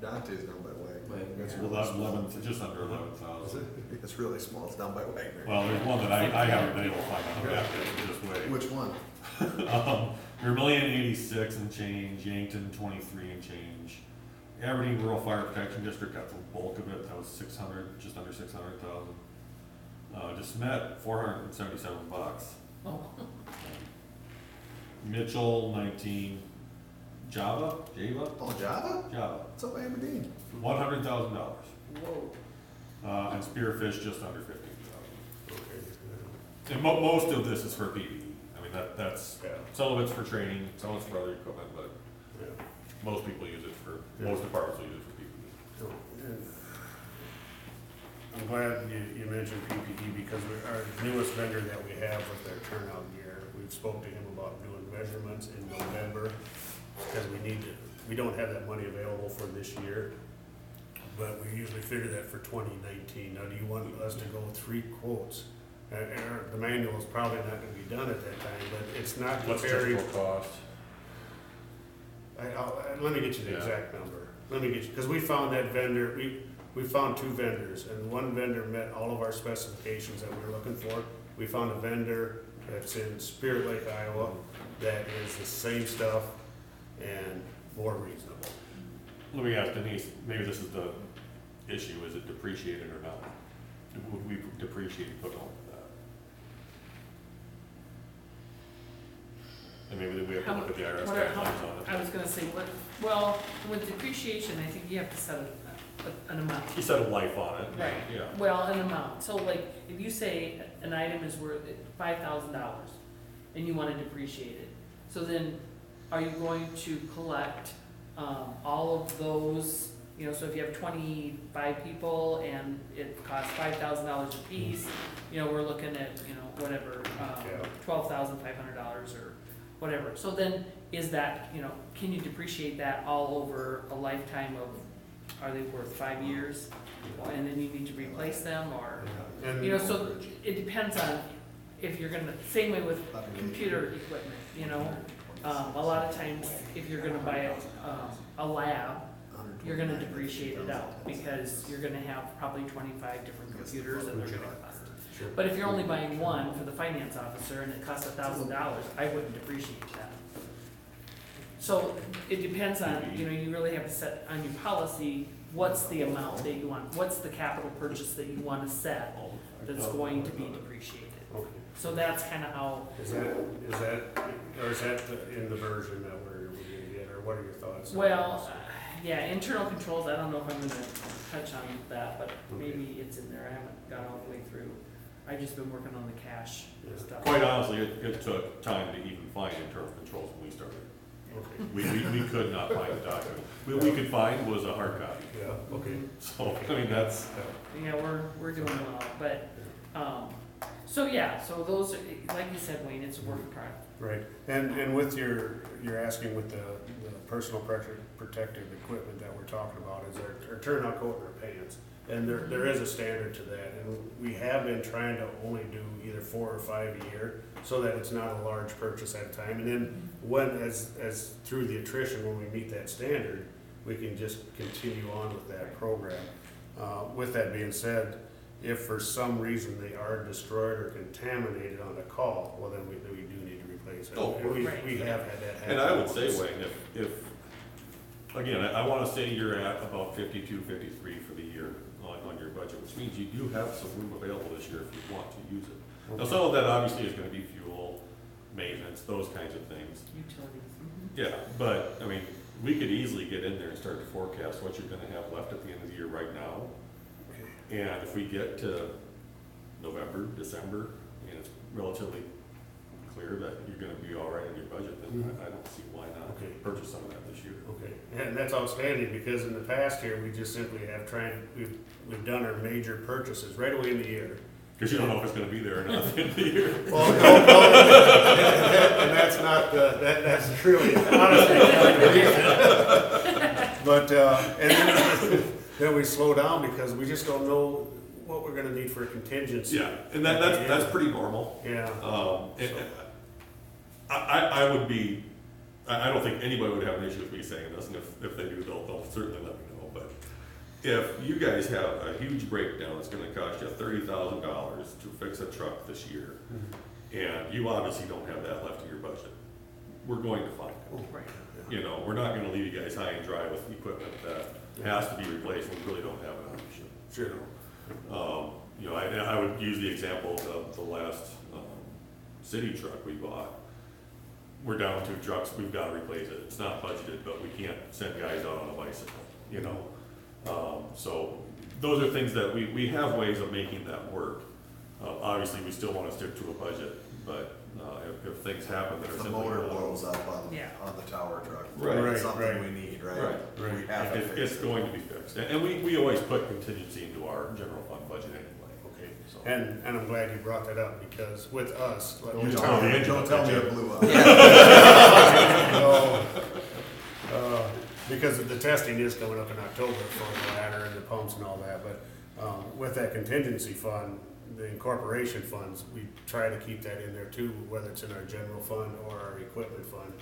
Speaker 3: Dante's down by Wagner. That's
Speaker 6: Yeah.
Speaker 3: really
Speaker 5: 11,
Speaker 3: small.
Speaker 5: just under 11,000.
Speaker 3: It's really small, it's down by Wagner.
Speaker 5: Well, there's one that I haven't been able to find on the map yet, this way.
Speaker 3: Which one?
Speaker 5: Vermillion 86 and change, Yankton 23 and change. Aberdeen Rural Fire Protection District got the bulk of it, that was 600, just under 600,000. DeSmet, $477.
Speaker 8: Oh,
Speaker 5: Mitchell 19, Java,
Speaker 3: Oh, Java? What's up, Aberdeen?
Speaker 5: $100,000.
Speaker 8: whoa.
Speaker 5: And Spearfish just under 15,000.
Speaker 1: Okay.
Speaker 5: And most of this is for PPE. I mean, that's,
Speaker 1: Yeah.
Speaker 5: some of it's for training, some of it's for other equipment, but
Speaker 1: Yeah.
Speaker 5: most people use it for, most departments will use it for PPE.
Speaker 1: So, and I'm glad you mentioned PPE because our newest vendor that we have with their turnout gear, we've spoke to him about doing measurements in November because we don't have that money available for this year, but we usually figure that for 2019. Now, do you want us to go 3 quotes? The manual is probably not gonna be done at that time, but it's not
Speaker 5: What's
Speaker 1: very.
Speaker 5: typical cost?
Speaker 1: Let me get you the
Speaker 5: Yeah.
Speaker 1: exact number. Because we found that vendor, we found 2 vendors, and one vendor met all of our specifications that we were looking for. We found a vendor that's in Spirit Lake, Iowa, that is the same stuff and more reasonable.
Speaker 5: Let me ask Denise, maybe this is the issue, is it depreciated or not? Would we depreciate equipment like that? And maybe we have to look at the IRS guidelines on
Speaker 8: I
Speaker 5: it.
Speaker 8: was gonna say, with depreciation, I think you have to set an amount.
Speaker 5: You set a life on it.
Speaker 8: Right.
Speaker 5: Yeah.
Speaker 8: Well, an amount, so like, if you say an item is worth $5,000 and you wanna depreciate it, so then are you going to collect, all of those, so if you have 25 people and it costs $5,000 a piece, we're looking at, whatever, $12,500 or whatever. So then, is that, can you depreciate that all over a lifetime of, are they worth 5 years? And then you need to replace them, or,
Speaker 1: And
Speaker 8: so it depends on if you're gonna, same way with computer equipment, a lot of times, if you're gonna buy a lab, you're gonna depreciate it out, because you're gonna have probably 25 different computers and they're gonna cost. But if you're only buying one for the finance officer and it costs $1,000, I wouldn't depreciate that. So it depends on, you really have to set on your policy, what's the amount that you want, what's the capital purchase that you wanna set that's going to be depreciated.
Speaker 1: Okay.
Speaker 8: So that's kinda how,
Speaker 1: Is that, or is that in the version that we're gonna get, or what are your thoughts?
Speaker 8: well, yeah, internal controls, I don't know if I'm gonna touch on that, but maybe it's in there, I haven't got all the way through. I've just been working on the cash stuff.
Speaker 5: Quite honestly, it took time to even find internal controls when we started.
Speaker 1: Okay.
Speaker 5: We could not find the document. What we could find was a hard copy.
Speaker 1: Yeah, okay.
Speaker 5: So, I mean, that's,
Speaker 8: Yeah, we're doing well, but, so yeah, so those, like you said, Wayne, it's a work in progress.
Speaker 1: Right, and with you're asking with the personal protective equipment that we're talking about, is our turnout coat and our pants. And there is a standard to that, and we have been trying to only do either 4 or 5 a year, so that it's not a large purchase at a time. And then as through the attrition, when we meet that standard, we can just continue on with that program. With that being said, if for some reason they are destroyed or contaminated on a call, well, then we do need to replace it.
Speaker 5: Oh,
Speaker 1: And we
Speaker 8: right.
Speaker 1: have had that happen.
Speaker 5: and I would say,
Speaker 1: once.
Speaker 5: Wayne, if, again, I wanna say you're at about 52, 53 for the year. on your budget, which means you do have some room available this year if you want to use it. Now, some of that obviously is gonna be fuel, maintenance, those kinds of things.
Speaker 8: Utilities.
Speaker 5: Yeah, but, I mean, we could easily get in there and start to forecast what you're gonna have left at the end of the year right now. And if we get to November, December, and it's relatively clear that you're gonna be all right in your budget, then I don't see why not
Speaker 1: Okay.
Speaker 5: purchase some of that this year.
Speaker 1: Okay, and that's outstanding, because in the past here, we just simply have we've done our major purchases right away in the year.
Speaker 5: Cause you don't know if it's gonna be there or not at the end of the year.
Speaker 1: Well, no, and that's not, that's truly, honestly, not the reason. But, and then we slow down because we just don't know what we're gonna need for a contingency.
Speaker 5: Yeah, and that's pretty normal.
Speaker 1: Yeah.
Speaker 5: I would be, I don't think anybody would have an issue with me saying this, and if they do, they'll certainly let me know, but if you guys have a huge breakdown, it's gonna cost you $30,000 to fix a truck this year, and you obviously don't have that left in your budget, we're going to find it.
Speaker 8: Right.
Speaker 5: You know, we're not gonna leave you guys high and dry with equipment that has to be replaced, we really don't have an option.
Speaker 1: Sure.
Speaker 5: You know, I would use the example of the last city truck we bought. We're down 2 trucks, we've got to replace it. It's not budgeted, but we can't send guys out on a bicycle, you know? So those are things that we have ways of making that work. Obviously, we still want to stick to a budget, but if things happen that are
Speaker 3: If the
Speaker 5: simply
Speaker 3: motor
Speaker 5: wrong-
Speaker 3: blows up on
Speaker 8: Yeah.
Speaker 3: the tower truck,
Speaker 5: Right,
Speaker 3: it's something
Speaker 1: right.
Speaker 3: we need, right?
Speaker 5: Right.
Speaker 3: We have to
Speaker 5: It's
Speaker 3: fix it.
Speaker 5: going to be fixed. And we always put contingency into our general fund budget anyway.
Speaker 1: Okay,
Speaker 5: So.
Speaker 1: and I'm glad you brought that up, because with us, let me
Speaker 5: Don't
Speaker 1: tell you,
Speaker 5: tell
Speaker 3: Don't tell me it blew up.
Speaker 1: no, because the testing is coming up in October for the ladder and the pumps and all that, but, with that contingency fund, the incorporation funds, we try to keep that in there too, whether it's in our general fund or our equipment fund.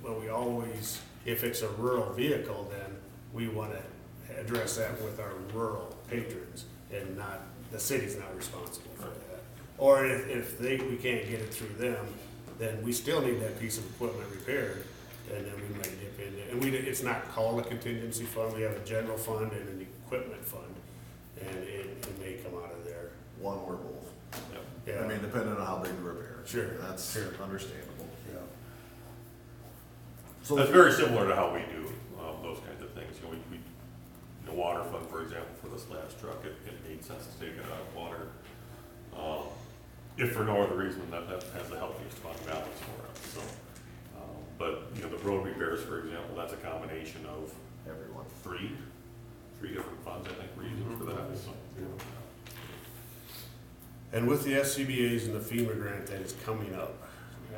Speaker 1: But we always, if it's a rural vehicle, then we wanna address that with our rural patrons, and not, the city's not responsible for that. Or if we can't get it through them, then we still need that piece of equipment repaired, and then we might dip in there. And it's not called a contingency fund, we have a general fund and an equipment fund, and it may come out of there.
Speaker 3: One or both.
Speaker 1: Yeah.
Speaker 3: I mean, depending on how big the repair is.
Speaker 1: Sure,
Speaker 3: That's
Speaker 1: sure.
Speaker 3: understandable.
Speaker 1: Yeah.
Speaker 3: So
Speaker 5: That's very similar to how we do those kinds of things. You know, the water fund, for example, for this last truck, it made sense to take it out of water. If for no other reason that has the healthiest fund balance for us. So, but you know, the road repairs, for example, that's a combination of
Speaker 3: everyone.
Speaker 5: three different funds, I think, we're using for that. So,
Speaker 1: And with the SCBA's and the FEMA grant that is coming up,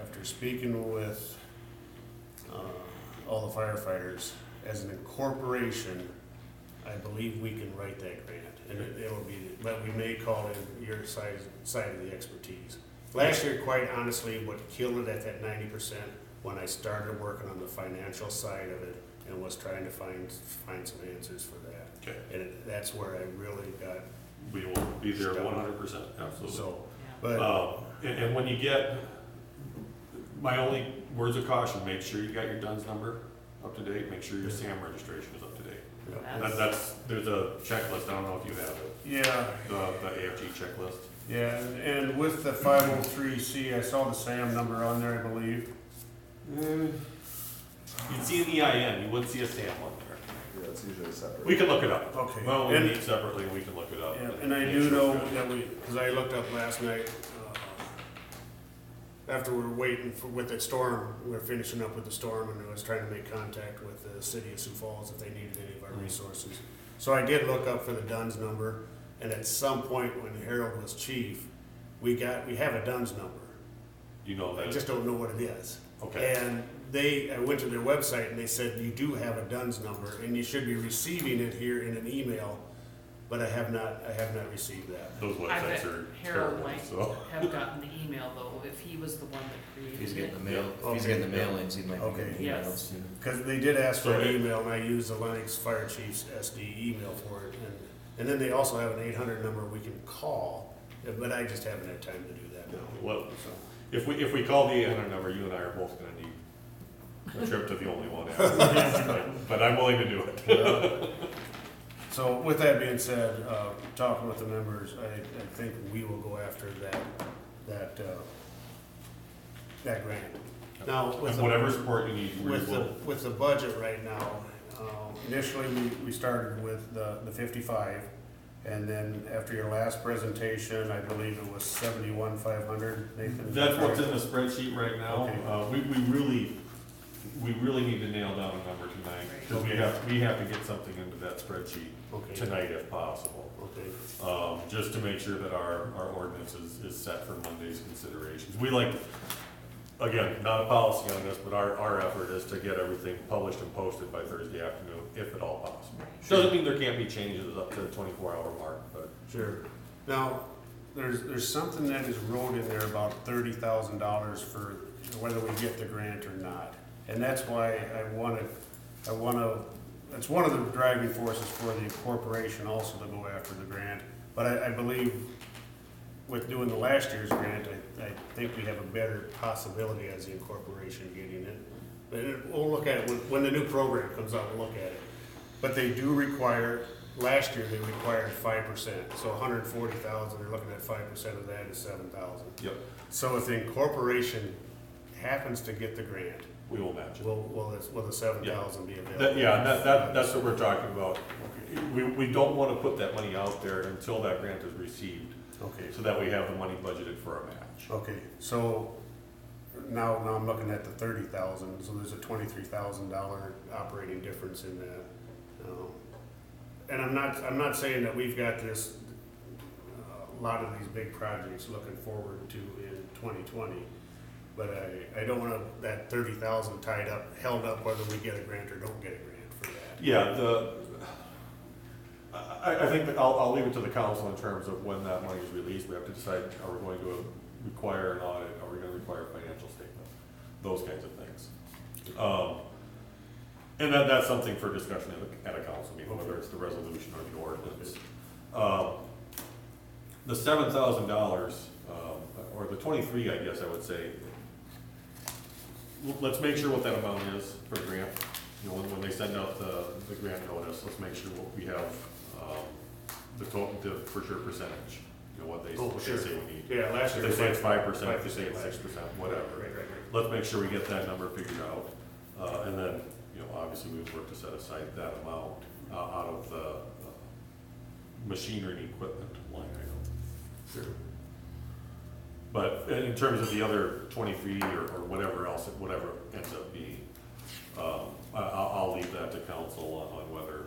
Speaker 1: after speaking with all the firefighters, as an incorporation, I believe we can write that grant, and it'll be, but we may call in your side of the expertise. Last year, quite honestly, what killed it at that 90%, when I started working on the financial side of it, and was trying to find some answers for that.
Speaker 5: okay,
Speaker 1: And that's where I really got,
Speaker 5: we will be there 100%, absolutely.
Speaker 1: so,
Speaker 8: Yeah.
Speaker 1: but,
Speaker 5: And when you get, my only words of caution, make sure you got your DUNS number up to date, make sure your SAM registration is up to date. There's a checklist, I don't know if you have it,
Speaker 1: yeah,
Speaker 5: the AFG checklist.
Speaker 1: yeah, and with the 503C, I saw the SAM number on there, I believe.
Speaker 5: You'd see an EIN, you wouldn't see a SAM on there.
Speaker 3: Yeah, it's usually separate.
Speaker 5: We can look it up.
Speaker 1: Okay.
Speaker 5: Well, we
Speaker 1: And-
Speaker 5: meet separately, and we can look it up.
Speaker 1: Yeah, and I
Speaker 5: make
Speaker 1: do
Speaker 5: sure
Speaker 1: know
Speaker 5: it's good.
Speaker 1: that because I looked up last night, after we were waiting with the storm, we were finishing up with the storm, and I was trying to make contact with the city of Sioux Falls if they needed any of our resources. So I did look up for the DUNS number, and at some point when Harold was chief, we have a DUNS number.
Speaker 5: You know
Speaker 1: I
Speaker 5: that.
Speaker 1: just don't know what it is.
Speaker 5: Okay.
Speaker 1: And I went to their website and they said, you do have a DUNS number and you should be receiving it here in an email, but I have not received that.
Speaker 5: Those
Speaker 8: I bet
Speaker 5: websites are
Speaker 8: Harold
Speaker 5: terrible,
Speaker 8: might
Speaker 5: so.
Speaker 8: have gotten the email though, if he was the one that
Speaker 6: If he's
Speaker 8: created
Speaker 6: getting
Speaker 8: it.
Speaker 6: the mail, if he's
Speaker 1: Okay.
Speaker 6: getting the mailings, he might be
Speaker 1: Okay.
Speaker 6: getting
Speaker 8: Yes.
Speaker 6: emails too.
Speaker 1: Because they did ask for an
Speaker 5: So-
Speaker 1: email and I used the Lennox Fire Chief's SD email for it. And then they also have an 800 number we can call, but I just haven't had time to do that now.
Speaker 5: Well, if we call the 800 number, you and I are both gonna need a trip to the only one afterwards. But I'm willing to do it.
Speaker 1: So with that being said, talking with the members, I think we will go after that grant. Now, with
Speaker 5: And
Speaker 1: the,
Speaker 5: whatever support you need, we
Speaker 1: with the,
Speaker 5: will.
Speaker 1: with the budget right now, initially, we started with the 55, and then after your last presentation, I believe it was 71,500, Nathan?
Speaker 5: That's what's in the spreadsheet right now.
Speaker 1: Okay.
Speaker 5: We really need to nail down a number tonight, because we have to get something into that spreadsheet
Speaker 1: Okay.
Speaker 5: tonight if possible.
Speaker 1: Okay,
Speaker 5: Just to make sure that our ordinance is set for Monday's considerations. We like, again, not a policy on this, but our effort is to get everything published and posted by Thursday afternoon, if at all possible. Doesn't mean there can't be changes up to the 24-hour mark, but.
Speaker 1: sure. Now, there's something that is wrote in there about $30,000 for whether we get the grant or not. And that's why it's one of the driving forces for the corporation also to go after the grant. But I believe with doing the last year's grant, I think we have a better possibility as the incorporation getting it. But we'll look at it when the new program comes out, we'll look at it. But they do require, last year they required 5%, so 140,000, they're looking at 5% of that is 7,000.
Speaker 5: Yep,
Speaker 1: So if the incorporation happens to get the grant,
Speaker 5: we will match it.
Speaker 1: will the 7,000 be available?
Speaker 5: That's what we're talking about. We don't want to put that money out there until that grant is received,
Speaker 1: Okay,
Speaker 5: so that we have the money budgeted for a match.
Speaker 1: okay, so now I'm looking at the 30,000, so there's a $23,000 operating difference in that. And I'm not saying that we've got this, a lot of these big projects looking forward to in 2020, but I don't want that 30,000 tied up, held up whether we get a grant or don't get a grant for that.
Speaker 5: Yeah, I think that I'll leave it to the council in terms of when that money is released. We have to decide, are we going to require an audit, are we going to require a financial statement? Those kinds of things. And that's something for discussion at a council meeting, whether it's the resolution or the ordinance. The $7,000, or the 23, I guess I would say, let's make sure what that amount is for the grant. You know, when they send out the grant notice, let's make sure what we have, the total, the for sure percentage, you know, what they say we need.
Speaker 1: Yeah, last
Speaker 5: If
Speaker 1: year.
Speaker 5: they say it's 5%, if they say it's 6%, whatever.
Speaker 1: Right.
Speaker 5: Let's make sure we get that number figured out, and then, you know, obviously we would work to set aside that amount out of the machinery and equipment line item.
Speaker 1: Sure.
Speaker 5: But in terms of the other 23 or whatever else, whatever ends up being, I'll leave that to council on whether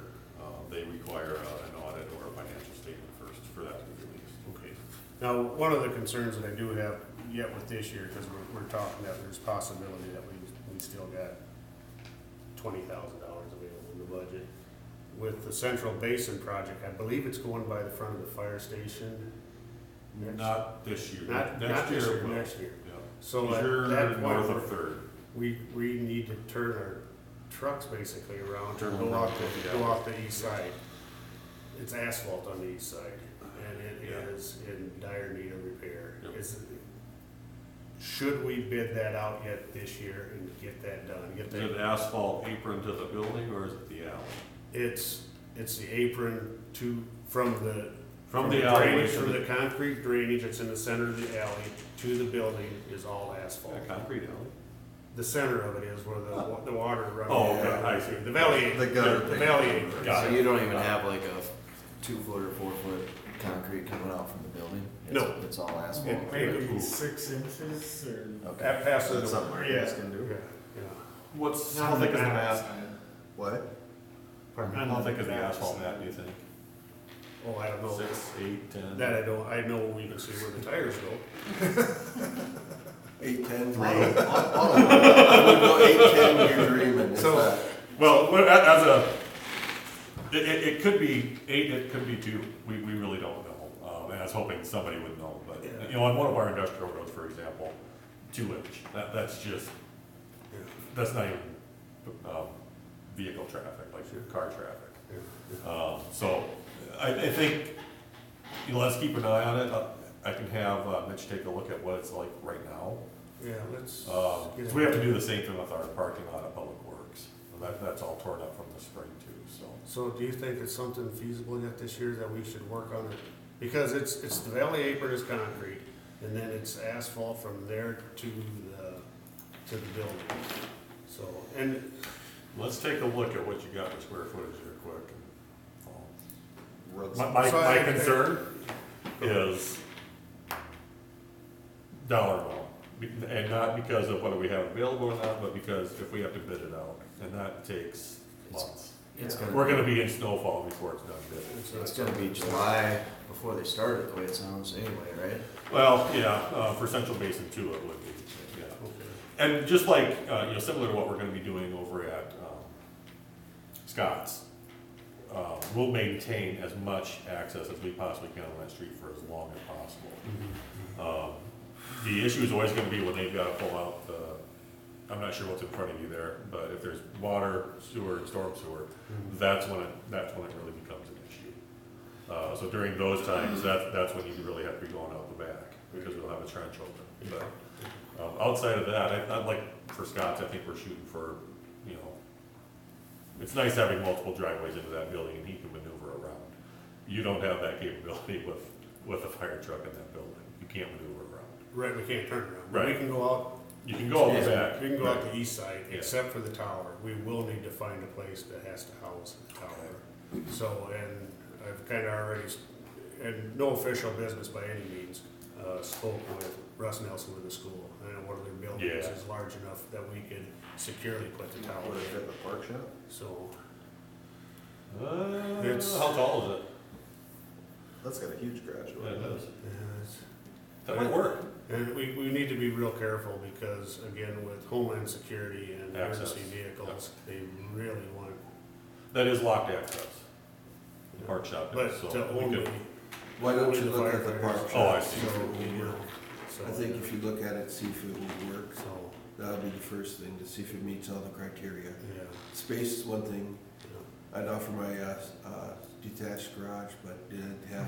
Speaker 5: they require an audit or a financial statement first for that to be released.
Speaker 1: Okay. Now, one of the concerns that I do have yet with this year, because we're talking that there's possibility that we still got $20,000 available in the budget. With the Central Basin project, I believe it's going by the front of the fire station.
Speaker 5: Not this year.
Speaker 1: Not
Speaker 5: Next
Speaker 1: this
Speaker 5: year.
Speaker 1: year,
Speaker 5: it will.
Speaker 1: next year.
Speaker 5: Yeah.
Speaker 1: So
Speaker 5: You're
Speaker 1: at that
Speaker 5: north
Speaker 1: point,
Speaker 5: of Third.
Speaker 1: we need to turn our trucks basically around to
Speaker 5: Turn
Speaker 1: go
Speaker 5: them
Speaker 1: out
Speaker 5: around,
Speaker 1: go off the east side. It's asphalt on the east side, and it
Speaker 5: Yeah.
Speaker 1: is in dire need of repair.
Speaker 5: Yep.
Speaker 1: Should we bid that out yet this year and get that done? Get
Speaker 5: Is it
Speaker 1: that,
Speaker 5: asphalt apron to the building or is it the alley?
Speaker 1: it's the apron from the
Speaker 5: alley
Speaker 1: drainage,
Speaker 5: to
Speaker 1: from the concrete drainage that's in the center of the alley to the building is all asphalt.
Speaker 5: A concrete alley?
Speaker 1: The center of it is where the water runs.
Speaker 5: Oh, okay, I see.
Speaker 1: The valley,
Speaker 2: The gutter
Speaker 1: the
Speaker 2: thing.
Speaker 1: valley apron.
Speaker 5: Got
Speaker 6: So
Speaker 5: it.
Speaker 6: you don't even have like a 2-foot or 4-foot concrete coming out from the building?
Speaker 1: No.
Speaker 6: It's all asphalt?
Speaker 1: It-
Speaker 10: Maybe 6 inches or.
Speaker 6: Okay.
Speaker 1: Past the
Speaker 2: That's
Speaker 1: door.
Speaker 2: something our
Speaker 1: Yeah,
Speaker 2: guys can do.
Speaker 1: yeah.
Speaker 5: How thick is the mat?
Speaker 2: What?
Speaker 5: How thick is the asphalt mat, do you think?
Speaker 1: Oh, I don't know.
Speaker 5: 6, 8, 10?
Speaker 1: That I don't, I know we can see where the tires go.
Speaker 2: 8, 10,
Speaker 6: Right.
Speaker 2: I would go 8, 10, you're dreaming.
Speaker 1: So-
Speaker 5: Well, as a, it could be 8, it could be 2, we really don't know. And I was hoping somebody would know, but,
Speaker 1: Yeah.
Speaker 5: you know, on one of our industrial roads, for example, 2-inch, that's just, that's not even, vehicle traffic, like car traffic. So, I think, you know, let's keep an eye on it. I can have Mitch take a look at what it's like right now.
Speaker 1: Yeah, let's.
Speaker 5: So we have to do the same thing with our parking lot at Public Works. That's all torn up from the spring too, so.
Speaker 1: So do you think it's something feasible yet this year that we should work on it? Because it's the valley apron is concrete, and then it's asphalt from there to the building. So, and
Speaker 5: Let's take a look at what you got in square footage here quick.
Speaker 3: Roads-
Speaker 5: My concern is dollar amount, and not because of whether we have it available or not, but because if we have to bid it out, and that takes months.
Speaker 6: It's
Speaker 5: We're gonna be in snowfall before it's done bid.
Speaker 6: It's gonna be July before they start it, the way it sounds anyway, right?
Speaker 5: Well, yeah, for Central Basin too, it would be, yeah. And just like, similar to what we're gonna be doing over at, Scott's, we'll maintain as much access as we possibly can on that street for as long as possible. The issue is always gonna be when they've gotta pull out I'm not sure what's in front of you there, but if there's water, sewer, and storm sewer, that's when it really becomes an issue. So during those times, that's when you really have to be going out the back, because we'll have a trench open. But, outside of that, I'd like, for Scott's, I think we're shooting for, it's nice having multiple driveways into that building and he can maneuver around. You don't have that capability with a fire truck in that building. You can't maneuver around.
Speaker 1: right, we can't turn around.
Speaker 5: Right.
Speaker 1: We can go out.
Speaker 5: You can go out the back.
Speaker 1: We can go out the east side,
Speaker 5: Yeah.
Speaker 1: except for the tower. We will need to find a place that has to house the tower. So, and I've kind of already, and no official business by any means, spoke with Russ Nelson with the school. I know one of their buildings
Speaker 5: Yeah.
Speaker 1: is large enough that we could securely put the tower
Speaker 3: What is
Speaker 1: in.
Speaker 3: it, the park shop?
Speaker 1: So, It's-
Speaker 5: How tall is it?
Speaker 3: That's got a huge garage door.
Speaker 5: Yeah, it does.
Speaker 1: yes.
Speaker 5: That might work.
Speaker 1: And we need to be real careful because, again, with Homeland Security and
Speaker 5: Access.
Speaker 1: emergency vehicles, they really want,
Speaker 5: That is locked access. The park shop
Speaker 1: but
Speaker 5: is, so
Speaker 1: to
Speaker 5: we
Speaker 1: only.
Speaker 5: could,
Speaker 2: Why don't
Speaker 1: only
Speaker 2: you
Speaker 1: the
Speaker 2: look at the
Speaker 1: firefighters.
Speaker 2: park
Speaker 5: Oh,
Speaker 2: shop,
Speaker 5: I
Speaker 2: see
Speaker 5: see.
Speaker 2: if it will work?
Speaker 1: So-
Speaker 2: I think if you look at it, see if it will work,
Speaker 1: So,
Speaker 2: that'll be the first thing, to see if it meets all the criteria.
Speaker 1: yeah,
Speaker 2: Space is one thing,
Speaker 1: yeah.
Speaker 2: I'd offer my, detached garage, but didn't have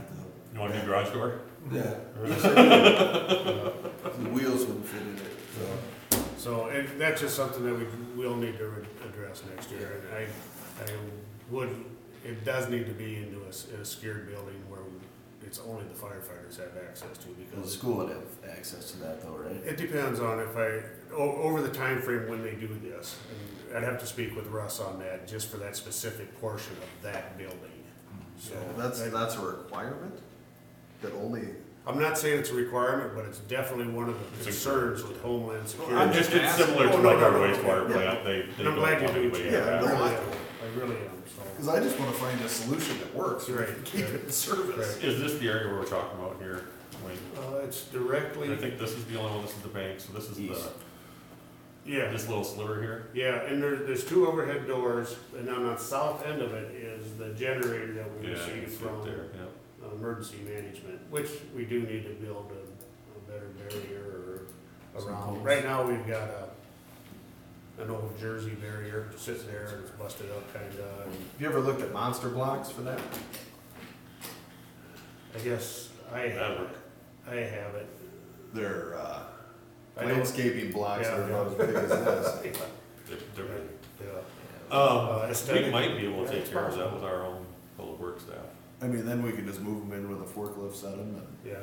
Speaker 5: you want a new garage door?
Speaker 2: the, yes, I do. The wheels wouldn't fit in it, so.
Speaker 1: So, and that's just something that we'll need to address next year. And I would, it does need to be into a secured building where it's only the firefighters have access to,
Speaker 6: Well, the
Speaker 1: because
Speaker 6: school would have access to that though, right?
Speaker 1: it depends on over the time frame when they do this. And I'd have to speak with Russ on that, just for that specific portion of that building. So,
Speaker 3: That's a requirement that only,
Speaker 1: I'm not saying it's a requirement, but it's definitely one of the concerns with Homeland Security.
Speaker 5: I'm just, it's similar to
Speaker 1: Oh, no,
Speaker 5: like our
Speaker 1: no, no,
Speaker 5: wastewater
Speaker 1: yeah.
Speaker 5: plant, they
Speaker 1: And I'm glad you
Speaker 5: don't
Speaker 1: do,
Speaker 5: want
Speaker 1: yeah,
Speaker 5: anybody
Speaker 1: I
Speaker 5: to
Speaker 1: really
Speaker 5: have.
Speaker 1: am, I really am, so.
Speaker 3: because I just wanna find a solution that works,
Speaker 1: Right,
Speaker 3: keep it in
Speaker 1: right.
Speaker 3: service.
Speaker 1: Right.
Speaker 5: Is this the area where we're talking about here, Wayne?
Speaker 1: It's directly,
Speaker 5: I think this is the only one, this is the bank, so this is
Speaker 6: East.
Speaker 1: yeah,
Speaker 5: this little sliver here.
Speaker 1: yeah, and there's two overhead doors, and on the south end of it is the generator that we
Speaker 5: Yeah, you can
Speaker 1: received
Speaker 5: see it
Speaker 1: from
Speaker 5: there, yeah.
Speaker 1: emergency management, which we do need to build a better barrier around. Right now, we've got an old Jersey barrier that sits there and it's busted up kinda, and
Speaker 3: Have you ever looked at monster blocks for that?
Speaker 1: I guess I have it,
Speaker 3: They're,
Speaker 1: I don't-
Speaker 3: landscaping blocks that are
Speaker 1: Yeah,
Speaker 3: about as big as this.
Speaker 5: They're big.
Speaker 1: yeah.
Speaker 5: We
Speaker 1: Aesthetic-
Speaker 5: might be able
Speaker 1: yeah,
Speaker 5: to take
Speaker 1: it's
Speaker 5: care of that
Speaker 1: possible.
Speaker 5: with our own public works staff.
Speaker 3: I mean, then we can just move them in with a forklift, set them, and
Speaker 1: Yeah,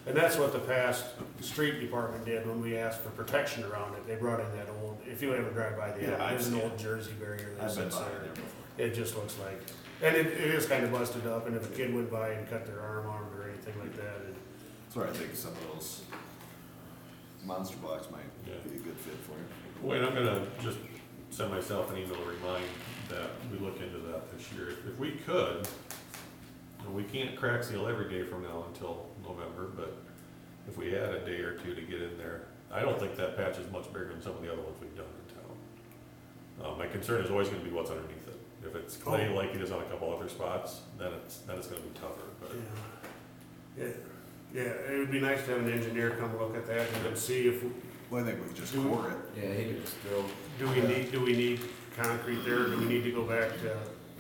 Speaker 1: and that's what the past street department did when we asked for protection around it. They brought in that old, if you ever drive by the,
Speaker 3: Yeah, I've
Speaker 1: there's an
Speaker 3: seen
Speaker 1: old
Speaker 3: it.
Speaker 1: Jersey barrier that
Speaker 3: I've been
Speaker 1: sits
Speaker 3: by
Speaker 1: there.
Speaker 3: there before.
Speaker 1: It just looks like, and it is kind of busted up, and if a kid went by and cut their arm on it or anything like that,
Speaker 3: That's why I think some of those monster blocks might
Speaker 5: Yeah.
Speaker 3: be a good fit for you.
Speaker 5: Wait, I'm gonna just send myself an email to remind that we look into that this year. If we could, and we can't crack seal every day from now until November, but if we had a day or two to get in there, I don't think that patch is much bigger than some of the other ones we've done in town. My concern is always gonna be what's underneath it. If it's clay like it is on a couple other spots, then it's gonna be tougher, but.
Speaker 1: yeah, it would be nice to have an engineer come look at that and then see if,
Speaker 3: Well, I think we could just
Speaker 1: Do-
Speaker 3: core it.
Speaker 6: Yeah, he could just drill.
Speaker 1: do we need concrete there? Do we need to go back to,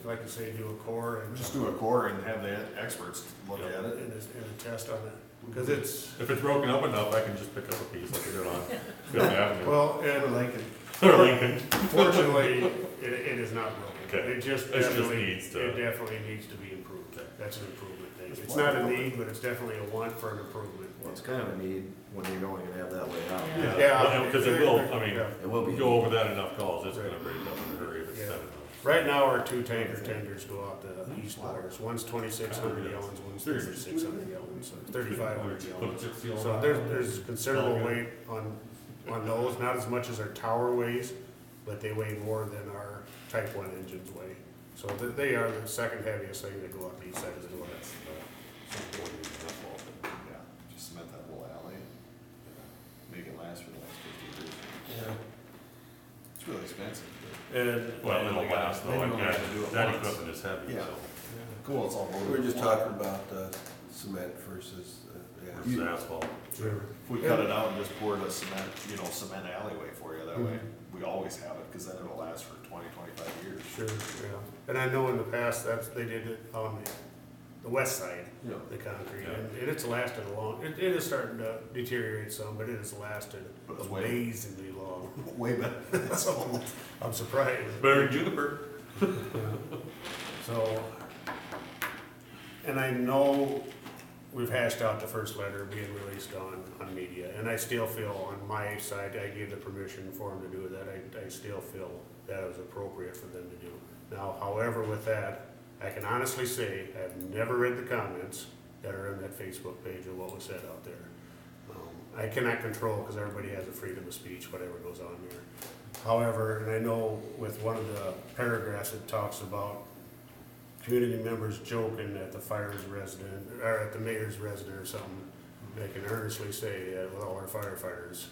Speaker 1: like you say, do a core and
Speaker 3: Just do a core and have the experts look
Speaker 5: Yeah.
Speaker 3: at it.
Speaker 1: and a test on it? Because it's,
Speaker 5: If it's broken up enough, I can just pick up a piece like I did on Fifth Avenue.
Speaker 1: well, and
Speaker 5: Or Lincoln.
Speaker 1: Fortunately, it is not broken.
Speaker 5: Okay.
Speaker 1: It just
Speaker 5: It just
Speaker 1: definitely,
Speaker 5: needs to-
Speaker 1: it definitely needs to be improved. That's an improvement thing. It's not a need, but it's definitely a want for an improvement.
Speaker 6: Well, it's kind of a need when you're going to have that way out.
Speaker 8: Yeah.
Speaker 1: Yeah.
Speaker 5: Because it will, I mean,
Speaker 1: Yeah.
Speaker 6: It will be.
Speaker 5: go over that enough calls, it's gonna break up in a hurry if it's
Speaker 1: Yeah.
Speaker 5: set enough.
Speaker 1: Right now, our two tanker tenders go out the east doors. One's 2,600 gallons, one's 3,600 gallons, so 3,500 gallons. So there's considerable weight on those, not as much as our tower weighs, but they weigh more than our Type 1 engines weigh. So they are the second heaviest thing that go up the east side of the door.
Speaker 3: Yeah, just cement that whole alley, make it last for the next 50 years.
Speaker 2: Yeah.
Speaker 3: It's really expensive.
Speaker 1: And,
Speaker 5: Well, it'll last though,
Speaker 3: Then you
Speaker 5: and
Speaker 3: only have to do it
Speaker 5: that
Speaker 3: once.
Speaker 5: equipment is heavy,
Speaker 3: Yeah.
Speaker 5: so.
Speaker 3: Cool, it's all over.
Speaker 2: We're just talking about, cement versus,
Speaker 5: Versus asphalt.
Speaker 1: sure.
Speaker 3: If we cut it out and just poured a cement, cement alleyway for you, that way, we always have it, cause then it'll last for 20, 25 years.
Speaker 1: Sure, yeah. And I know in the past, they did it on the west side,
Speaker 3: Yeah.
Speaker 1: the concrete,
Speaker 5: Yeah.
Speaker 1: and it's lasted a long, it is starting to deteriorate some, but it has lasted
Speaker 3: But it's way-
Speaker 1: amazingly long.
Speaker 3: Way better.
Speaker 1: So, I'm surprised.
Speaker 5: Better than juniper.
Speaker 1: So, and I know we've hashed out the first letter being released on media, and I still feel on my side, I gave the permission for them to do that. I still feel that it was appropriate for them to do. Now, however, with that, I can honestly say, I've never read the comments that are on that Facebook page of what was said out there. I cannot control, because everybody has a freedom of speech, whatever goes on there. However, and I know with one of the paragraphs, it talks about community members joking at the fire's resident, or at the mayor's resident or something. They can earnestly say that with all our firefighters,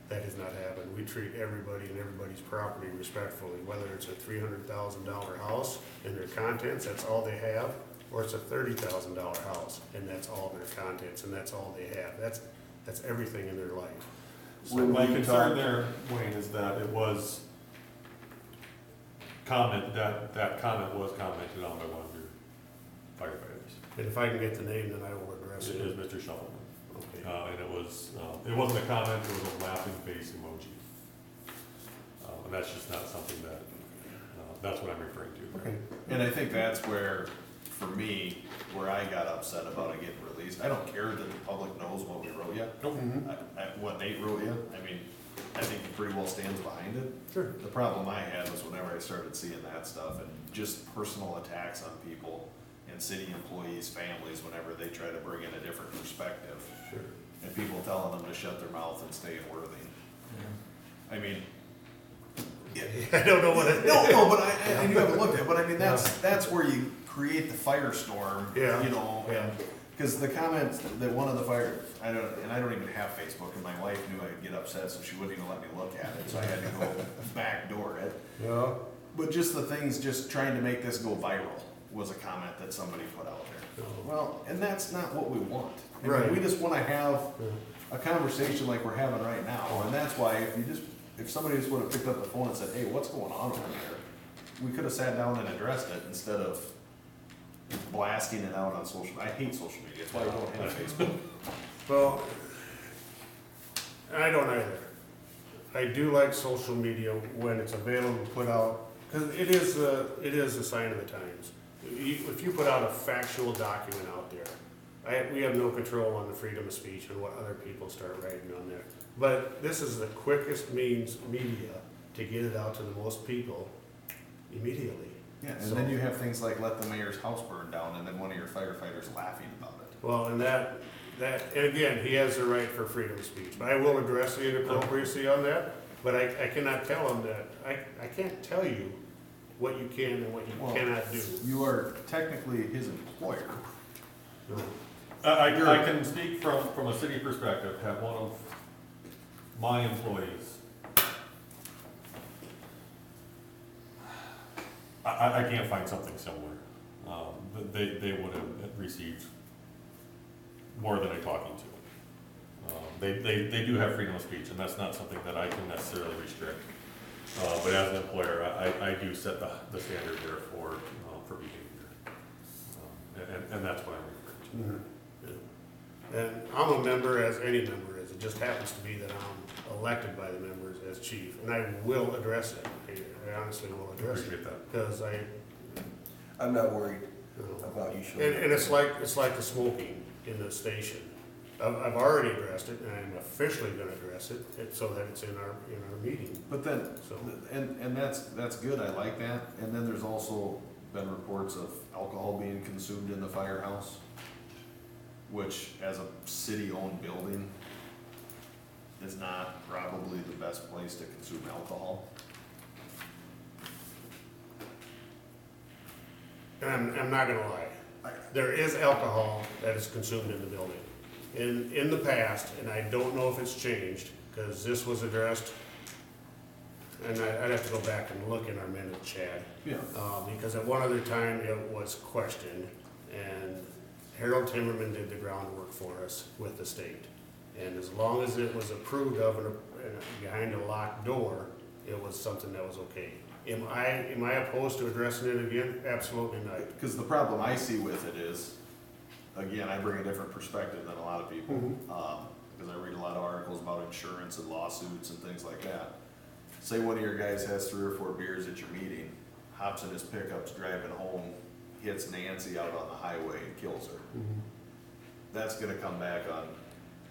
Speaker 1: that has not happened. We treat everybody and everybody's property respectfully, whether it's a $300,000 house and their contents, that's all they have, or it's a $30,000 house and that's all their contents and that's all they have. That's everything in their life. So,
Speaker 2: When
Speaker 5: My
Speaker 2: we
Speaker 5: concern
Speaker 2: talk-
Speaker 5: there, Wayne, is that it was that comment was commented on by one of your firefighters.
Speaker 1: and if I can get the name, then I will address
Speaker 5: It
Speaker 1: it.
Speaker 5: is Mr. Shuffleman.
Speaker 1: Okay.
Speaker 5: And it wasn't a comment, it was a laughing face emoji. And that's just not something that, that's what I'm referring to.
Speaker 1: Okay.
Speaker 3: And I think that's where, for me, where I got upset about it getting released. I don't care that the public knows what we wrote you, what Nate wrote you. I mean, I think he pretty well stands behind it.
Speaker 1: Sure.
Speaker 3: The problem I had was whenever I started seeing that stuff and just personal attacks on people and city employees' families whenever they try to bring in a different perspective.
Speaker 1: Sure.
Speaker 3: And people telling them to shut their mouth and stay in Worthing. I mean,
Speaker 1: I don't know what it is.
Speaker 3: no, but I you haven't looked at it, but I mean, that's where you create the firestorm,
Speaker 1: Yeah.
Speaker 3: and, cause the comments that one of the I don't even have Facebook, and my wife knew I'd get upset, so she wouldn't even let me look at it, so I had to go backdoor it.
Speaker 1: Yeah.
Speaker 3: But just the things, just trying to make this go viral was a comment that somebody put out there. Well, and that's not what we want. I mean,
Speaker 1: Right.
Speaker 3: We just wanna have a conversation like we're having right now, and that's why if somebody just would've picked up the phone and said, hey, what's going on over there? We could've sat down and addressed it instead of blasting it out on I hate social media, that's why I don't have Facebook.
Speaker 1: Well, I don't either. I do like social media when it's available to put out, because it is a sign of the times. If you put out a factual document out there, we have no control on the freedom of speech and what other people start writing on there. But this is the quickest means media to get it out to the most people immediately.
Speaker 3: Yeah, and then you have things like let the mayor's house burn down, and then one of your firefighters laughing about it.
Speaker 1: Well, and and again, he has the right for freedom of speech, but I will address the inappropriacy on that, but I cannot tell him that, I can't tell you what you can and what you cannot do.
Speaker 3: You are technically his employer.
Speaker 5: I can speak from a city perspective, have one of my employees. I can't find something similar. They would have received more than a talking to. They do have freedom of speech, and that's not something that I can necessarily restrict. But as an employer, I do set the standard there for behavior. And that's what I'm referring to.
Speaker 1: And I'm a member, as any member is, it just happens to be that I'm elected by the members as chief, and I will address it. I honestly will address it,
Speaker 5: Appreciate that.
Speaker 1: because
Speaker 2: I'm not worried
Speaker 1: you know,
Speaker 2: about you showing.
Speaker 1: and it's like the smoking in the station. I've already addressed it, and I'm officially gonna address it, so that it's in our meeting,
Speaker 3: But then,
Speaker 1: so.
Speaker 3: and that's good, I like that, and then there's also been reports of alcohol being consumed in the firehouse, which as a city-owned building is not probably the best place to consume alcohol.
Speaker 1: And I'm not gonna lie, there is alcohol that is consumed in the building. In the past, and I don't know if it's changed, because this was addressed, and I'd have to go back and look in our minutes, Chad.
Speaker 3: Yeah.
Speaker 1: Because at one other time it was questioned, and Harold Timmerman did the groundwork for us with the state. And as long as it was approved of and behind a locked door, it was something that was okay. Am I opposed to addressing it again? Absolutely not.
Speaker 3: Because the problem I see with it is, again, I bring a different perspective than a lot of people. Because I read a lot of articles about insurance and lawsuits and things like that. Say one of your guys has 3 or 4 beers at your meeting, hops in his pickups driving home, hits Nancy out on the highway and kills her. That's gonna come back on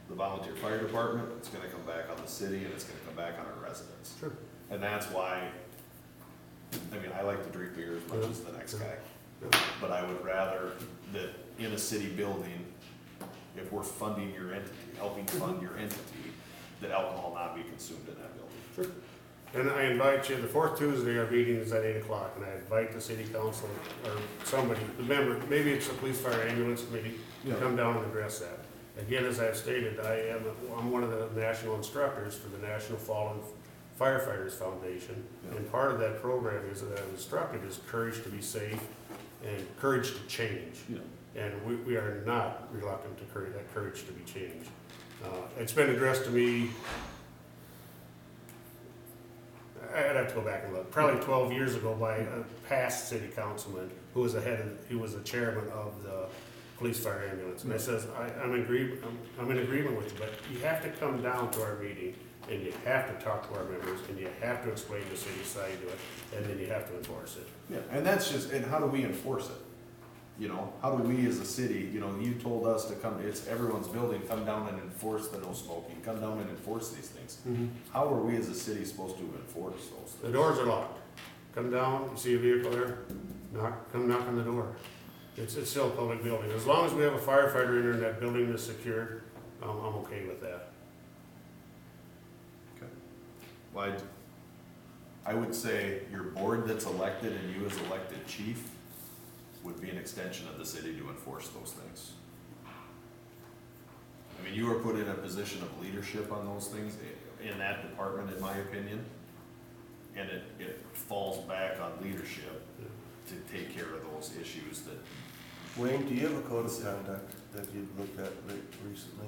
Speaker 3: the volunteer fire department, it's gonna come back on the city, and it's gonna come back on our residents.
Speaker 1: Sure.
Speaker 3: And that's why, I mean, I like to drink beer as much as the next guy. But I would rather that in a city building, if we're funding your entity, helping fund your entity, that alcohol not be consumed in that building.
Speaker 1: Sure. And I invite you, the fourth Tuesday, our meeting is at 8 o'clock, and I invite the city council, or somebody, the member, maybe it's the police fire ambulance committee, to
Speaker 3: Yeah.
Speaker 1: come down and address that. Again, as I've stated, I'm one of the national instructors for the National Fallen Firefighters Foundation.
Speaker 3: Yeah.
Speaker 1: And part of that program is that I'm instructed is courage to be safe and courage to change.
Speaker 3: Yeah.
Speaker 1: And we are not reluctant to that courage to be changed. It's been addressed to me, I'd have to go back and look, probably 12 years ago by a past city councilman who was he was the chairman of the police fire ambulance. And I says, I'm in agreement with you, but you have to come down to our meeting and you have to talk to our members and you have to explain the city side to it, and then you have to enforce it.
Speaker 3: Yeah, and that's just, and how do we enforce it? You know, how do we as a city, you know, you told us to come, it's everyone's building, come down and enforce the no smoking, come down and enforce these things. How are we as a city supposed to enforce those things?
Speaker 1: The doors are locked. Come down, you see a vehicle there, come knock on the door. It's still a public building. As long as we have a firefighter in there and that building is secured, I'm okay with that.
Speaker 3: Okay. Well, I would say your board that's elected and you as elected chief would be an extension of the city to enforce those things. I mean, you were put in a position of leadership on those things in that department, in my opinion. And it falls back on leadership to take care of those issues that.
Speaker 2: Wayne, do you have a code of conduct that you've looked at recently?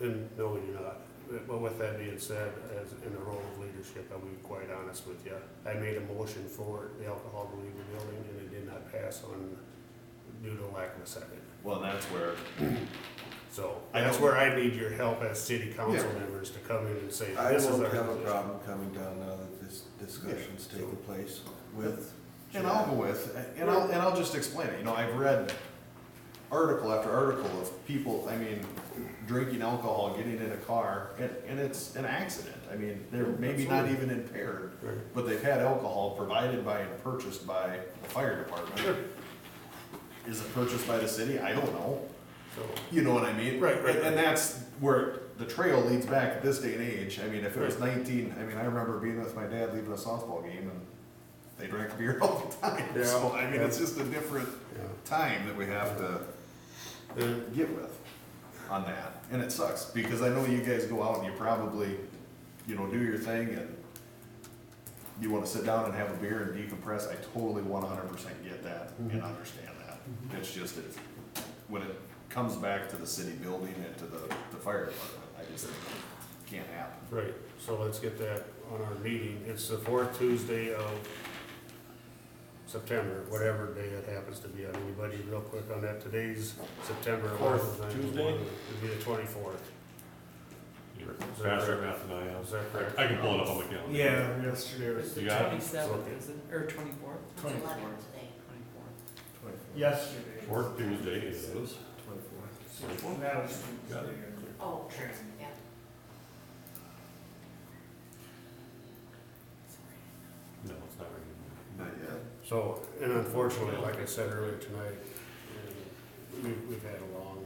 Speaker 1: And no, we do not. But with that being said, as in the role of leadership, I'll be quite honest with you. I made a motion for the alcohol to leave the building and it did not pass on due to lack of a second.
Speaker 3: Well, that's where.
Speaker 1: So
Speaker 3: I
Speaker 1: that's
Speaker 3: don't-
Speaker 1: where I need your help as city council
Speaker 3: Yeah.
Speaker 1: members to come in and say,
Speaker 2: I
Speaker 1: this is
Speaker 2: won't
Speaker 1: our
Speaker 2: have a
Speaker 1: position.
Speaker 2: problem coming down now that this discussion's
Speaker 1: Yeah.
Speaker 2: taking place with.
Speaker 3: And I'll go with, and I'll just explain it, you know, I've read article after article of people, I mean, drinking alcohol, getting in a car, and it's an accident. I mean, they're maybe not even impaired,
Speaker 1: Right.
Speaker 3: but they've had alcohol provided by and purchased by the fire department.
Speaker 1: Sure.
Speaker 3: Is it purchased by the city? I don't know.
Speaker 1: So,
Speaker 3: You know what I mean?
Speaker 1: Right.
Speaker 3: And that's where the trail leads back at this day and age. I mean, if it was 19, I mean, I remember being with my dad leaving a softball game and they drank beer all the time.
Speaker 1: Yeah.
Speaker 3: So, I mean, it's just a different
Speaker 1: yeah.
Speaker 3: time that we have to get with on that. And it sucks because I know you guys go out and you probably, you know, do your thing and you want to sit down and have a beer and decompress. I totally 100% get that and understand that. It's just, when it comes back to the city building and to the fire department, I just think it can't happen.
Speaker 1: Right, so let's get that on our meeting. It's the fourth Tuesday of September, whatever day it happens to be on. Anybody real quick on that? Today's September 11th.
Speaker 10: Fourth Tuesday?
Speaker 1: It'd be the 24th.
Speaker 5: You're
Speaker 1: Is that
Speaker 5: faster at
Speaker 1: correct?
Speaker 5: math than I am.
Speaker 1: Is that correct?
Speaker 5: I can pull it up on the calendar.
Speaker 10: Yeah, yesterday
Speaker 8: It's
Speaker 10: was
Speaker 8: the
Speaker 5: You got it?
Speaker 8: 27th, isn't it, or 24th?
Speaker 9: It's
Speaker 10: 24.
Speaker 9: 11 today.
Speaker 8: 24th.
Speaker 10: yesterday.
Speaker 5: Fourth Tuesday is.
Speaker 10: 24. And that was
Speaker 5: Got it.
Speaker 10: Tuesday.
Speaker 9: Oh,
Speaker 10: Trans-
Speaker 9: yeah.
Speaker 5: No, it's not ready.
Speaker 3: Not yet.
Speaker 1: So, and unfortunately, like I said earlier tonight, we've had a long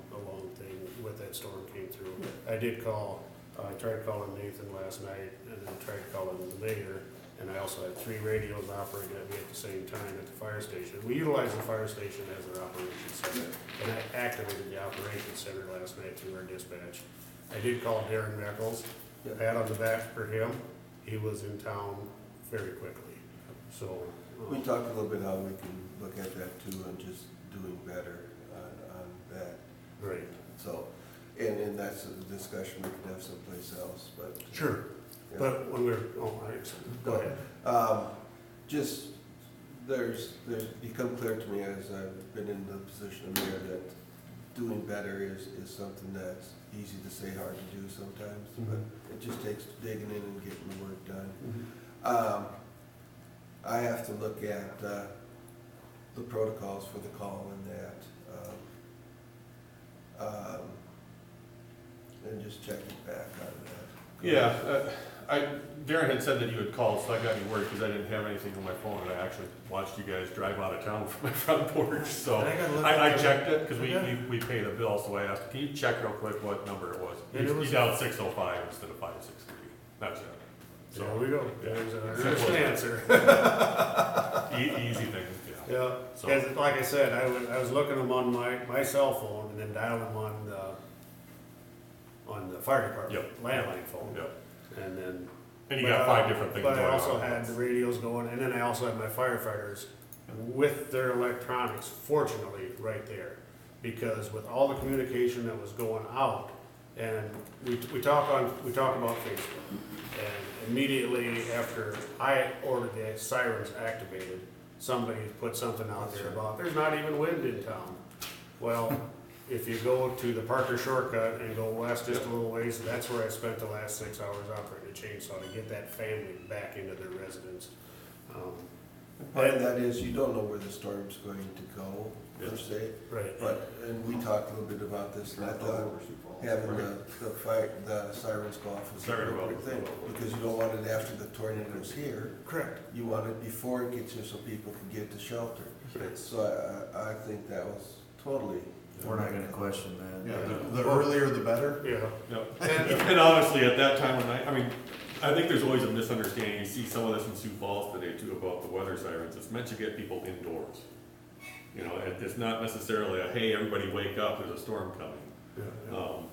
Speaker 1: thing with that storm came through. I did call, I tried calling Nathan last night, and then tried calling the mayor, and I also had 3 radios operating at me at the same time at the fire station. We utilize the fire station as our operations center, and I activated the operations center last night through our dispatch. I did call Darren Meckles, pat on the back for him. He was in town very quickly, so.
Speaker 2: We talked a little bit how we can look at that too and just doing better on that.
Speaker 1: Right.
Speaker 2: So, and that's a discussion we could have someplace else, but.
Speaker 1: Sure,
Speaker 2: yeah.
Speaker 1: but when we're, go ahead.
Speaker 2: Just, there's become clear to me as I've been in the position of mayor that doing better is something that's easy to say, hard to do sometimes, but it just takes digging in and getting the work done. I have to look at the protocols for the call and that, and just check it back on that.
Speaker 5: Yeah, Darren had said that you had called, so I got you worried because I didn't have anything on my phone, and I actually watched you guys drive out of town from my front porch, so.
Speaker 1: And I gotta look
Speaker 5: I
Speaker 1: at the-
Speaker 5: checked it, because
Speaker 1: Yeah.
Speaker 5: we paid a bill, so I asked, can you check real quick what number it was?
Speaker 1: And it was-
Speaker 5: You dialed 605 instead of 563, that's it.
Speaker 1: There
Speaker 5: So,
Speaker 1: we go, there's
Speaker 5: Simple.
Speaker 1: an answer.
Speaker 5: easy thing, yeah.
Speaker 1: Yeah,
Speaker 5: So-
Speaker 1: because like I said, I was looking them on my cell phone and then dialing them on the fire department
Speaker 5: Yep.
Speaker 1: landline phone.
Speaker 5: Yep.
Speaker 1: And then.
Speaker 5: And you got 5 different things
Speaker 1: But
Speaker 5: going
Speaker 1: I
Speaker 5: on.
Speaker 1: also had the radios going, and then I also had my firefighters with their electronics, fortunately, right there. Because with all the communication that was going out, and we talk about Facebook. And immediately after I ordered the sirens activated, somebody put something out there about, there's not even wind in town. Well, if you go to the Parker shortcut and go west just a little ways, that's where I spent the last 6 hours operating a chainsaw to get that family back into their residence.
Speaker 2: Part of that is you don't know where the storm's going to go, per
Speaker 5: Yeah.
Speaker 2: se,
Speaker 1: Right.
Speaker 2: but, and we talked a little bit about this, and I thought having the sirens go off is a
Speaker 5: Siren
Speaker 2: real
Speaker 5: go
Speaker 2: good
Speaker 5: off.
Speaker 2: thing, because you don't want it after the tornado's here.
Speaker 1: Correct.
Speaker 2: You want it before it gets here so people can get to shelter. So I think that was totally.
Speaker 6: We're not gonna question that.
Speaker 3: Yeah, the earlier the better.
Speaker 1: Yeah.
Speaker 5: No. And honestly, at that time of night, I mean, I think there's always a misunderstanding. You see some of this in Sioux Falls today too about the weather sirens. It's meant to get people indoors. You know, it's not necessarily a, hey, everybody wake up, there's a storm coming.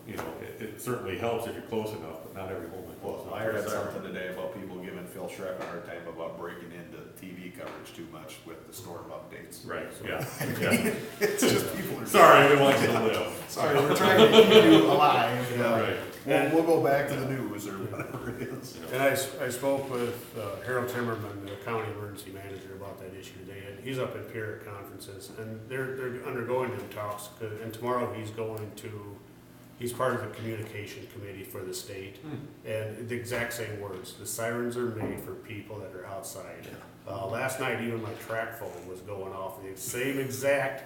Speaker 5: You know, it certainly helps if you're close enough, but not every home is close
Speaker 3: Well,
Speaker 5: enough.
Speaker 3: I heard something today about people giving Phil Schreck a hard time about breaking into TV coverage too much with the storm updates.
Speaker 5: Right, yeah, yeah.
Speaker 3: It's just people are.
Speaker 5: Sorry, I didn't want you to live.
Speaker 3: Sorry, we're trying to keep you alive.
Speaker 5: Right.
Speaker 3: We'll go back to the news or whatever it is.
Speaker 1: And I spoke with Harold Timmerman, the county emergency manager, about that issue today, and he's up in Pierre at conferences, and they're undergoing them talks, and tomorrow he's part of the communication committee for the state, and the exact same words, the sirens are made for people that are outside. Last night, even my track phone was going off, the same exact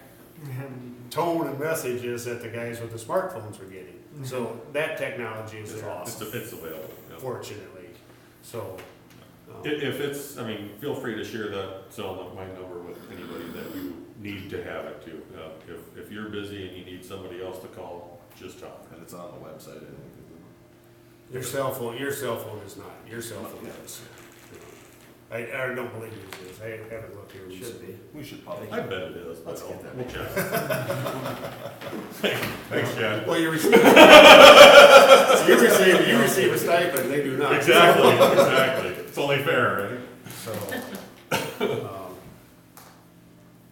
Speaker 1: tone and messages that the guys with the smartphones were getting. So that technology is awesome,
Speaker 5: It's available. Yeah.
Speaker 1: fortunately, so.
Speaker 5: If it's, I mean, feel free to share that my number with anybody that you need to have it to. If you're busy and you need somebody else to call, just talk.
Speaker 3: And it's on the website, I think.
Speaker 1: Your cell phone is not, your cell phone is. I don't believe it is, I haven't looked here
Speaker 6: Should
Speaker 1: recently.
Speaker 6: be.
Speaker 3: We should probably.
Speaker 5: I bet it is, but
Speaker 6: Let's get that.
Speaker 5: we'll check. Thanks, Chad.
Speaker 1: Well, you receive a stipend, they do not.
Speaker 5: Exactly. It's only fair, right?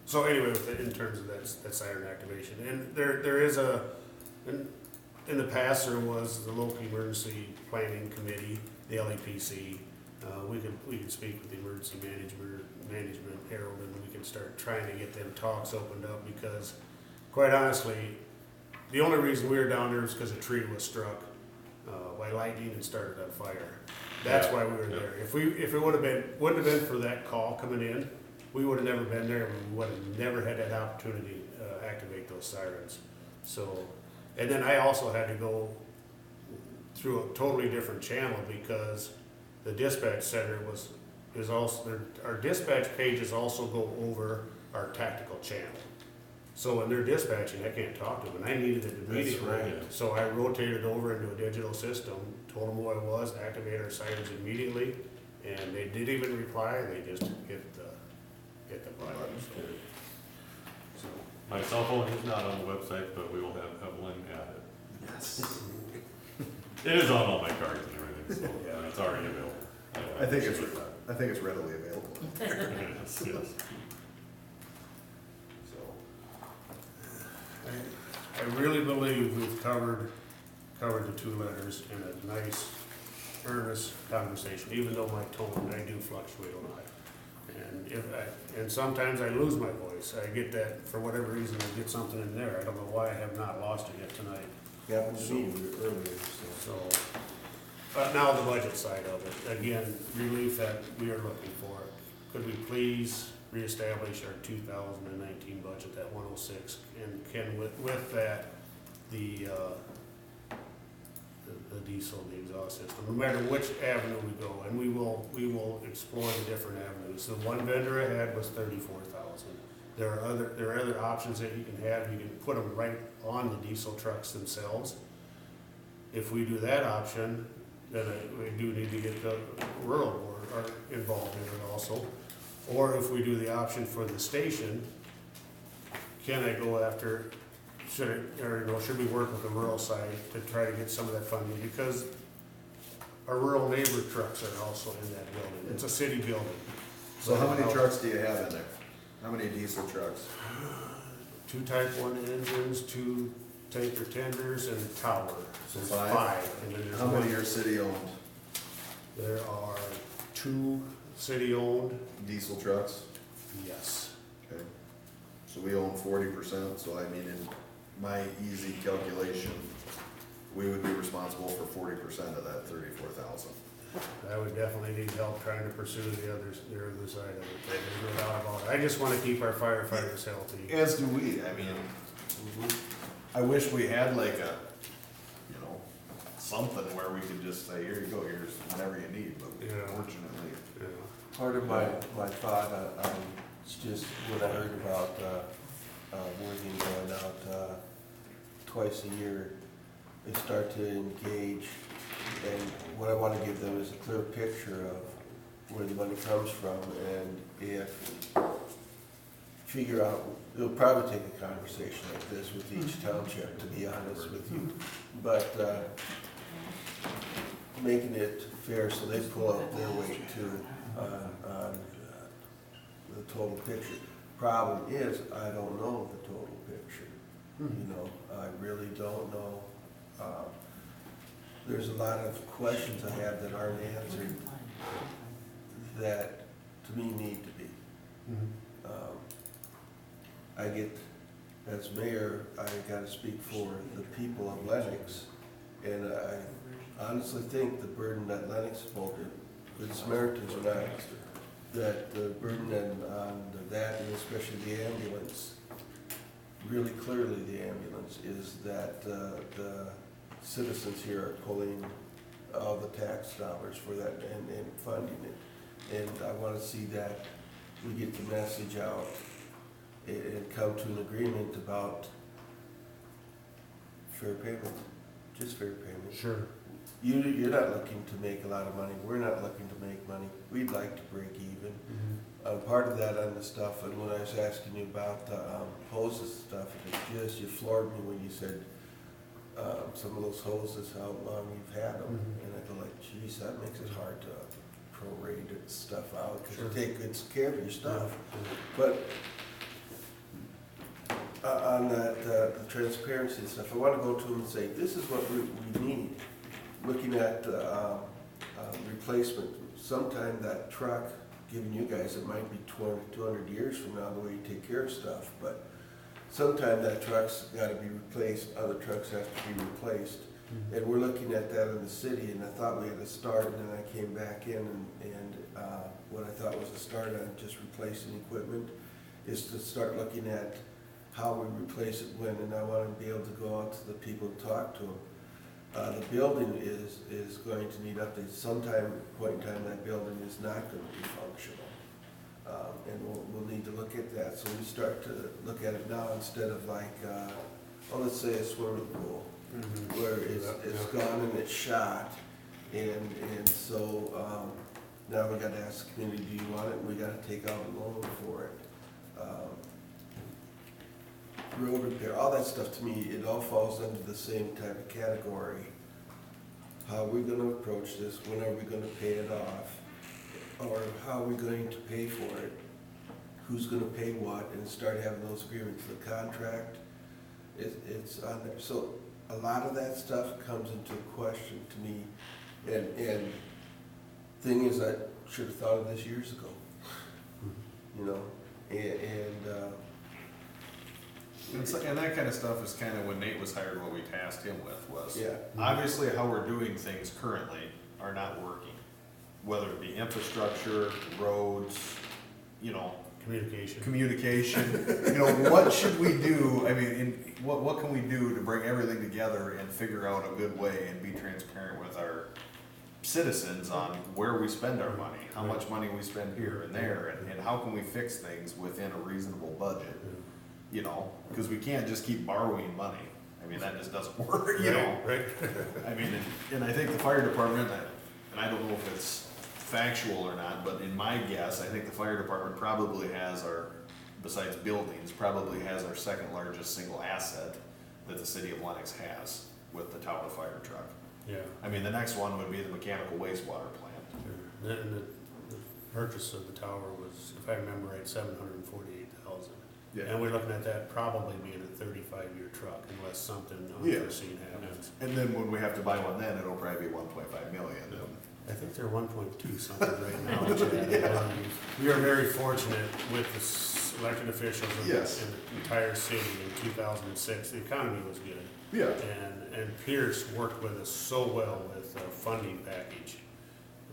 Speaker 1: So anyway, in terms of that siren activation, and there is in the past, there was the local emergency planning committee, the LEPC. We could speak with the emergency management, Harold, and we can start trying to get them talks opened up, because quite honestly, the only reason we were down there is because a tree was struck by lightning and started on fire. That's
Speaker 5: Yeah,
Speaker 1: why we were
Speaker 5: yeah.
Speaker 1: there. If it wouldn't have been for that call coming in, we would have never been there, and we would have never had that opportunity to activate those sirens. So, and then I also had to go through a totally different channel because the dispatch center is also, our dispatch pages also go over our tactical channel. So when they're dispatching, I can't talk to them, and I needed it immediately.
Speaker 2: right.
Speaker 1: So I rotated over into a digital system, told them who I was, activated our sirens immediately, and they didn't even reply, they just hit the button. So,
Speaker 5: My cell phone is not on the website, but we will have Evelyn add it.
Speaker 6: Yes.
Speaker 5: It is on all my cards and everything, so
Speaker 1: Yeah.
Speaker 5: it's already available.
Speaker 3: I think it's readily available.
Speaker 5: Yes, yes.
Speaker 3: So,
Speaker 1: I really believe we've covered the two letters in a nice, earnest conversation, even though my tone, I do fluctuate a lot. And sometimes I lose my voice. I get that, for whatever reason, I get something in there. I don't know why I have not lost it yet tonight.
Speaker 2: Happened to me earlier, so.
Speaker 1: So, but now the budget side of it, again, relief that we are looking for. Could we please reestablish our 2019 budget at 106? And can with that, the diesel, the exhaust system, no matter which avenue we go, and we will explore the different avenues. The one vendor I had was 34,000. There are other options that you can have. You can put them right on the diesel trucks themselves. If we do that option, then we do need to get the rural board involved in it also. Or if we do the option for the station, can I go after, should we work with the rural side to try to get some of that funding? Because our rural neighbor trucks are also in that building. It's a city building.
Speaker 3: so how many trucks do you have in there? How many diesel trucks?
Speaker 1: 2 Type 1 engines, 2 tanker tenders, and a tower. So it's
Speaker 3: Five.
Speaker 1: 5. And then there's
Speaker 3: How many
Speaker 1: one-
Speaker 3: are city owned
Speaker 1: There are 2 city-owned,
Speaker 3: diesel trucks?
Speaker 1: yes.
Speaker 3: Okay, so we own 40%, so I mean, in my easy calculation, we would be responsible for 40% of that 34,000.
Speaker 1: I would definitely need help trying to pursue the other side of it. There's no doubt about it. I just want to keep our firefighters healthy.
Speaker 3: As do we, I mean, I wish we had like a, something where we could just say, here you go, here's whatever you need, but
Speaker 1: Yeah.
Speaker 3: unfortunately.
Speaker 1: Yeah.
Speaker 2: Part of my thought, it's just when I heard about, Worthing going out, twice a year, they start to engage, and what I wanna give them is a clear picture of where the money comes from, and if, figure out, it'll probably take a conversation like this with each township, to be honest with you, but, making it fair so they pull out their weight too on the total picture. Problem is, I don't know the total picture. I really don't know. There's a lot of questions I have that aren't answered that to me need to be. I get, as mayor, I gotta speak for the people of Lennox, and I honestly think the burden that Lennox spoken, the Samaritans are not, that the burden on that, and especially the ambulance, really clearly the ambulance, is that the citizens here are pulling all the tax dollars for that and funding it. And I wanna see that we get the message out and come to an agreement about fair payment, just fair payment.
Speaker 1: Sure.
Speaker 2: You're not looking to make a lot of money, we're not looking to make money, we'd like to break even. Part of that on the stuff, and when I was asking you about the hoses and stuff, it just, you floored me when you said some of those hoses, how long you've had them. And I go like, geez, that makes it hard to prorate it stuff out, because you take good care of your stuff. But on that, the transparency and stuff, I wanna go to them and say, this is what we need. Looking at replacement, sometime that truck, giving you guys, it might be 200 years from now, the way you take care of stuff, but sometime that truck's gotta be replaced, other trucks have to be replaced, And we're looking at that in the city, and I thought we had a start, and then I came back in and what I thought was a start on just replacing equipment is to start looking at how we replace it when, and I want to be able to go out to the people and talk to them. The building is going to need updates. Sometime, point in time, that building is not going to be functional. And we'll need to look at that. So we start to look at it now instead of like, well, let's say a swimming pool, where it's gone and it's shot. And so now we got to ask the community, do you want it? And we got to take out a loan for it. Road repair, all that stuff to me, it all falls under the same type of category. How are we gonna approach this? When are we gonna pay it off? Or how are we going to pay for it? Who's gonna pay what? And start having those agreements. The contract, it's on there. So a lot of that stuff comes into question to me. And thing is, I should have thought of this years ago. You know,
Speaker 3: And that kind of stuff is kind of when Nate was hired, what we tasked him with was,
Speaker 2: yeah.
Speaker 3: obviously how we're doing things currently are not working. Whether it be infrastructure, roads, you know, communication, you know, what should we do? I mean, what can we do to bring everything together and figure out a good way and be transparent with our citizens on where we spend our money, how much money we spend here and there, and how can we fix things within a reasonable budget? You know, because we can't just keep borrowing money. I mean, that just doesn't work, you know?
Speaker 1: Right.
Speaker 3: I mean, and I think the fire department, and I don't know if it's factual or not, but in my guess, I think the fire department probably has besides buildings, probably has our second largest single asset that the city of Lennox has with the Tower fire truck.
Speaker 1: Yeah.
Speaker 3: I mean, the next one would be the mechanical wastewater plant.
Speaker 1: And the purchase of the tower was, if I remember right, $748,000.
Speaker 3: Yeah.
Speaker 1: And we're looking at that probably being a 35-year truck unless something unforeseen happens.
Speaker 3: And then when we have to buy one then, it'll probably be 1.5 million.
Speaker 1: I think they're 1.2 something right now. Chad. We are very fortunate with the elected officials in
Speaker 3: Yes.
Speaker 1: the entire city in 2006. The economy was good.
Speaker 3: Yeah.
Speaker 1: And Pierce worked with us so well with the funding package.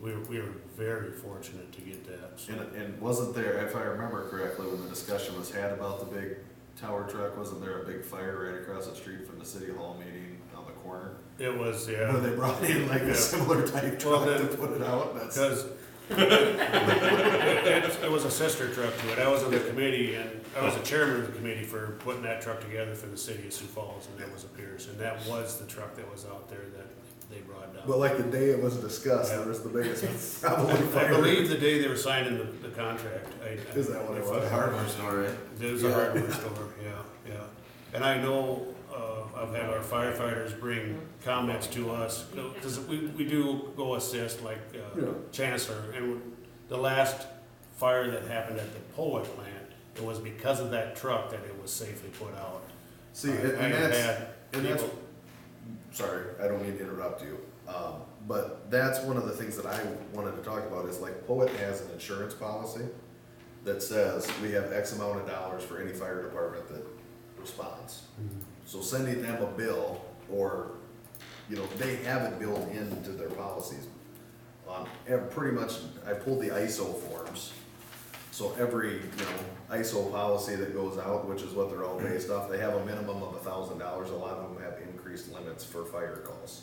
Speaker 1: We were very fortunate to get that. So.
Speaker 3: And wasn't there, if I remember correctly, when the discussion was had about the big tower truck, wasn't there a big fire right across the street from the city hall meeting on the corner?
Speaker 1: It was, yeah.
Speaker 3: Where they brought in like a similar type truck to put it out?
Speaker 1: Because it was a sister truck to it. I was on the committee, and I was the chairman of the committee for putting that truck together for the city of Sioux Falls, and that was a Pierce. And that was the truck that was out there that they brought down.
Speaker 3: But like the day it was discussed, there was the biggest probably
Speaker 1: I
Speaker 3: fire.
Speaker 1: believe the day they were signing the contract.
Speaker 3: Is that what it was?
Speaker 6: The hardware store, right?
Speaker 1: It was a hardware store, yeah. And I know, I've had our firefighters bring comments to us, because we do go assist, like Chancellor, and the last fire that happened at the Poet plant, it was because of that truck that it was safely put out.
Speaker 3: See, sorry, I don't mean to interrupt you, but that's one of the things that I wanted to talk about is like Poet has an insurance policy that says we have X amount of dollars for any fire department that response. So sending them a bill, or, you know, they have it built into their policies. Pretty much, I pulled the ISO forms. So every, ISO policy that goes out, which is what they're all based off, they have a minimum of $1,000. A lot of them have increased limits for fire calls.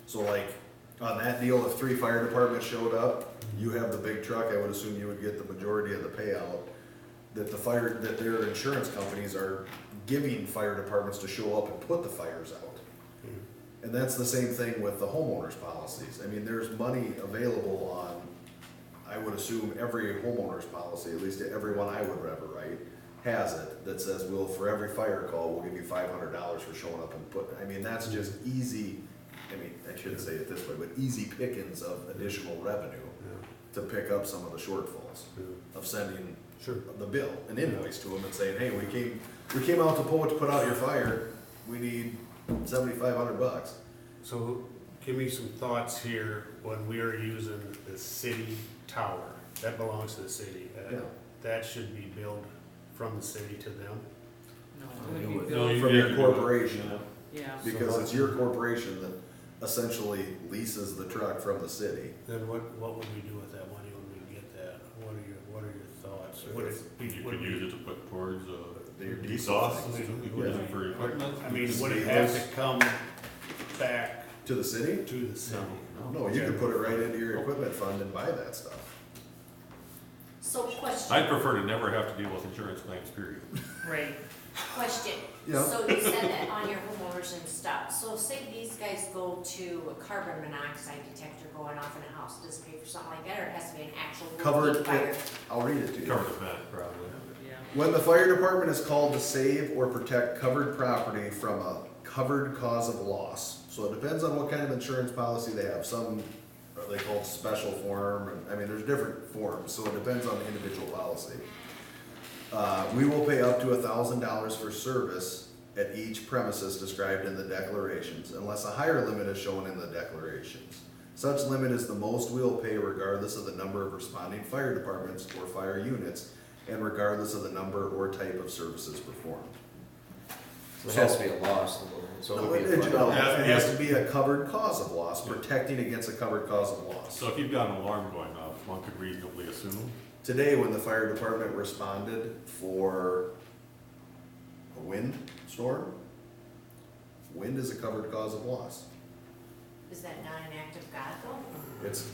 Speaker 3: So like, on that deal, if 3 fire departments showed up, you have the big truck, I would assume you would get the majority of the payout. That their insurance companies are giving fire departments to show up and put the fires out. And that's the same thing with the homeowners policies. I mean, there's money available on, I would assume, every homeowners policy, at least every one I would ever write, has it, that says, well, for every fire call, we'll give you $500 for showing up and put, I mean, that's just easy, I shouldn't say it this way, but easy pickings of additional revenue to pick up some of the shortfalls of sending the bill, an invoice to them and saying, hey, we came out to Poet to put out your fire, we need $7,500.
Speaker 1: So give me some thoughts here when we are using the city tower. That belongs to the city. That should be billed from the city to them.
Speaker 8: No, it would be
Speaker 5: No,
Speaker 8: billed
Speaker 3: From your corporation.
Speaker 8: Yeah,
Speaker 3: Because it's your corporation that essentially leases the truck from the city.
Speaker 1: Then what would we do with that money when we get that? What are your thoughts? Would it be,
Speaker 5: You
Speaker 1: would
Speaker 5: could
Speaker 1: we-
Speaker 5: use it to put towards,
Speaker 3: Your
Speaker 5: exhaust,
Speaker 3: diesel.
Speaker 5: you could use it for equipment.
Speaker 1: I mean, would it have to come back
Speaker 3: To the city?
Speaker 1: to the city?
Speaker 3: No, you can put it right into your equipment fund and buy that stuff.
Speaker 9: So question.
Speaker 5: I'd prefer to never have to deal with insurance claims, period.
Speaker 8: right.
Speaker 9: Question.
Speaker 3: Yeah.
Speaker 9: So you said that on your homeowners and stuff. So say these guys go to a carbon monoxide detector going off in a house, does it pay for something like that, or it has to be an actual
Speaker 3: Covered,
Speaker 9: working fire?
Speaker 3: I'll read it to you.
Speaker 5: Covered event, probably.
Speaker 8: Yeah.
Speaker 3: When the fire department is called to save or protect covered property from a covered cause of loss. So it depends on what kind of insurance policy they have. Some are they called special form, and, I mean, there's different forms, so it depends on the individual policy. We will pay up to $1,000 for service at each premises described in the declarations, unless a higher limit is shown in the declarations. Such limit is the most we will pay regardless of the number of responding fire departments or fire units, and regardless of the number or type of services performed.
Speaker 6: So it has to be a loss, so it
Speaker 3: No,
Speaker 6: would be a
Speaker 3: it
Speaker 6: flood.
Speaker 3: has to be a covered cause of loss, protecting against a covered cause of loss.
Speaker 5: So if you've got an alarm going off, one could reasonably assume.
Speaker 3: Today, when the fire department responded for a wind storm, wind is a covered cause of loss.
Speaker 9: Is that not an act of God though?
Speaker 3: It's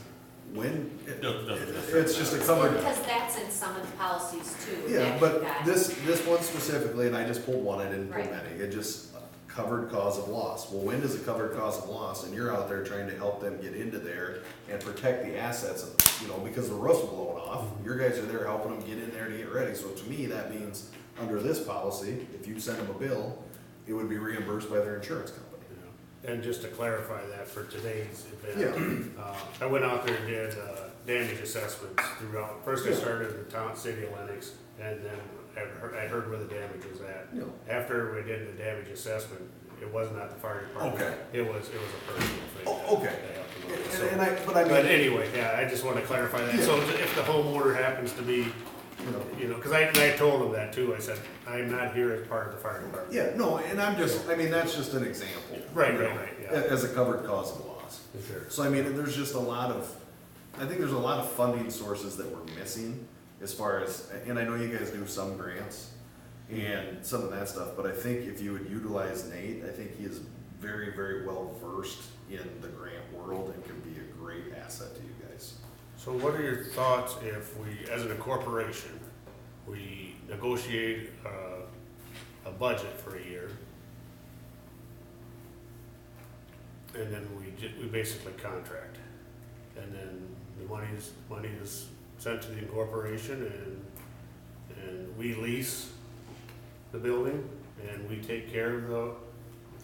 Speaker 3: wind,
Speaker 5: Doesn't
Speaker 3: it's just a covered.
Speaker 9: Because that's in some of the policies too.
Speaker 3: Yeah,
Speaker 9: act
Speaker 3: but
Speaker 9: of God.
Speaker 3: this one specifically, and I just pulled one, I didn't pull
Speaker 9: Right.
Speaker 3: many, it just covered cause of loss. Well, wind is a covered cause of loss, and you're out there trying to help them get into there and protect the assets, you know, because the roof's blowing off. Your guys are there helping them get in there to get ready, so to me, that means, under this policy, if you send them a bill, it would be reimbursed by their insurance company.
Speaker 1: And just to clarify that for today's event, I went out there and did damage assessments throughout. First I started in the town, city of Lennox, and then I heard where the damage was at.
Speaker 3: Yeah.
Speaker 1: After we did the damage assessment, it was not the fire department.
Speaker 3: Okay.
Speaker 1: It was a personal thing.
Speaker 3: Oh, okay.
Speaker 1: that helped them out. So-
Speaker 3: But I
Speaker 1: But
Speaker 3: mean,
Speaker 1: anyway, yeah, I just want to clarify that. So if the homeowner happens to be,
Speaker 3: you know,
Speaker 1: you know, because I told them that too. I said, I'm not here as part of the fire department.
Speaker 3: yeah, no, and I'm just, I mean, that's just an example.
Speaker 1: Right,
Speaker 3: you know,
Speaker 1: right, right, yeah.
Speaker 3: As a covered cause of loss.
Speaker 1: Sure.
Speaker 3: So I mean, there's just a lot of, I think there's a lot of funding sources that we're missing as far as, and I know you guys do some grants and some of that stuff, but I think if you would utilize Nate, I think he is very, very well versed in the grant world and can be a great asset to you guys.
Speaker 1: So what are your thoughts if we, as a corporation, we negotiate a budget for a year? And then we basically contract. And then the money is sent to the incorporation and we lease the building and we take care of the,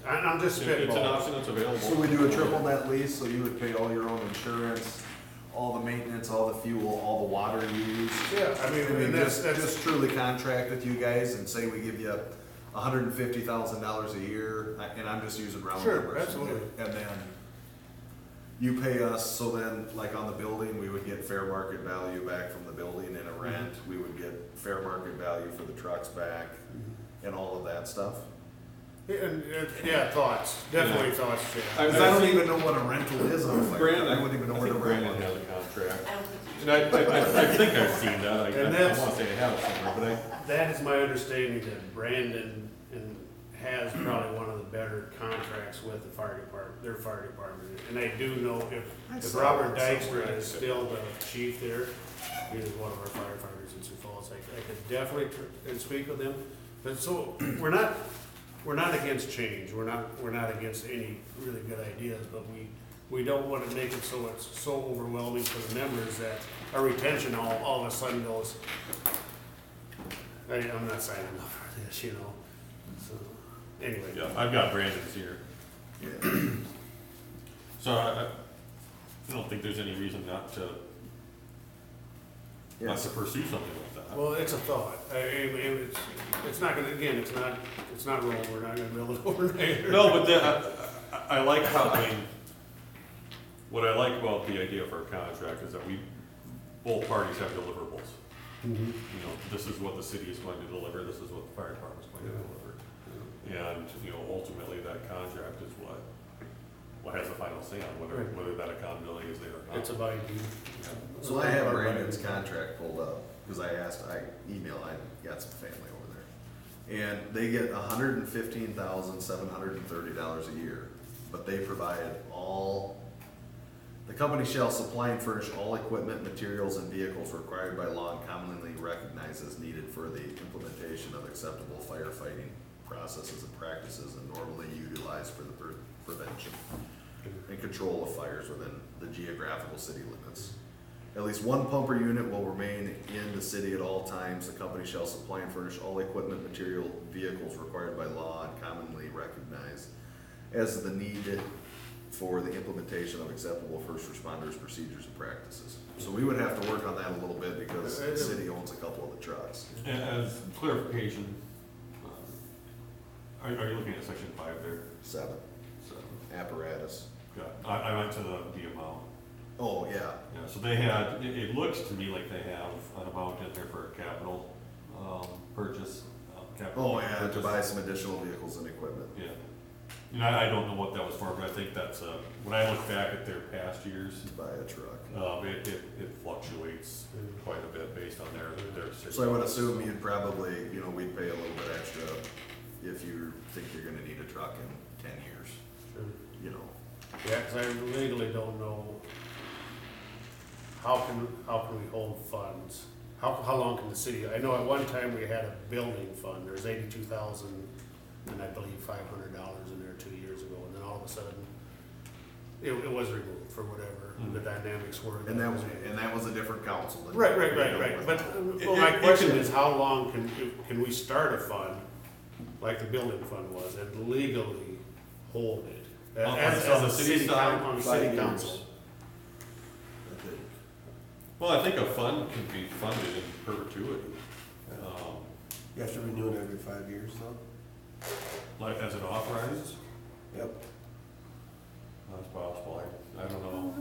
Speaker 1: I'm just
Speaker 5: It's an
Speaker 1: spitballing.
Speaker 5: option that's available.
Speaker 3: So we do a triple net lease, so you would pay all your own insurance, all the maintenance, all the fuel, all the water you use.
Speaker 1: Yeah, I mean, and that's,
Speaker 3: Just truly contract with you guys and say we give you $150,000 a year, and I'm just using round
Speaker 1: Sure,
Speaker 3: numbers.
Speaker 1: absolutely.
Speaker 3: And then you pay us, so then, like on the building, we would get fair market value back from the building, and a rent, we would get fair market value for the trucks back, and all of that stuff.
Speaker 1: yeah, thoughts, definitely thoughts, yeah.
Speaker 3: Because I don't even know what a rental is on a fire.
Speaker 5: Brandon,
Speaker 3: I wouldn't even know
Speaker 5: I
Speaker 3: where to
Speaker 5: think
Speaker 3: rent
Speaker 5: Brandon
Speaker 3: one.
Speaker 5: has a contract.
Speaker 9: I don't think
Speaker 5: And I think I've seen that, I
Speaker 1: And that's-
Speaker 5: wanna say I have it somewhere, but
Speaker 1: That is my understanding that Brandon has probably one of the better contracts with the fire department, their fire department. And I do know
Speaker 3: I
Speaker 1: if
Speaker 3: saw
Speaker 1: Robert
Speaker 3: that
Speaker 1: Dykstra
Speaker 3: somewhere.
Speaker 1: is still the chief there, he is one of our firefighters in Sioux Falls, I could definitely speak with him. But so, we're not against change, we're not against any really good ideas, but we don't wanna make it so it's so overwhelming for the members that our retention all of a sudden goes, I'm not signing up for this, you know, so, anyway.
Speaker 5: yeah, I've got Brandon's here. So I don't think there's any reason not to pursue something like that.
Speaker 1: Well, it's a thought, it's not gonna, again, it's not Rome, we're not gonna build it overnight.
Speaker 5: No, but I like how, what I like about the idea for a contract is that both parties have deliverables. You know, this is what the city is going to deliver, this is what the fire department is going to deliver. And, you know, ultimately that contract is what has the final say on whether that accountability is there or not.
Speaker 1: It's about ID.
Speaker 3: So I have Brandon's contract pulled up, cause I got some family over there. And they get $115,730 a year, but they provide the company shall supply and furnish all equipment, materials, and vehicles required by law and commonly recognized as needed for the implementation of acceptable firefighting processes and practices and normally utilized for the prevention and control of fires within the geographical city limits. At least one pumper unit will remain in the city at all times. The company shall supply and furnish all equipment, material, vehicles required by law and commonly recognized as the need for the implementation of acceptable first responders procedures and practices. So we would have to work on that a little bit because the city owns a couple of the trucks.
Speaker 5: And as clarification, are you looking at section 5 there?
Speaker 3: 7,
Speaker 5: So,
Speaker 3: apparatus.
Speaker 5: I went to the amount.
Speaker 3: Oh, yeah.
Speaker 5: Yeah, so they had, it looks to me like they have an amount in there for a capital, purchase.
Speaker 3: Oh, yeah, to buy some additional vehicles and equipment.
Speaker 5: Yeah. And I don't know what that was for, but I think that's, when I look back at their past years,
Speaker 3: Buy a truck.
Speaker 5: it fluctuates quite a bit based on their.
Speaker 3: So I would assume you'd probably, we'd pay a little bit extra if you think you're gonna need a truck in 10 years,
Speaker 1: Yeah, cause I legally don't know, how can we hold funds? How long can the city, I know at one time we had a building fund, there's 82,000 and I believe $500 in there 2 years ago, and then all of a sudden, it was removed for whatever the dynamics were.
Speaker 3: And that was a different council.
Speaker 1: Right, but, my question is, how long can we start a fund, like the building fund was, and legally hold it? As
Speaker 5: On
Speaker 1: a
Speaker 5: the city side,
Speaker 1: on
Speaker 2: 5
Speaker 1: city
Speaker 2: years.
Speaker 1: council.
Speaker 2: I think.
Speaker 5: Well, I think a fund can be funded in perpetuity,
Speaker 2: You have to renew it every 5 years though?
Speaker 5: like as it authorizes.
Speaker 2: Yep.
Speaker 5: That's possible, I don't know.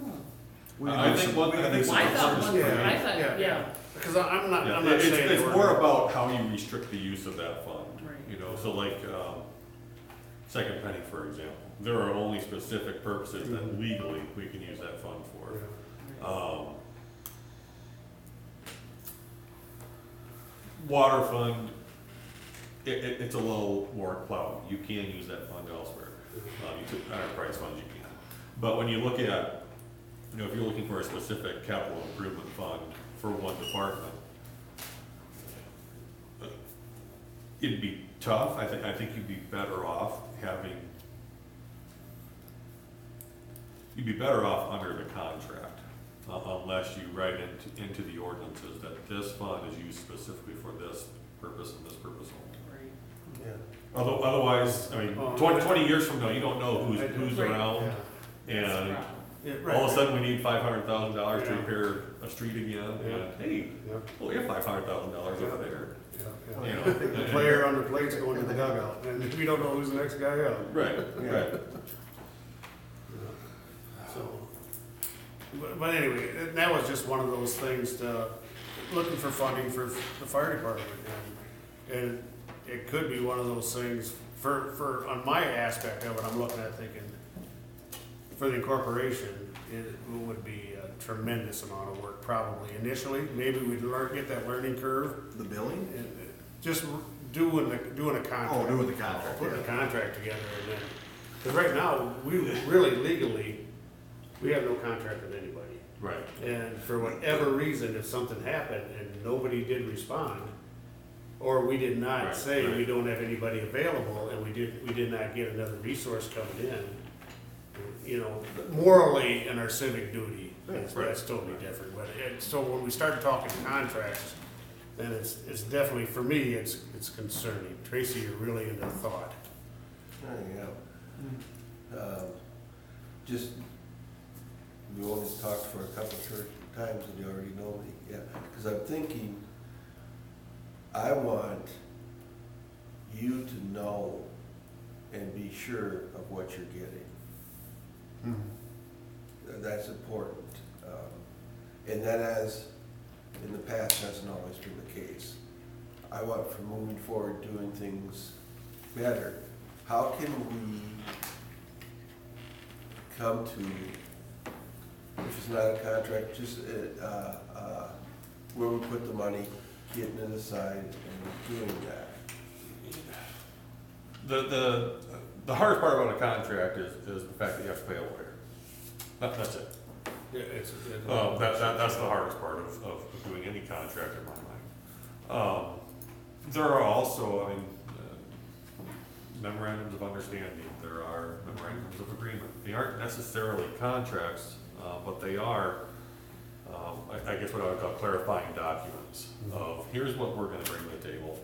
Speaker 3: We
Speaker 5: I
Speaker 3: do
Speaker 5: think
Speaker 3: some-
Speaker 5: one, I think some.
Speaker 8: I thought
Speaker 5: of the
Speaker 8: one,
Speaker 5: purposes-
Speaker 8: I thought, yeah,
Speaker 1: Because I'm not
Speaker 5: Yeah,
Speaker 1: saying.
Speaker 5: it's
Speaker 1: we're-
Speaker 5: more about how you restrict the use of that fund.
Speaker 8: Right.
Speaker 5: You know, so like, second penny, for example, there are only specific purposes that legally we can use that fund for. Water fund, it's a little more cloud, you can use that fund elsewhere. You took enterprise funds, you can. But when you look at, if you're looking for a specific capital improvement fund for one department, it'd be tough. I think you'd be better off under the contract, unless you write into the ordinances that this fund is used specifically for this purpose and this purpose only.
Speaker 8: right.
Speaker 2: Yeah.
Speaker 5: Otherwise, I mean, 20 years from now, you don't know who's
Speaker 8: Right.
Speaker 5: around,
Speaker 8: That's the
Speaker 5: and
Speaker 8: problem.
Speaker 5: all of a sudden we need $500,000 to repair a street again,
Speaker 1: Yeah.
Speaker 5: and hey, well, we have $500,000 over there. You know.
Speaker 1: The player on the plate's going to the dugout, and we don't know who's the next guy up.
Speaker 5: Right, right.
Speaker 1: So, but anyway, that was just one of those things looking for funding for the fire department. And it could be one of those things, on my aspect of it, I'm looking at thinking, for the incorporation, it would be a tremendous amount of work probably initially. Maybe we'd get that learning curve.
Speaker 3: The billing?
Speaker 1: And just doing a contract.
Speaker 3: Oh, doing the contract,
Speaker 1: Putting a
Speaker 3: yeah.
Speaker 1: contract together and then, because right now, we really legally, we have no contract with anybody.
Speaker 5: Right.
Speaker 1: And for whatever reason, if something happened and nobody did respond, or we did not
Speaker 5: Right,
Speaker 1: say
Speaker 5: right.
Speaker 1: we don't have anybody available and we did not get another resource coming in, morally in our civic duty, that's totally different. But so when we start talking contracts, then it's definitely, for me, it's concerning. Tracy, you're really into thought.
Speaker 2: Yeah. Just, we only talked for a couple of times and you already know me, yeah. Because I'm thinking, I want you to know and be sure of what you're getting. That's important. And that in the past hasn't always been the case. I want, for moving forward, doing things better, how can we come to, if it's not a contract, just, where we put the money, getting it aside and doing that?
Speaker 5: The hardest part about a contract is the fact that you have to pay a lawyer. That's it.
Speaker 1: Yeah,
Speaker 5: That's the hardest part of doing any contract in my mind. There are also, I mean, memorandums of understanding, there are memorandums of agreement. They aren't necessarily contracts, but they are, I guess what I would call clarifying documents of, here's what we're gonna bring to the table,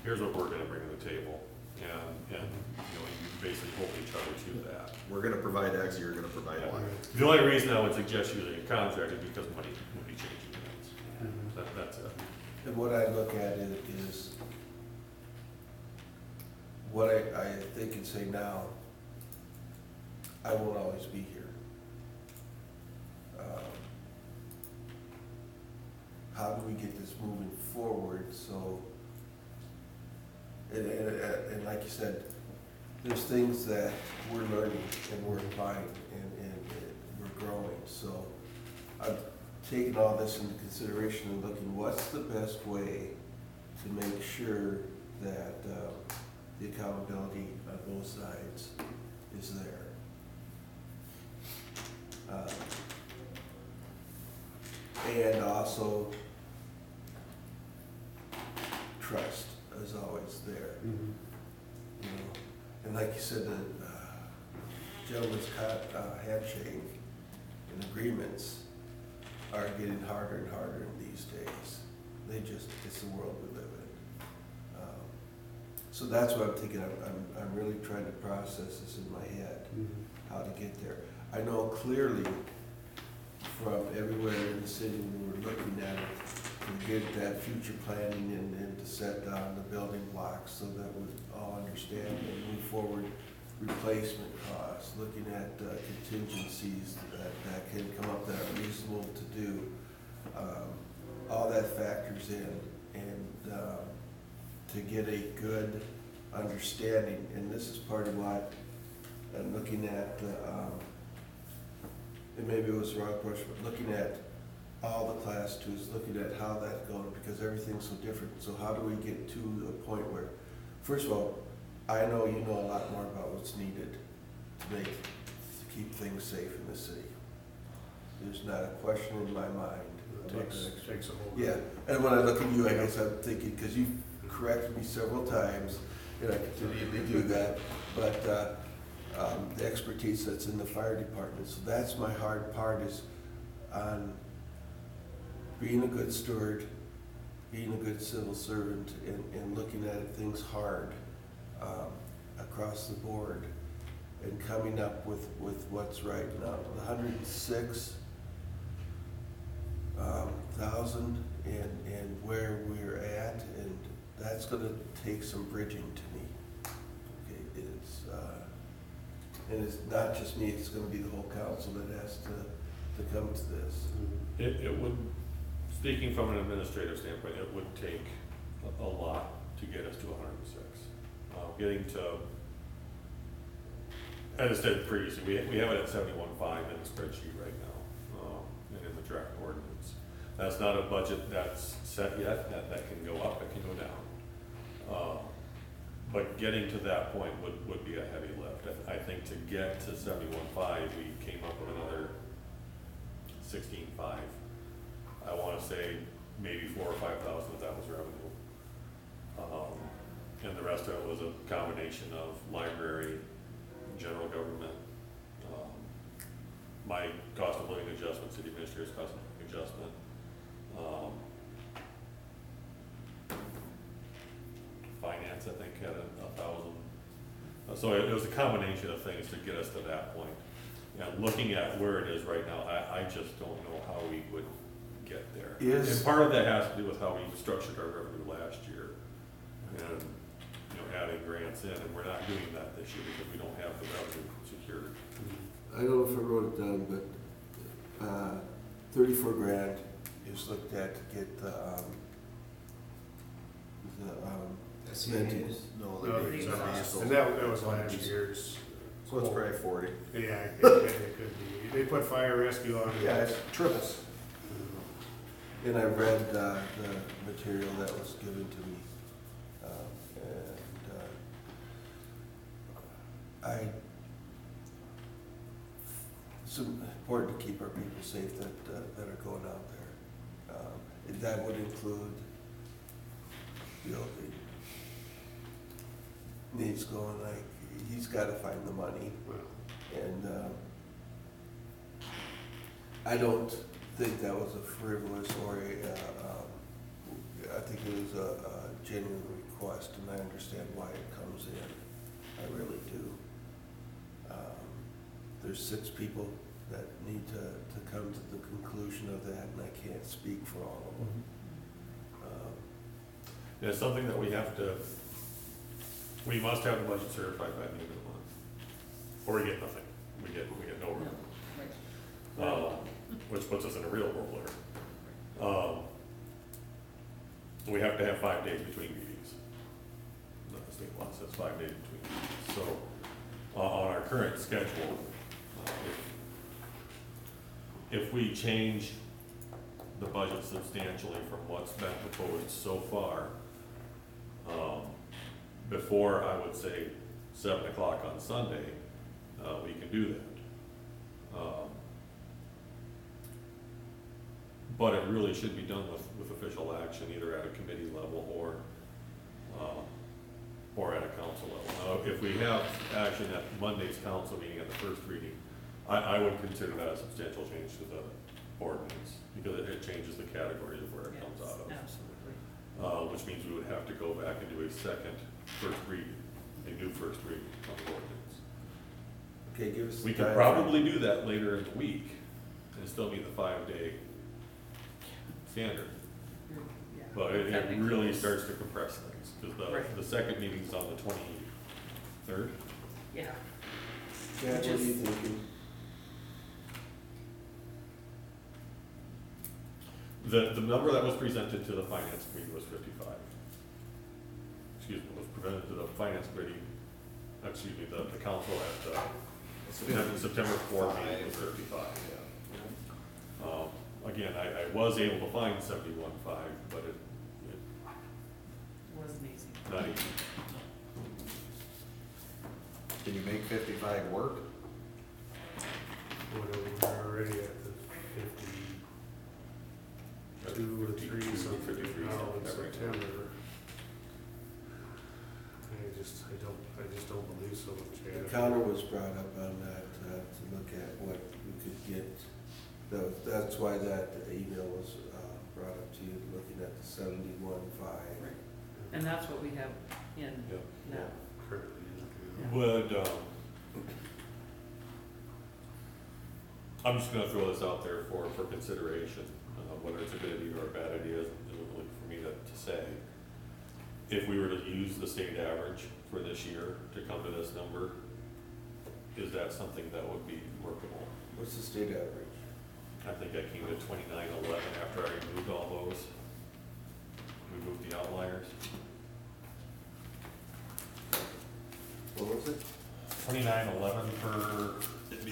Speaker 5: here's what we're gonna bring to the table, and you know, you basically hold each other to that.
Speaker 3: We're gonna provide X, you're gonna provide Y.
Speaker 5: The only reason I would suggest using a contract is because money changing hands. That's it.
Speaker 2: And what I look at it is, what I think and say now, I won't always be here. How do we get this moving forward so, and like you said, there's things that we're learning and we're applying and we're growing. So I'm taking all this into consideration and looking what's the best way to make sure that the accountability on both sides is there. And also trust is always there. You know, and like you said, the gentleman's handshake and agreements are getting harder and harder in these days. It's the world we live in. So that's what I'm thinking. I'm really trying to process this in my head, how to get there. I know clearly from everywhere in the city, when we're looking at it, to get that future planning and to set down the building blocks so that we all understand and move forward. Replacement costs, looking at contingencies that can come up that are reasonable to do. All that factors in, and to get a good understanding. And this is part of what I'm looking at, and maybe it was the wrong approach, but looking at all the class twos, looking at how that goes, because everything's so different. So how do we get to a point where, first of all, I know you know a lot more about what's needed to keep things safe in the city. There's not a question in my mind.
Speaker 1: Takes a whole.
Speaker 2: Yeah, and when I look at you, I guess I'm thinking, because you've corrected me several times, and I continue to do that, but the expertise that's in the fire department. So that's my hard part, is on being a good steward, being a good civil servant, and looking at things hard across the board, and coming up with what's right. Now, the 106,000 and where we're at, and that's going to take some bridging to me. Okay, and it's not just me; it's going to be the whole council that has to come to this.
Speaker 5: It would, speaking from an administrative standpoint, it would take a lot to get us to 106. Getting to, as I said previously, we have it at 71.5 in the spreadsheet right now, and in the draft ordinance. That's not a budget that's set yet. That can go up, it can go down. But getting to that point would be a heavy lift. I think to get to 71.5, we came up with another 16.5. I want to say maybe 4,000 or 5,000 of that was revenue. And the rest of it was a combination of library, general government, my cost of living adjustment, city administrator's cost of living adjustment. Finance, I think, had 1,000. So it was a combination of things to get us to that point. And looking at where it is right now, I just don't know how we would get there. And part of that has to do with how we structured our revenue last year. And, you know, adding grants in, and we're not doing that this year because we don't have the revenue secured.
Speaker 2: I don't know if I wrote it down, but 34 grand is looked at to get the Venting.
Speaker 3: No,
Speaker 1: No,
Speaker 3: they
Speaker 1: it's
Speaker 3: did
Speaker 1: not.
Speaker 3: diesel.
Speaker 1: And that was last year's.
Speaker 3: So it's probably 40.
Speaker 1: Yeah, it could be. They put fire rescue on it.
Speaker 2: Yeah, it's triples. And I read the material that was given to me. It's important to keep our people safe that are going out there. And that would include, the needs going, like, he's gotta find the money.
Speaker 1: Well,
Speaker 2: And I don't think that was a frivolous or I think it was a genuine request, and I understand why it comes in. I really do. There's 6 people that need to come to the conclusion of that, and I can't speak for all of them.
Speaker 5: Yeah, it's something that we must have the budget certified by the end of the month. Or we get nothing, we get no
Speaker 8: No,
Speaker 5: revenue.
Speaker 8: right.
Speaker 5: Which puts us in a real role there. We have to have 5 days between meetings. The state law says 5 days between meetings. So, on our current schedule, if we change the budget substantially from what's been proposed so far, before, I would say, 7 o'clock on Sunday, we can do that. But it really should be done with official action, either at a committee level or at a council level. Now, if we have action at Monday's council meeting at the first reading, I would consider that a substantial change to the ordinance, because it changes the categories of where it comes out of.
Speaker 8: Absolutely.
Speaker 5: Which means we would have to go back and do a first reading, a new first reading on the ordinance.
Speaker 2: Okay, give us.
Speaker 5: We
Speaker 2: the
Speaker 5: could
Speaker 2: time.
Speaker 5: probably do that later in the week and still meet the 5-day standard.
Speaker 8: Yeah.
Speaker 5: But it
Speaker 8: That'd be
Speaker 5: really
Speaker 8: close.
Speaker 5: starts to compress things, because
Speaker 8: Right.
Speaker 5: the second meeting's on the 23rd.
Speaker 8: Yeah.
Speaker 2: Chad, what are you thinking?
Speaker 5: The number that was presented to the finance committee was 55. Excuse me, was presented to the finance committee, the council at the September 4 meeting was 55. Again, I was able to find 71.5, but it
Speaker 8: Wasn't easy.
Speaker 5: not easy.
Speaker 3: Can you make 55 work?
Speaker 1: we're already at the 52 or 3 something
Speaker 5: 53
Speaker 1: now in
Speaker 5: something, right.
Speaker 1: September. I just don't believe so, Chad.
Speaker 2: Connor was brought up on that, to look at what we could get. That's why that email was brought up to you, looking at the 71.5.
Speaker 8: And that's what we have in
Speaker 5: Yeah.
Speaker 8: now.
Speaker 1: Currently,
Speaker 8: Yeah.
Speaker 5: Would, I'm just gonna throw this out there for consideration, whether it's a good idea or a bad idea, isn't really for me to say. If we were to use the state average for this year to come to this number, is that something that would be workable?
Speaker 2: What's the state average?
Speaker 5: I think I came to 29.11 after I removed all those. Removed the outliers.
Speaker 2: What was it?
Speaker 5: 29.11 per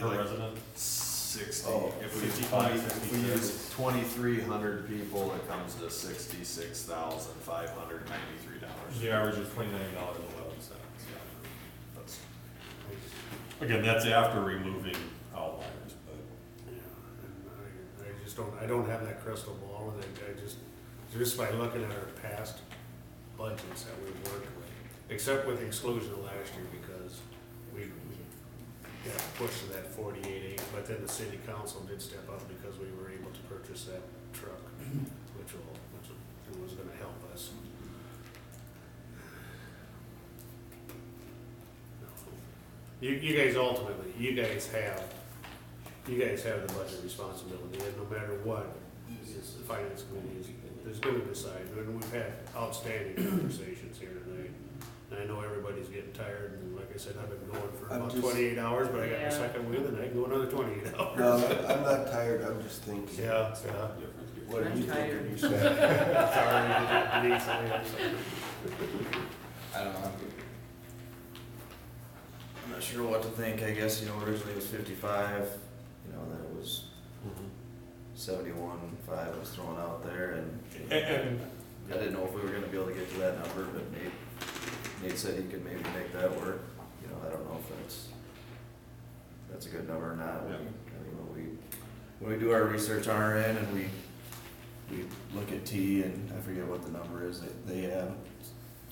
Speaker 3: like
Speaker 5: resident.
Speaker 3: 60.
Speaker 2: Oh,
Speaker 3: If we use
Speaker 5: 55,
Speaker 3: 20 if we use 2,300 people, it comes to $66,593.
Speaker 5: The average is $29.11.
Speaker 3: That's
Speaker 5: Again, that's after removing outliers, but.
Speaker 1: yeah, and I don't have that crystal ball, and just by looking at our past budgets that we've worked with, except with the exclusion of last year, because we got pushed to that 48.8, but then the city council did step up because we were able to purchase that truck, which was gonna help us. You guys ultimately, you guys have the budget responsibility, and no matter what, the finance committee is gonna decide, and we've had outstanding conversations here tonight. And I know everybody's getting tired, and like I said, I've been going for
Speaker 2: I'm
Speaker 1: about
Speaker 2: just-
Speaker 1: 28 hours, but I got my
Speaker 8: Yeah.
Speaker 1: second win, and I can go another 28 hours.
Speaker 2: No, I'm not tired, I'm just thinking.
Speaker 1: Yeah,
Speaker 2: What are
Speaker 8: I'm
Speaker 2: you
Speaker 8: tired.
Speaker 2: thinking? You said.
Speaker 1: Sorry, Denise, I mean, I'm sorry.
Speaker 6: I don't know. I'm not sure what to think, I guess, originally it was 55, then it was 71.5 was thrown out there, and
Speaker 5: And
Speaker 6: I didn't know if we were gonna be able to get to that number, but Nate said he could maybe make that work. I don't know if that's a good number or not.
Speaker 5: Yeah.
Speaker 6: When we do our research on our end and we look at T, and I forget what the number is, they have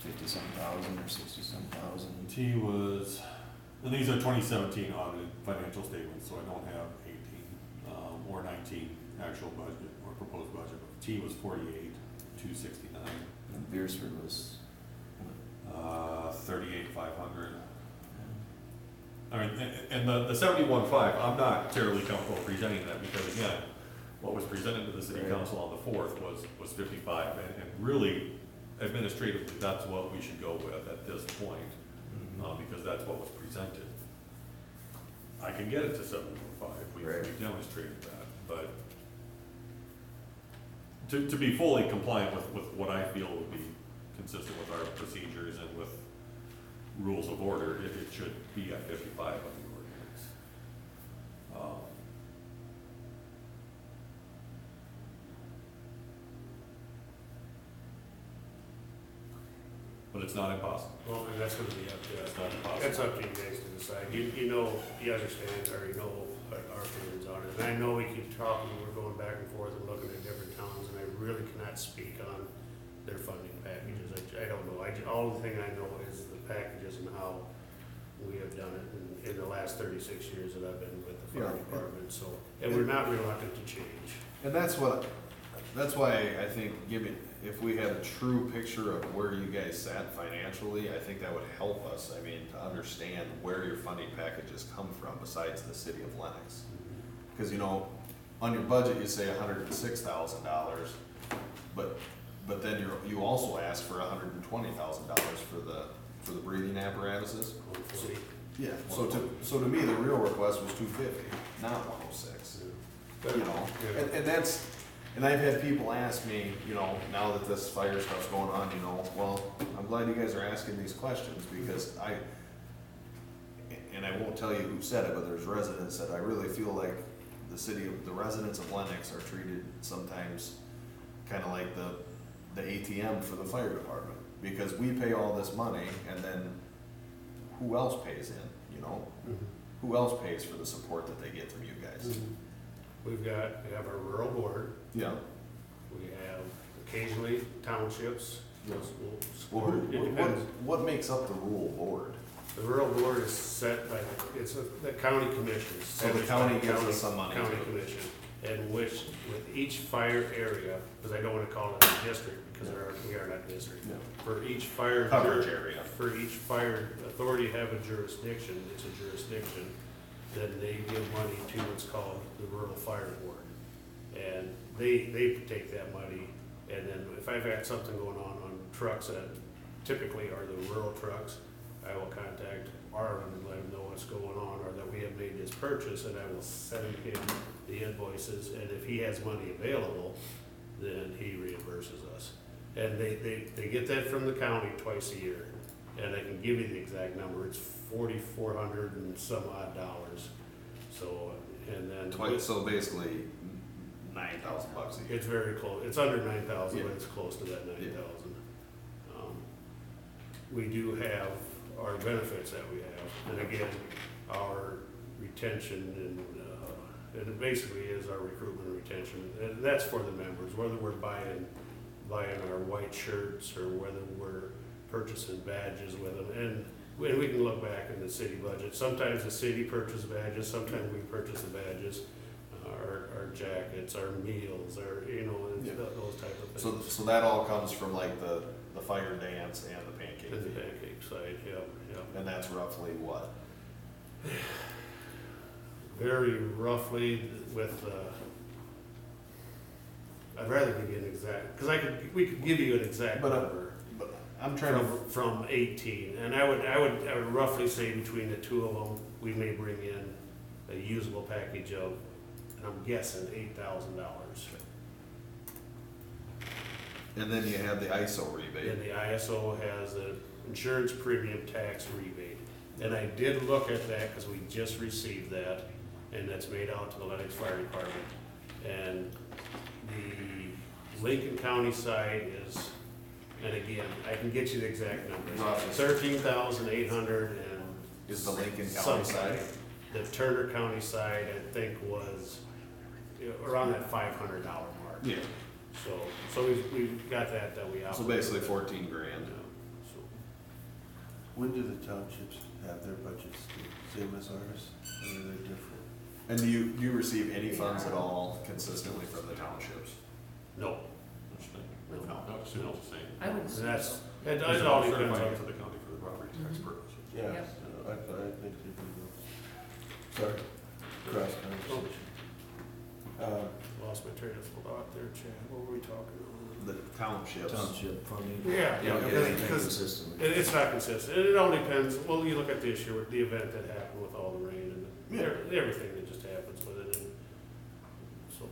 Speaker 6: 50-some thousand or 60-some thousand.
Speaker 5: T was, and these are 2017 audited financial statements, so I don't have 18 or 19 actual budget or proposed budget. T was 48,269.
Speaker 6: And Beersford was,
Speaker 5: 38,500. I mean, and the 71.5, I'm not terribly comfortable presenting that because again, what was presented to the city
Speaker 6: Right.
Speaker 5: council on the 4th was 55, and really administratively, that's what we should go with at this point, because that's what was presented. I can get it to 71.5, we
Speaker 6: Right.
Speaker 5: demonstrated that, but to be fully compliant with what I feel would be consistent with our procedures and with rules of order, it should be at 55 of the ordinance. But it's not impossible.
Speaker 1: Well, and that's gonna be up to us.
Speaker 5: It's not impossible.
Speaker 1: That's up to you guys to decide. You understand, or you know what our feelings on it. And I know we keep talking, we're going back and forth and looking at different towns, and I really cannot speak on their funding packages. I don't know. All the thing I know is the packages and how we have done it in the last 36 years that I've been with the fire
Speaker 3: Yeah.
Speaker 1: department, so, and we're not reluctant to change.
Speaker 3: And that's why I think if we had a true picture of where you guys sat financially, I think that would help us, to understand where your funding packages come from besides the city of Lennox. Because, on your budget, you say $106,000, but then you also ask for $120,000 for the breathing apparatuses.
Speaker 1: Hopefully.
Speaker 3: Yeah, so to me, the real request was 250, not 106.
Speaker 1: Yeah.
Speaker 3: And I've had people ask me, now that this fire stuff's going on, well, I'm glad you guys are asking these questions because and I won't tell you who said it, but there's residents that I really feel like the residents of Lennox are treated sometimes kind of like the ATM for the fire department, because we pay all this money and then who else pays in, Who else pays for the support that they get from you guys?
Speaker 1: We have our rural board,
Speaker 3: Yeah.
Speaker 1: we have occasionally townships.
Speaker 3: Yeah.
Speaker 1: School, it depends.
Speaker 3: What makes up the rural board?
Speaker 1: The rural board is set by, the county commission.
Speaker 3: So the county gives us some money
Speaker 1: County
Speaker 3: too.
Speaker 1: commission, and with each fire area, because I don't wanna call it a district, because we are not a district.
Speaker 3: Yeah.
Speaker 1: For each fire.
Speaker 3: Coverage area.
Speaker 1: For each fire authority have a jurisdiction, it's a jurisdiction, then they give money to what's called the rural fire board. And they take that money, and then if I've got something going on trucks that typically are the rural trucks, I will contact Arlen and let him know what's going on, or that we have made this purchase, and I will send him the invoices, and if he has money available, then he reimburses us. And they get that from the county twice a year, and I can give you the exact number, it's $4,400 and some odd dollars. So, and then.
Speaker 3: Twice, so basically $9,000 a year.
Speaker 1: It's very close, it's under 9,000,
Speaker 3: Yeah.
Speaker 1: but it's close to that 9,000. We do have our benefits that we have, and again, our retention and it basically is our recruitment and retention, and that's for the members, whether we're buying our white shirts or whether we're purchasing badges with them, and we can look back in the city budget, sometimes the city purchases badges, sometimes we purchase the badges, our jackets, our meals,
Speaker 3: Yeah.
Speaker 1: those type of things.
Speaker 3: So that all comes from like the fire dance and the pancake
Speaker 1: And the
Speaker 3: feed.
Speaker 1: pancake side, yep.
Speaker 3: And that's roughly what?
Speaker 1: Very roughly with, I'd rather give you an exact, because we could give you an exact
Speaker 3: But,
Speaker 1: number
Speaker 3: But I'm trying to,
Speaker 1: from 18, and I would roughly say between the two of them, we may bring in a usable package of, and I'm guessing $8,000.
Speaker 3: And then you have the ISO
Speaker 1: And
Speaker 3: rebate.
Speaker 1: the ISO has an insurance premium tax rebate. And I did look at that because we just received that, and that's made out to the Lennox Fire Department. And the Lincoln County side is, and again, I can get you the exact numbers,
Speaker 3: Roughly.
Speaker 1: 13,800 and
Speaker 3: Is the Lincoln County
Speaker 1: some
Speaker 3: side?
Speaker 1: The Turner County side, I think, was around that $500 mark.
Speaker 3: Yeah.
Speaker 1: So we've got that we out.
Speaker 3: So basically 14 grand.
Speaker 1: So
Speaker 2: When do the townships have their budgets, same as ours, or are they different?
Speaker 3: And do you receive any funds at all consistently from the townships?
Speaker 1: no,
Speaker 5: Interesting.
Speaker 1: No.
Speaker 5: No, I assume it's the same.
Speaker 8: I would
Speaker 1: and
Speaker 8: assume
Speaker 1: that's,
Speaker 8: so.
Speaker 1: it
Speaker 5: Is
Speaker 1: all
Speaker 5: it
Speaker 1: depends
Speaker 5: certified
Speaker 1: on.
Speaker 5: to the county for the property tax purposes?
Speaker 2: Yeah,
Speaker 8: Yep.
Speaker 2: I think they do. Sorry, cross conversation.
Speaker 1: Lost my train of thought there, Chad. What were we talking about?
Speaker 3: The townships.
Speaker 6: Township funding.
Speaker 1: Yeah,
Speaker 6: You don't get anything
Speaker 1: because
Speaker 6: consistently.
Speaker 1: it's not consistent. It all depends. Well, you look at this year, the event that happened with all the rain and everything that just happens with it. And so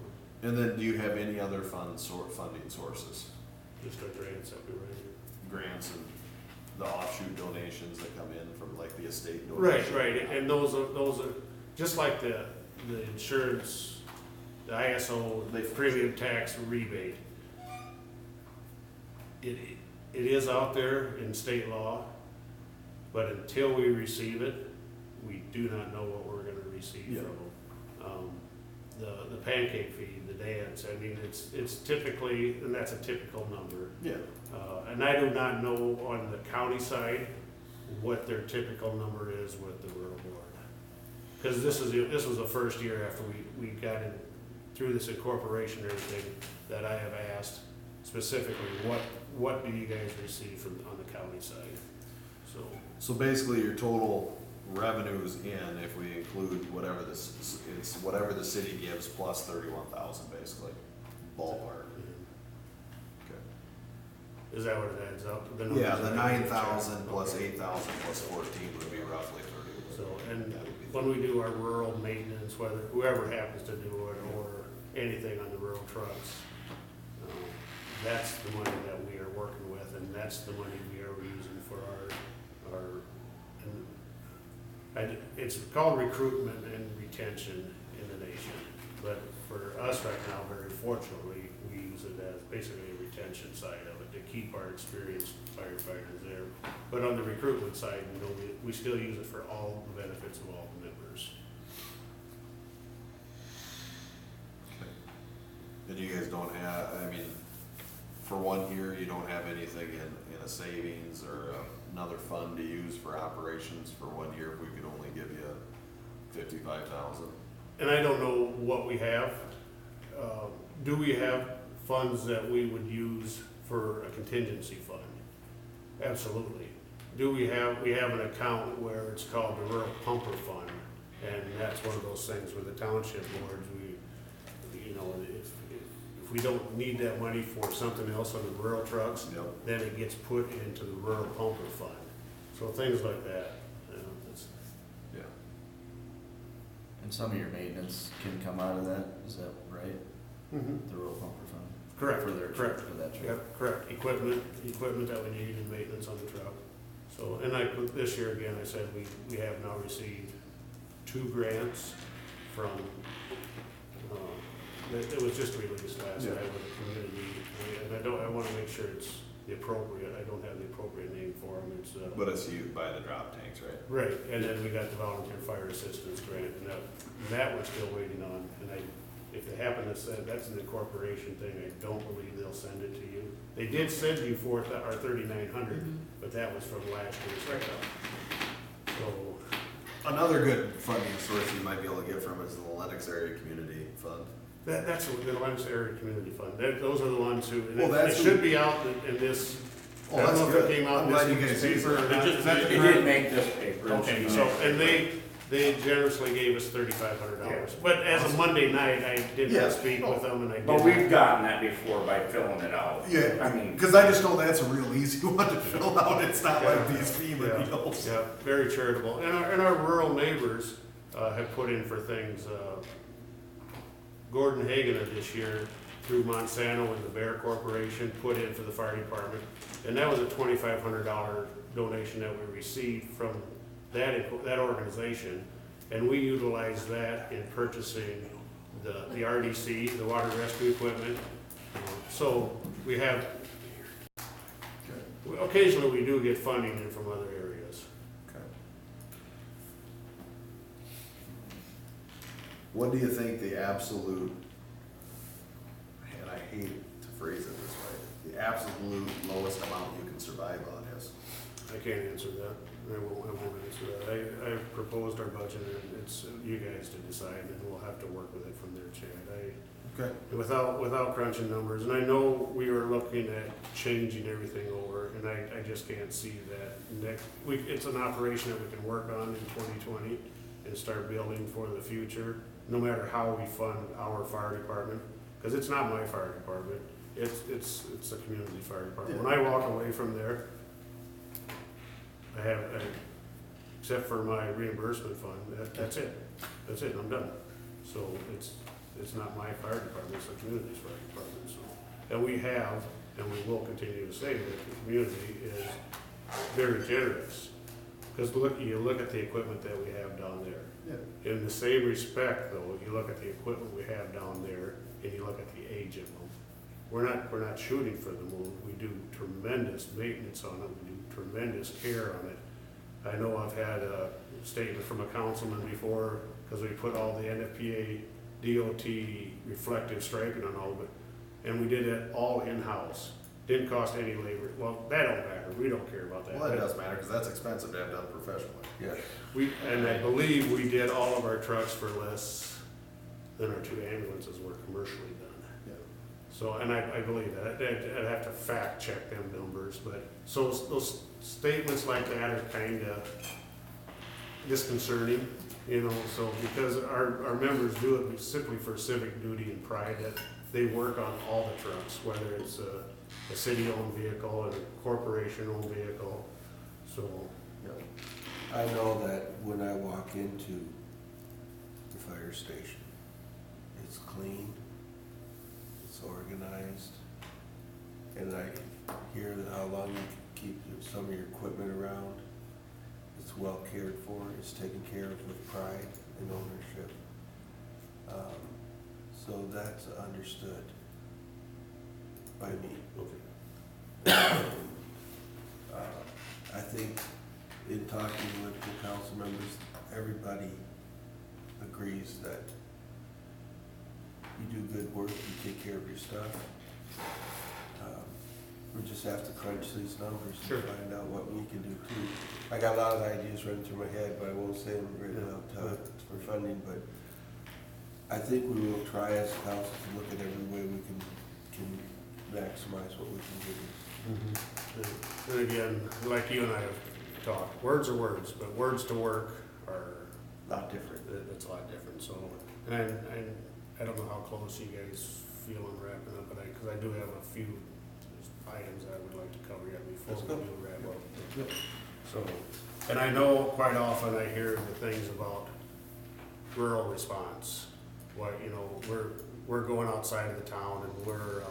Speaker 3: And then do you have any other funding sources?
Speaker 1: just our grants that we raise.
Speaker 3: Grants and the offshoot donations that come in from like the estate
Speaker 1: Right,
Speaker 3: donation?
Speaker 1: right. And those are just like the insurance, the ISO, the premium tax rebate. It is out there in state law, but until we receive it, we do not know what we're gonna receive
Speaker 3: Yeah.
Speaker 1: from them. The pancake fee, the dance, I mean, it's typically, and that's a typical number.
Speaker 3: Yeah.
Speaker 1: And I do not know on the county side what their typical number is with the rural board. Cause this was the first year after we got in, through this incorporation and everything, that I have asked specifically, what do you guys receive from, on the county side? So,
Speaker 3: So basically your total revenues in, if we include whatever this, it's whatever the city gives plus 31,000 basically, ballpark. Okay.
Speaker 1: is that what it adds up? The
Speaker 3: Yeah,
Speaker 1: numbers
Speaker 3: the
Speaker 1: I gave you?
Speaker 3: 9,000 plus
Speaker 1: Okay.
Speaker 3: 8,000 plus 14 would be roughly 30.
Speaker 1: So, and when we do our rural maintenance, whether, whoever happens to do it, or anything on the rural trucks, that's the money that we are working with, and that's the money we are using for and it's called recruitment and retention in the nation. But for us right now, very fortunately, we use it as basically a retention side of it, to keep our experienced firefighters there. But on the recruitment side, we still use it for all the benefits of all the members.
Speaker 3: And you guys don't have, I mean, for 1 year, you don't have anything in a savings or another fund to use for operations for 1 year, if we could only give you 55,000?
Speaker 1: And I don't know what we have. Do we have funds that we would use for a contingency fund? Absolutely. We have an account where it's called the Rural Pumper Fund, and that's one of those things where the township boards, if we don't need that money for something else on the rural trucks,
Speaker 3: Yep.
Speaker 1: then it gets put into the Rural Pumper Fund. So things like that, it's,
Speaker 3: Yeah.
Speaker 6: And some of your maintenance can come out of that, is that right? The rural pumper fund?
Speaker 1: correct,
Speaker 6: For their,
Speaker 1: correct.
Speaker 6: for that truck?
Speaker 1: Yep, correct, equipment that we need and maintenance on the truck. So, and this year again, I said we have now received 2 grants from, it was just released last
Speaker 3: Yeah.
Speaker 1: night with the community, and I wanna make sure it's the appropriate, I don't have the appropriate name for them, it's,
Speaker 3: But it's you buy the drop tanks, right?
Speaker 1: right, and then we got the volunteer fire assistance grant, and that we're still waiting on, and if they happen to send, that's an incorporation thing, I don't believe they'll send it to you. They did send you our 3,900, but that was from last year's. So,
Speaker 3: Another good funding source you might be able to get from is the Lennox Area Community Fund.
Speaker 1: that's the Lennox Area Community Fund, those are the ones who, and
Speaker 3: Well,
Speaker 1: it
Speaker 3: that's
Speaker 1: should
Speaker 3: who-
Speaker 1: be out in this,
Speaker 3: Oh,
Speaker 1: I don't
Speaker 3: that's
Speaker 1: know if it
Speaker 3: good.
Speaker 1: came out
Speaker 3: I'm
Speaker 1: in
Speaker 3: glad you
Speaker 1: this
Speaker 3: guys use
Speaker 1: paper or
Speaker 3: that.
Speaker 1: not. Is that the
Speaker 10: It
Speaker 1: correct?
Speaker 10: did make this paper.
Speaker 1: Okay, so, and they generously gave us $3,500, but as a Monday night, I did
Speaker 3: Yeah.
Speaker 1: not speak with them, and I did.
Speaker 10: But we've gotten that before by filling it out.
Speaker 3: Yeah,
Speaker 10: I mean,
Speaker 3: because I just know that's a real easy one to fill out. It's not like
Speaker 1: Yeah.
Speaker 3: these FEMA
Speaker 1: Yeah.
Speaker 3: deals.
Speaker 1: Yeah, very charitable. And our rural neighbors have put in for things. Gordon Hagener this year through Monsanto and the Bear Corporation put in for the fire department. And that was a $2,500 donation that we received from that organization. And we utilized that in purchasing the RDC, the water rescue equipment. So we have, occasionally we do get funding in from other areas.
Speaker 3: Okay. What do you think the absolute, and I hate to phrase it this way, the absolute lowest amount you can survive on is?
Speaker 1: I can't answer that. I won't answer that. I've proposed our budget and it's you guys to decide, and we'll have to work with it from there, Chad.
Speaker 3: Okay.
Speaker 1: Without crunching numbers, and I know we were looking at changing everything over, and I just can't see that it's an operation that we can work on in 2020 and start building for the future, no matter how we fund our fire department, because it's not my fire department, it's the community fire department. When I walk away from there, I have, except for my reimbursement fund, that's it, I'm done. So it's not my fire department, it's the community's fire department, so. And we have, and we will continue to say that the community is very generous. Because you look at the equipment that we have down there. Yeah. In the same respect though, you look at the equipment we have down there and you look at the age of them. We're not shooting for the moon. We do tremendous maintenance on it. We do tremendous care on it. I know I've had a statement from a councilman before, because we put all the NFPA DOT reflective striping on all of it, and we did it all in-house. Didn't cost any labor. Well, that don't matter. We don't care about that.
Speaker 3: Well, that does matter, because that's expensive to have done professionally.
Speaker 2: Yeah.
Speaker 1: And I believe we did all of our trucks for less than our 2 ambulances were commercially done.
Speaker 3: Yeah.
Speaker 1: So, and I believe that. I'd have to fact check them numbers, but, so those statements like that are kind of disconcerting, you know, so, because our members do it simply for civic duty and pride, that they work on all the trucks, whether it's a city-owned vehicle, a corporation-owned vehicle, so.
Speaker 2: I know that when I walk into the fire station, it's clean, it's organized, and I hear how long you keep some of your equipment around. It's well cared for, it's taken care of with pride and ownership. So that's understood by me.
Speaker 1: Okay.
Speaker 2: I think in talking with the council members, everybody agrees that you do good work, you take care of your stuff. We just have to crunch these numbers and find out what we can do too. I got a lot of ideas running through my head, but I won't say them right now for funding, but I think we will try as council to look at every way we can maximize what we can do.
Speaker 1: Mm-hmm. And again, like you and I have talked, words are words, but words to work are
Speaker 2: A lot different.
Speaker 1: It's a lot different, so, and I don't know how close you guys feel on wrapping up, but because I do have a few items that I would like to cover yet before we do wrap up. So, and I know quite often I hear the things about rural response. What, you know, we're going outside of the town and we're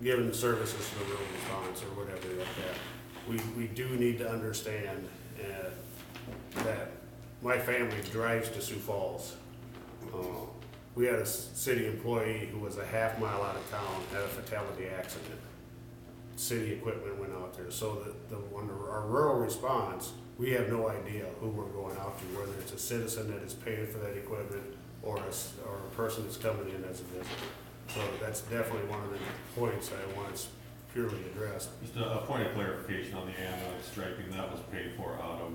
Speaker 1: giving services to the rural response or whatever like that. We do need to understand that my family drives to Sioux Falls. We had a city employee who was a half mile out of town, had a fatality accident. City equipment went out there, so when our rural response, we have no idea who we're going out to, whether it's a citizen that is paying for that equipment or a person that's coming in as a visitor. So that's definitely one of the points I want purely addressed.
Speaker 5: Just a point of clarification on the ambulance striping, that was paid for out of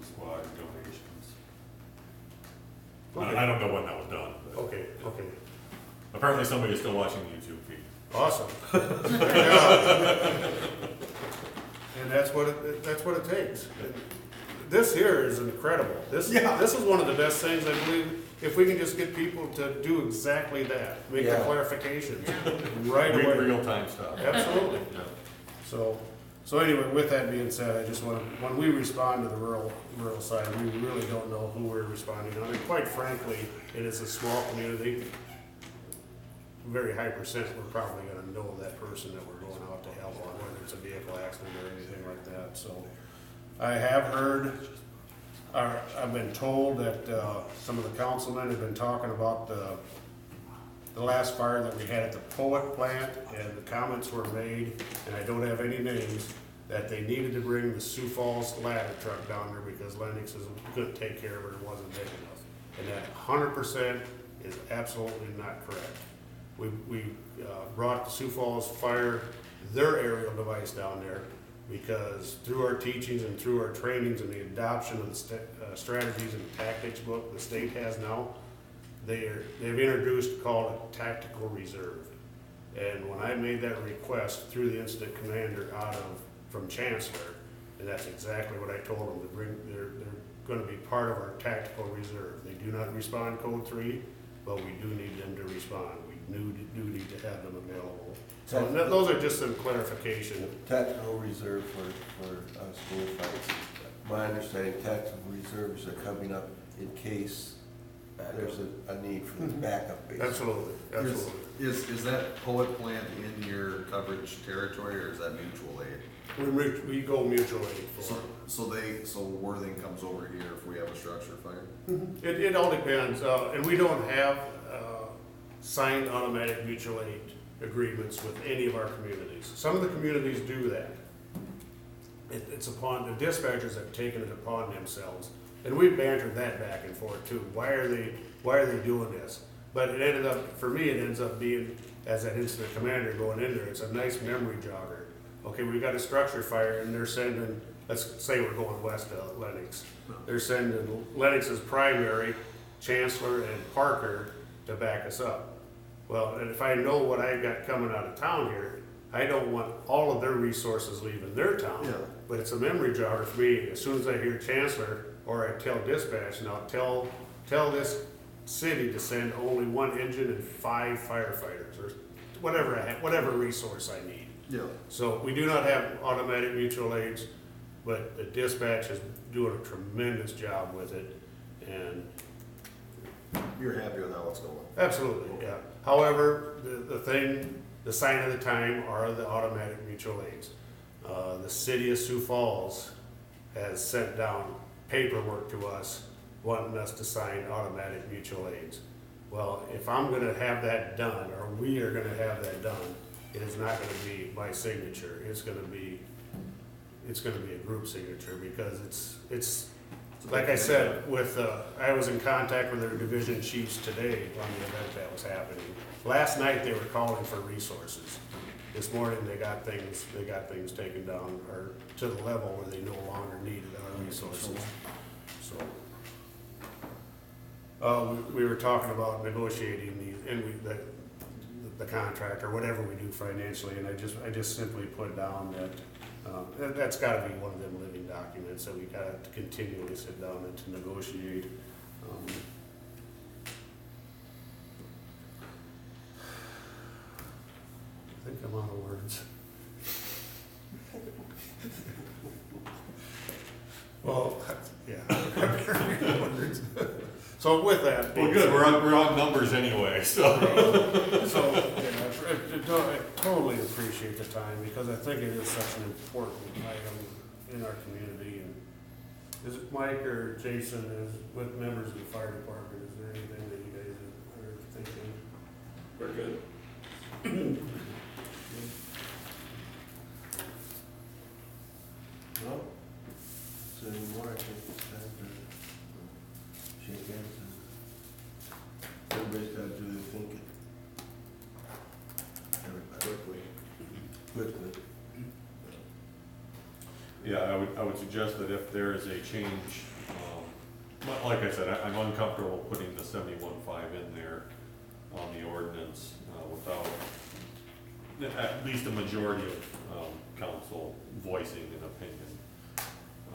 Speaker 5: squad donations.
Speaker 1: Okay.
Speaker 5: I don't know when that was done, but
Speaker 1: Okay.
Speaker 5: apparently somebody is still watching the YouTube feed.
Speaker 1: Awesome. And that's what it takes. This here is incredible. This is one of the best things, I believe, if we can just get people to do exactly that, make the clarifications right away.
Speaker 5: Real-time stuff.
Speaker 1: Absolutely.
Speaker 5: Yeah.
Speaker 1: So anyway, with that being said, I just want to, when we respond to the rural side, we really don't know who we're responding on. And quite frankly, it is a small community. very high percent, we're probably gonna know that person that we're going out to help on, whether it's a vehicle accident or anything like that, so. I have heard, or I've been told that, some of the councilmen have been talking about the last fire that we had at the Poet plant, and the comments were made, and I don't have any names, that they needed to bring the Sioux Falls ladder truck down there because Lennox couldn't take care of it, it wasn't big enough. And that 100% is absolutely not correct. We brought the Sioux Falls Fire, their aerial device down there, because through our teachings and through our trainings and the adoption of the strategies and tactics book the state has now, they've introduced called a tactical reserve. And when I made that request through the incident commander from Chancellor, and that's exactly what I told them, they're gonna be part of our tactical reserve. They do not respond code 3, but we do need them to respond. We do need to have them available. So those are just some clarification.
Speaker 2: Tactical reserve for school fights. My understanding, tactical reserves are coming up in case there's a need for the backup base.
Speaker 1: Absolutely, absolutely.
Speaker 3: Is that Poet plant in your coverage territory, or is that mutual aid?
Speaker 1: We go mutual aid for it.
Speaker 3: So Worthing comes over here if we have a structure fire?
Speaker 1: It all depends, and we don't have signed automatic mutual aid agreements with any of our communities. Some of the communities do that. It's upon, the dispatchers have taken it upon themselves, and we've bantered that back and forth too. Why are they doing this? But it ended up, for me, it ends up being, as an incident commander going in there, it's a nice memory jogger. Okay, we got a structure fire and they're sending, let's say we're going west of Lennox. They're sending Lennox's primary, Chancellor and Parker to back us up. Well, and if I know what I've got coming out of town here, I don't want all of their resources leaving their town.
Speaker 3: Yeah.
Speaker 1: But it's a memory jogger for me. As soon as I hear Chancellor, or I tell dispatch, now tell this city to send only 1 engine and 5 firefighters, or whatever resource I need.
Speaker 3: Yeah.
Speaker 1: So we do not have automatic mutual aids, but the dispatch is doing a tremendous job with it, and
Speaker 3: You're happy with how it's going?
Speaker 1: absolutely, yeah. However, the sign of the time are the automatic mutual aids. The city of Sioux Falls has sent down paperwork to us wanting us to sign automatic mutual aids. Well, if I'm gonna have that done, or we are gonna have that done, it is not gonna be my signature. It's gonna be a group signature, because it's like I said, I was in contact with their division chiefs today on the event that was happening. Last night, they were calling for resources. This morning, they got things taken down, or to the level where they no longer needed our resources. So, we were talking about negotiating the contract, or whatever we do financially, and I just simply put down that that's gotta be one of them living documents that we gotta continually sit down and to negotiate. I think I'm out of words. Well, yeah. So with that.
Speaker 5: Well, good, we're on numbers anyway, so.
Speaker 1: So, yeah, I totally appreciate the time, because I think it is such an important item in our community. And is it Mike or Jason, with members of the fire department, is there anything that you guys are thinking?
Speaker 10: We're good.
Speaker 2: No? So anymore, I think it's time to shake hands and everybody's gotta do their thinking. Everybody. Quickly.
Speaker 5: Yeah, I would suggest that if there is a change, like I said, I'm uncomfortable putting the 71.5 in there on the ordinance, without at least a majority of, council voicing an opinion,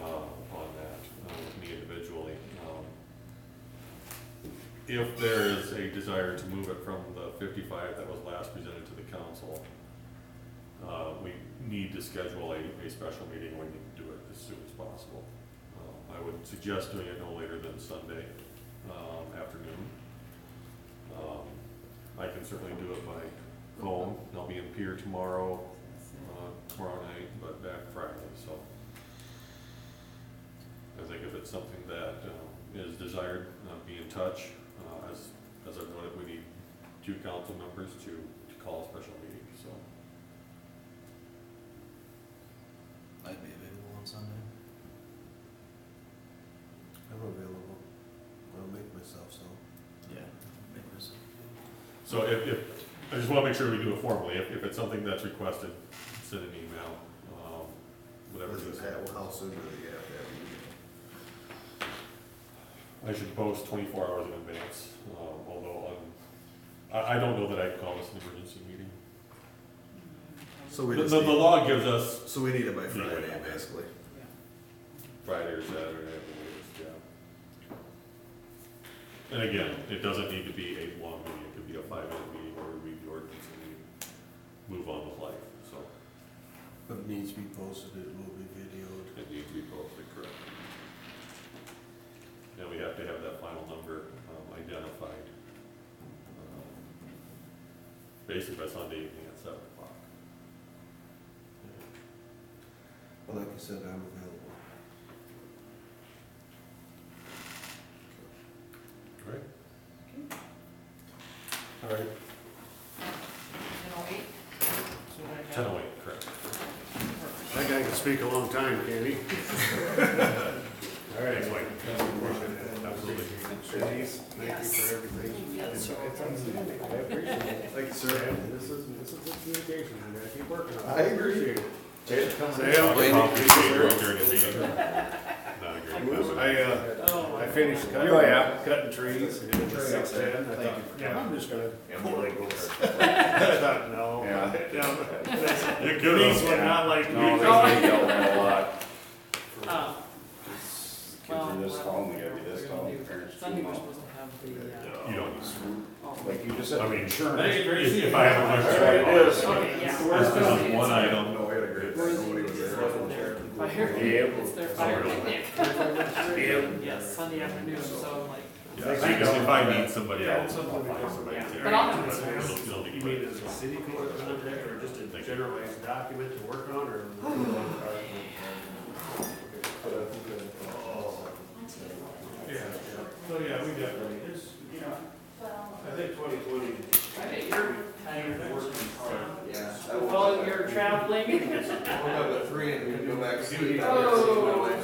Speaker 5: on that, with me individually. If there is a desire to move it from the 55 that was last presented to the council, we need to schedule a special meeting. We need to do it as soon as possible. I would suggest doing it no later than Sunday afternoon. I can certainly do it by phone. I'll be in Pier tomorrow night, but back Friday, so. I think if it's something that is desired, be in touch. As I've noted, we need 2 council members to call a special meeting, so.
Speaker 6: I'd be available on Sunday.
Speaker 2: I'm available. I'll make myself so.
Speaker 6: Yeah.
Speaker 5: So if, I just wanna make sure we do it formally. If it's something that's requested, send an email, whatever it is.
Speaker 3: How soon do they have that meeting?
Speaker 5: I should post 24 hours in advance, although I don't know that I can call this an emergency meeting.
Speaker 3: So we
Speaker 5: The
Speaker 3: just need,
Speaker 5: law gives us
Speaker 3: so we need it by Friday, basically.
Speaker 5: Friday or Saturday at the latest, yeah. And again, it doesn't need to be a long meeting, it could be a 5-minute meeting where we read the ordinance and we move on with life, so
Speaker 2: But it needs to be posted, it will be videoed.
Speaker 5: it needs to be posted, correct. And we have to have that final number identified, basically by Sunday evening at 7 o'clock.
Speaker 2: Well, like I said, I'm available.
Speaker 5: Right?
Speaker 2: All right.
Speaker 8: 10:08? So I have-
Speaker 5: 10:08, correct.
Speaker 1: That guy can speak a long time, can he? All right, Mike.
Speaker 5: Absolutely.
Speaker 1: Thank you for everything.
Speaker 8: Yes.
Speaker 1: It's outstanding. I appreciate it.
Speaker 3: Thank you, sir.
Speaker 1: This is good communication, and I keep working on it.
Speaker 3: I agree.
Speaker 1: Appreciate it.
Speaker 5: I'll
Speaker 1: Sam?
Speaker 5: compensate during the meeting. Not a great comment.
Speaker 1: I finished cutting,
Speaker 10: Oh, yeah.
Speaker 1: cutting trees, and it was 6:10. I thought, yeah, I'm just gonna.
Speaker 10: Emily goes.
Speaker 1: I thought, no.
Speaker 10: Yeah.
Speaker 5: You're good.
Speaker 1: These would not like
Speaker 10: No,
Speaker 1: me.
Speaker 10: they yell a lot.
Speaker 8: Well,
Speaker 10: Kids are this tall, and they gotta be
Speaker 8: we're
Speaker 10: this
Speaker 8: gonna
Speaker 10: tall,
Speaker 8: do-
Speaker 10: parents
Speaker 8: Sunday
Speaker 10: too
Speaker 8: we're
Speaker 10: small.
Speaker 8: supposed to have the,
Speaker 5: You don't need
Speaker 10: Like you just said,
Speaker 5: I mean,
Speaker 10: insurance.
Speaker 5: if I have a question.
Speaker 10: That's what it is.
Speaker 8: okay, yeah.
Speaker 5: This is one item.
Speaker 3: No, we had a great night. Nobody was there.
Speaker 8: Fire,
Speaker 10: Yeah.
Speaker 8: it's their fire picnic.
Speaker 10: Yeah.
Speaker 8: Yes, Sunday afternoon, so like,
Speaker 5: Yeah, I guess if I need somebody
Speaker 1: Yeah,
Speaker 5: else,
Speaker 1: something
Speaker 5: I'll
Speaker 1: like
Speaker 5: find
Speaker 1: that.
Speaker 5: somebody
Speaker 8: Yeah.
Speaker 5: too.
Speaker 8: But I'll do it.
Speaker 5: It'll be
Speaker 1: You
Speaker 5: quick.
Speaker 1: mean as a city code project, or just a generalized document to work on, or? Yeah, so yeah, we definitely, it's, I think 2020.
Speaker 8: I bet you're tired of working.
Speaker 6: Yeah.
Speaker 8: While you're traveling.
Speaker 6: We'll have a 3 and we can go back to sleep.
Speaker 8: Oh.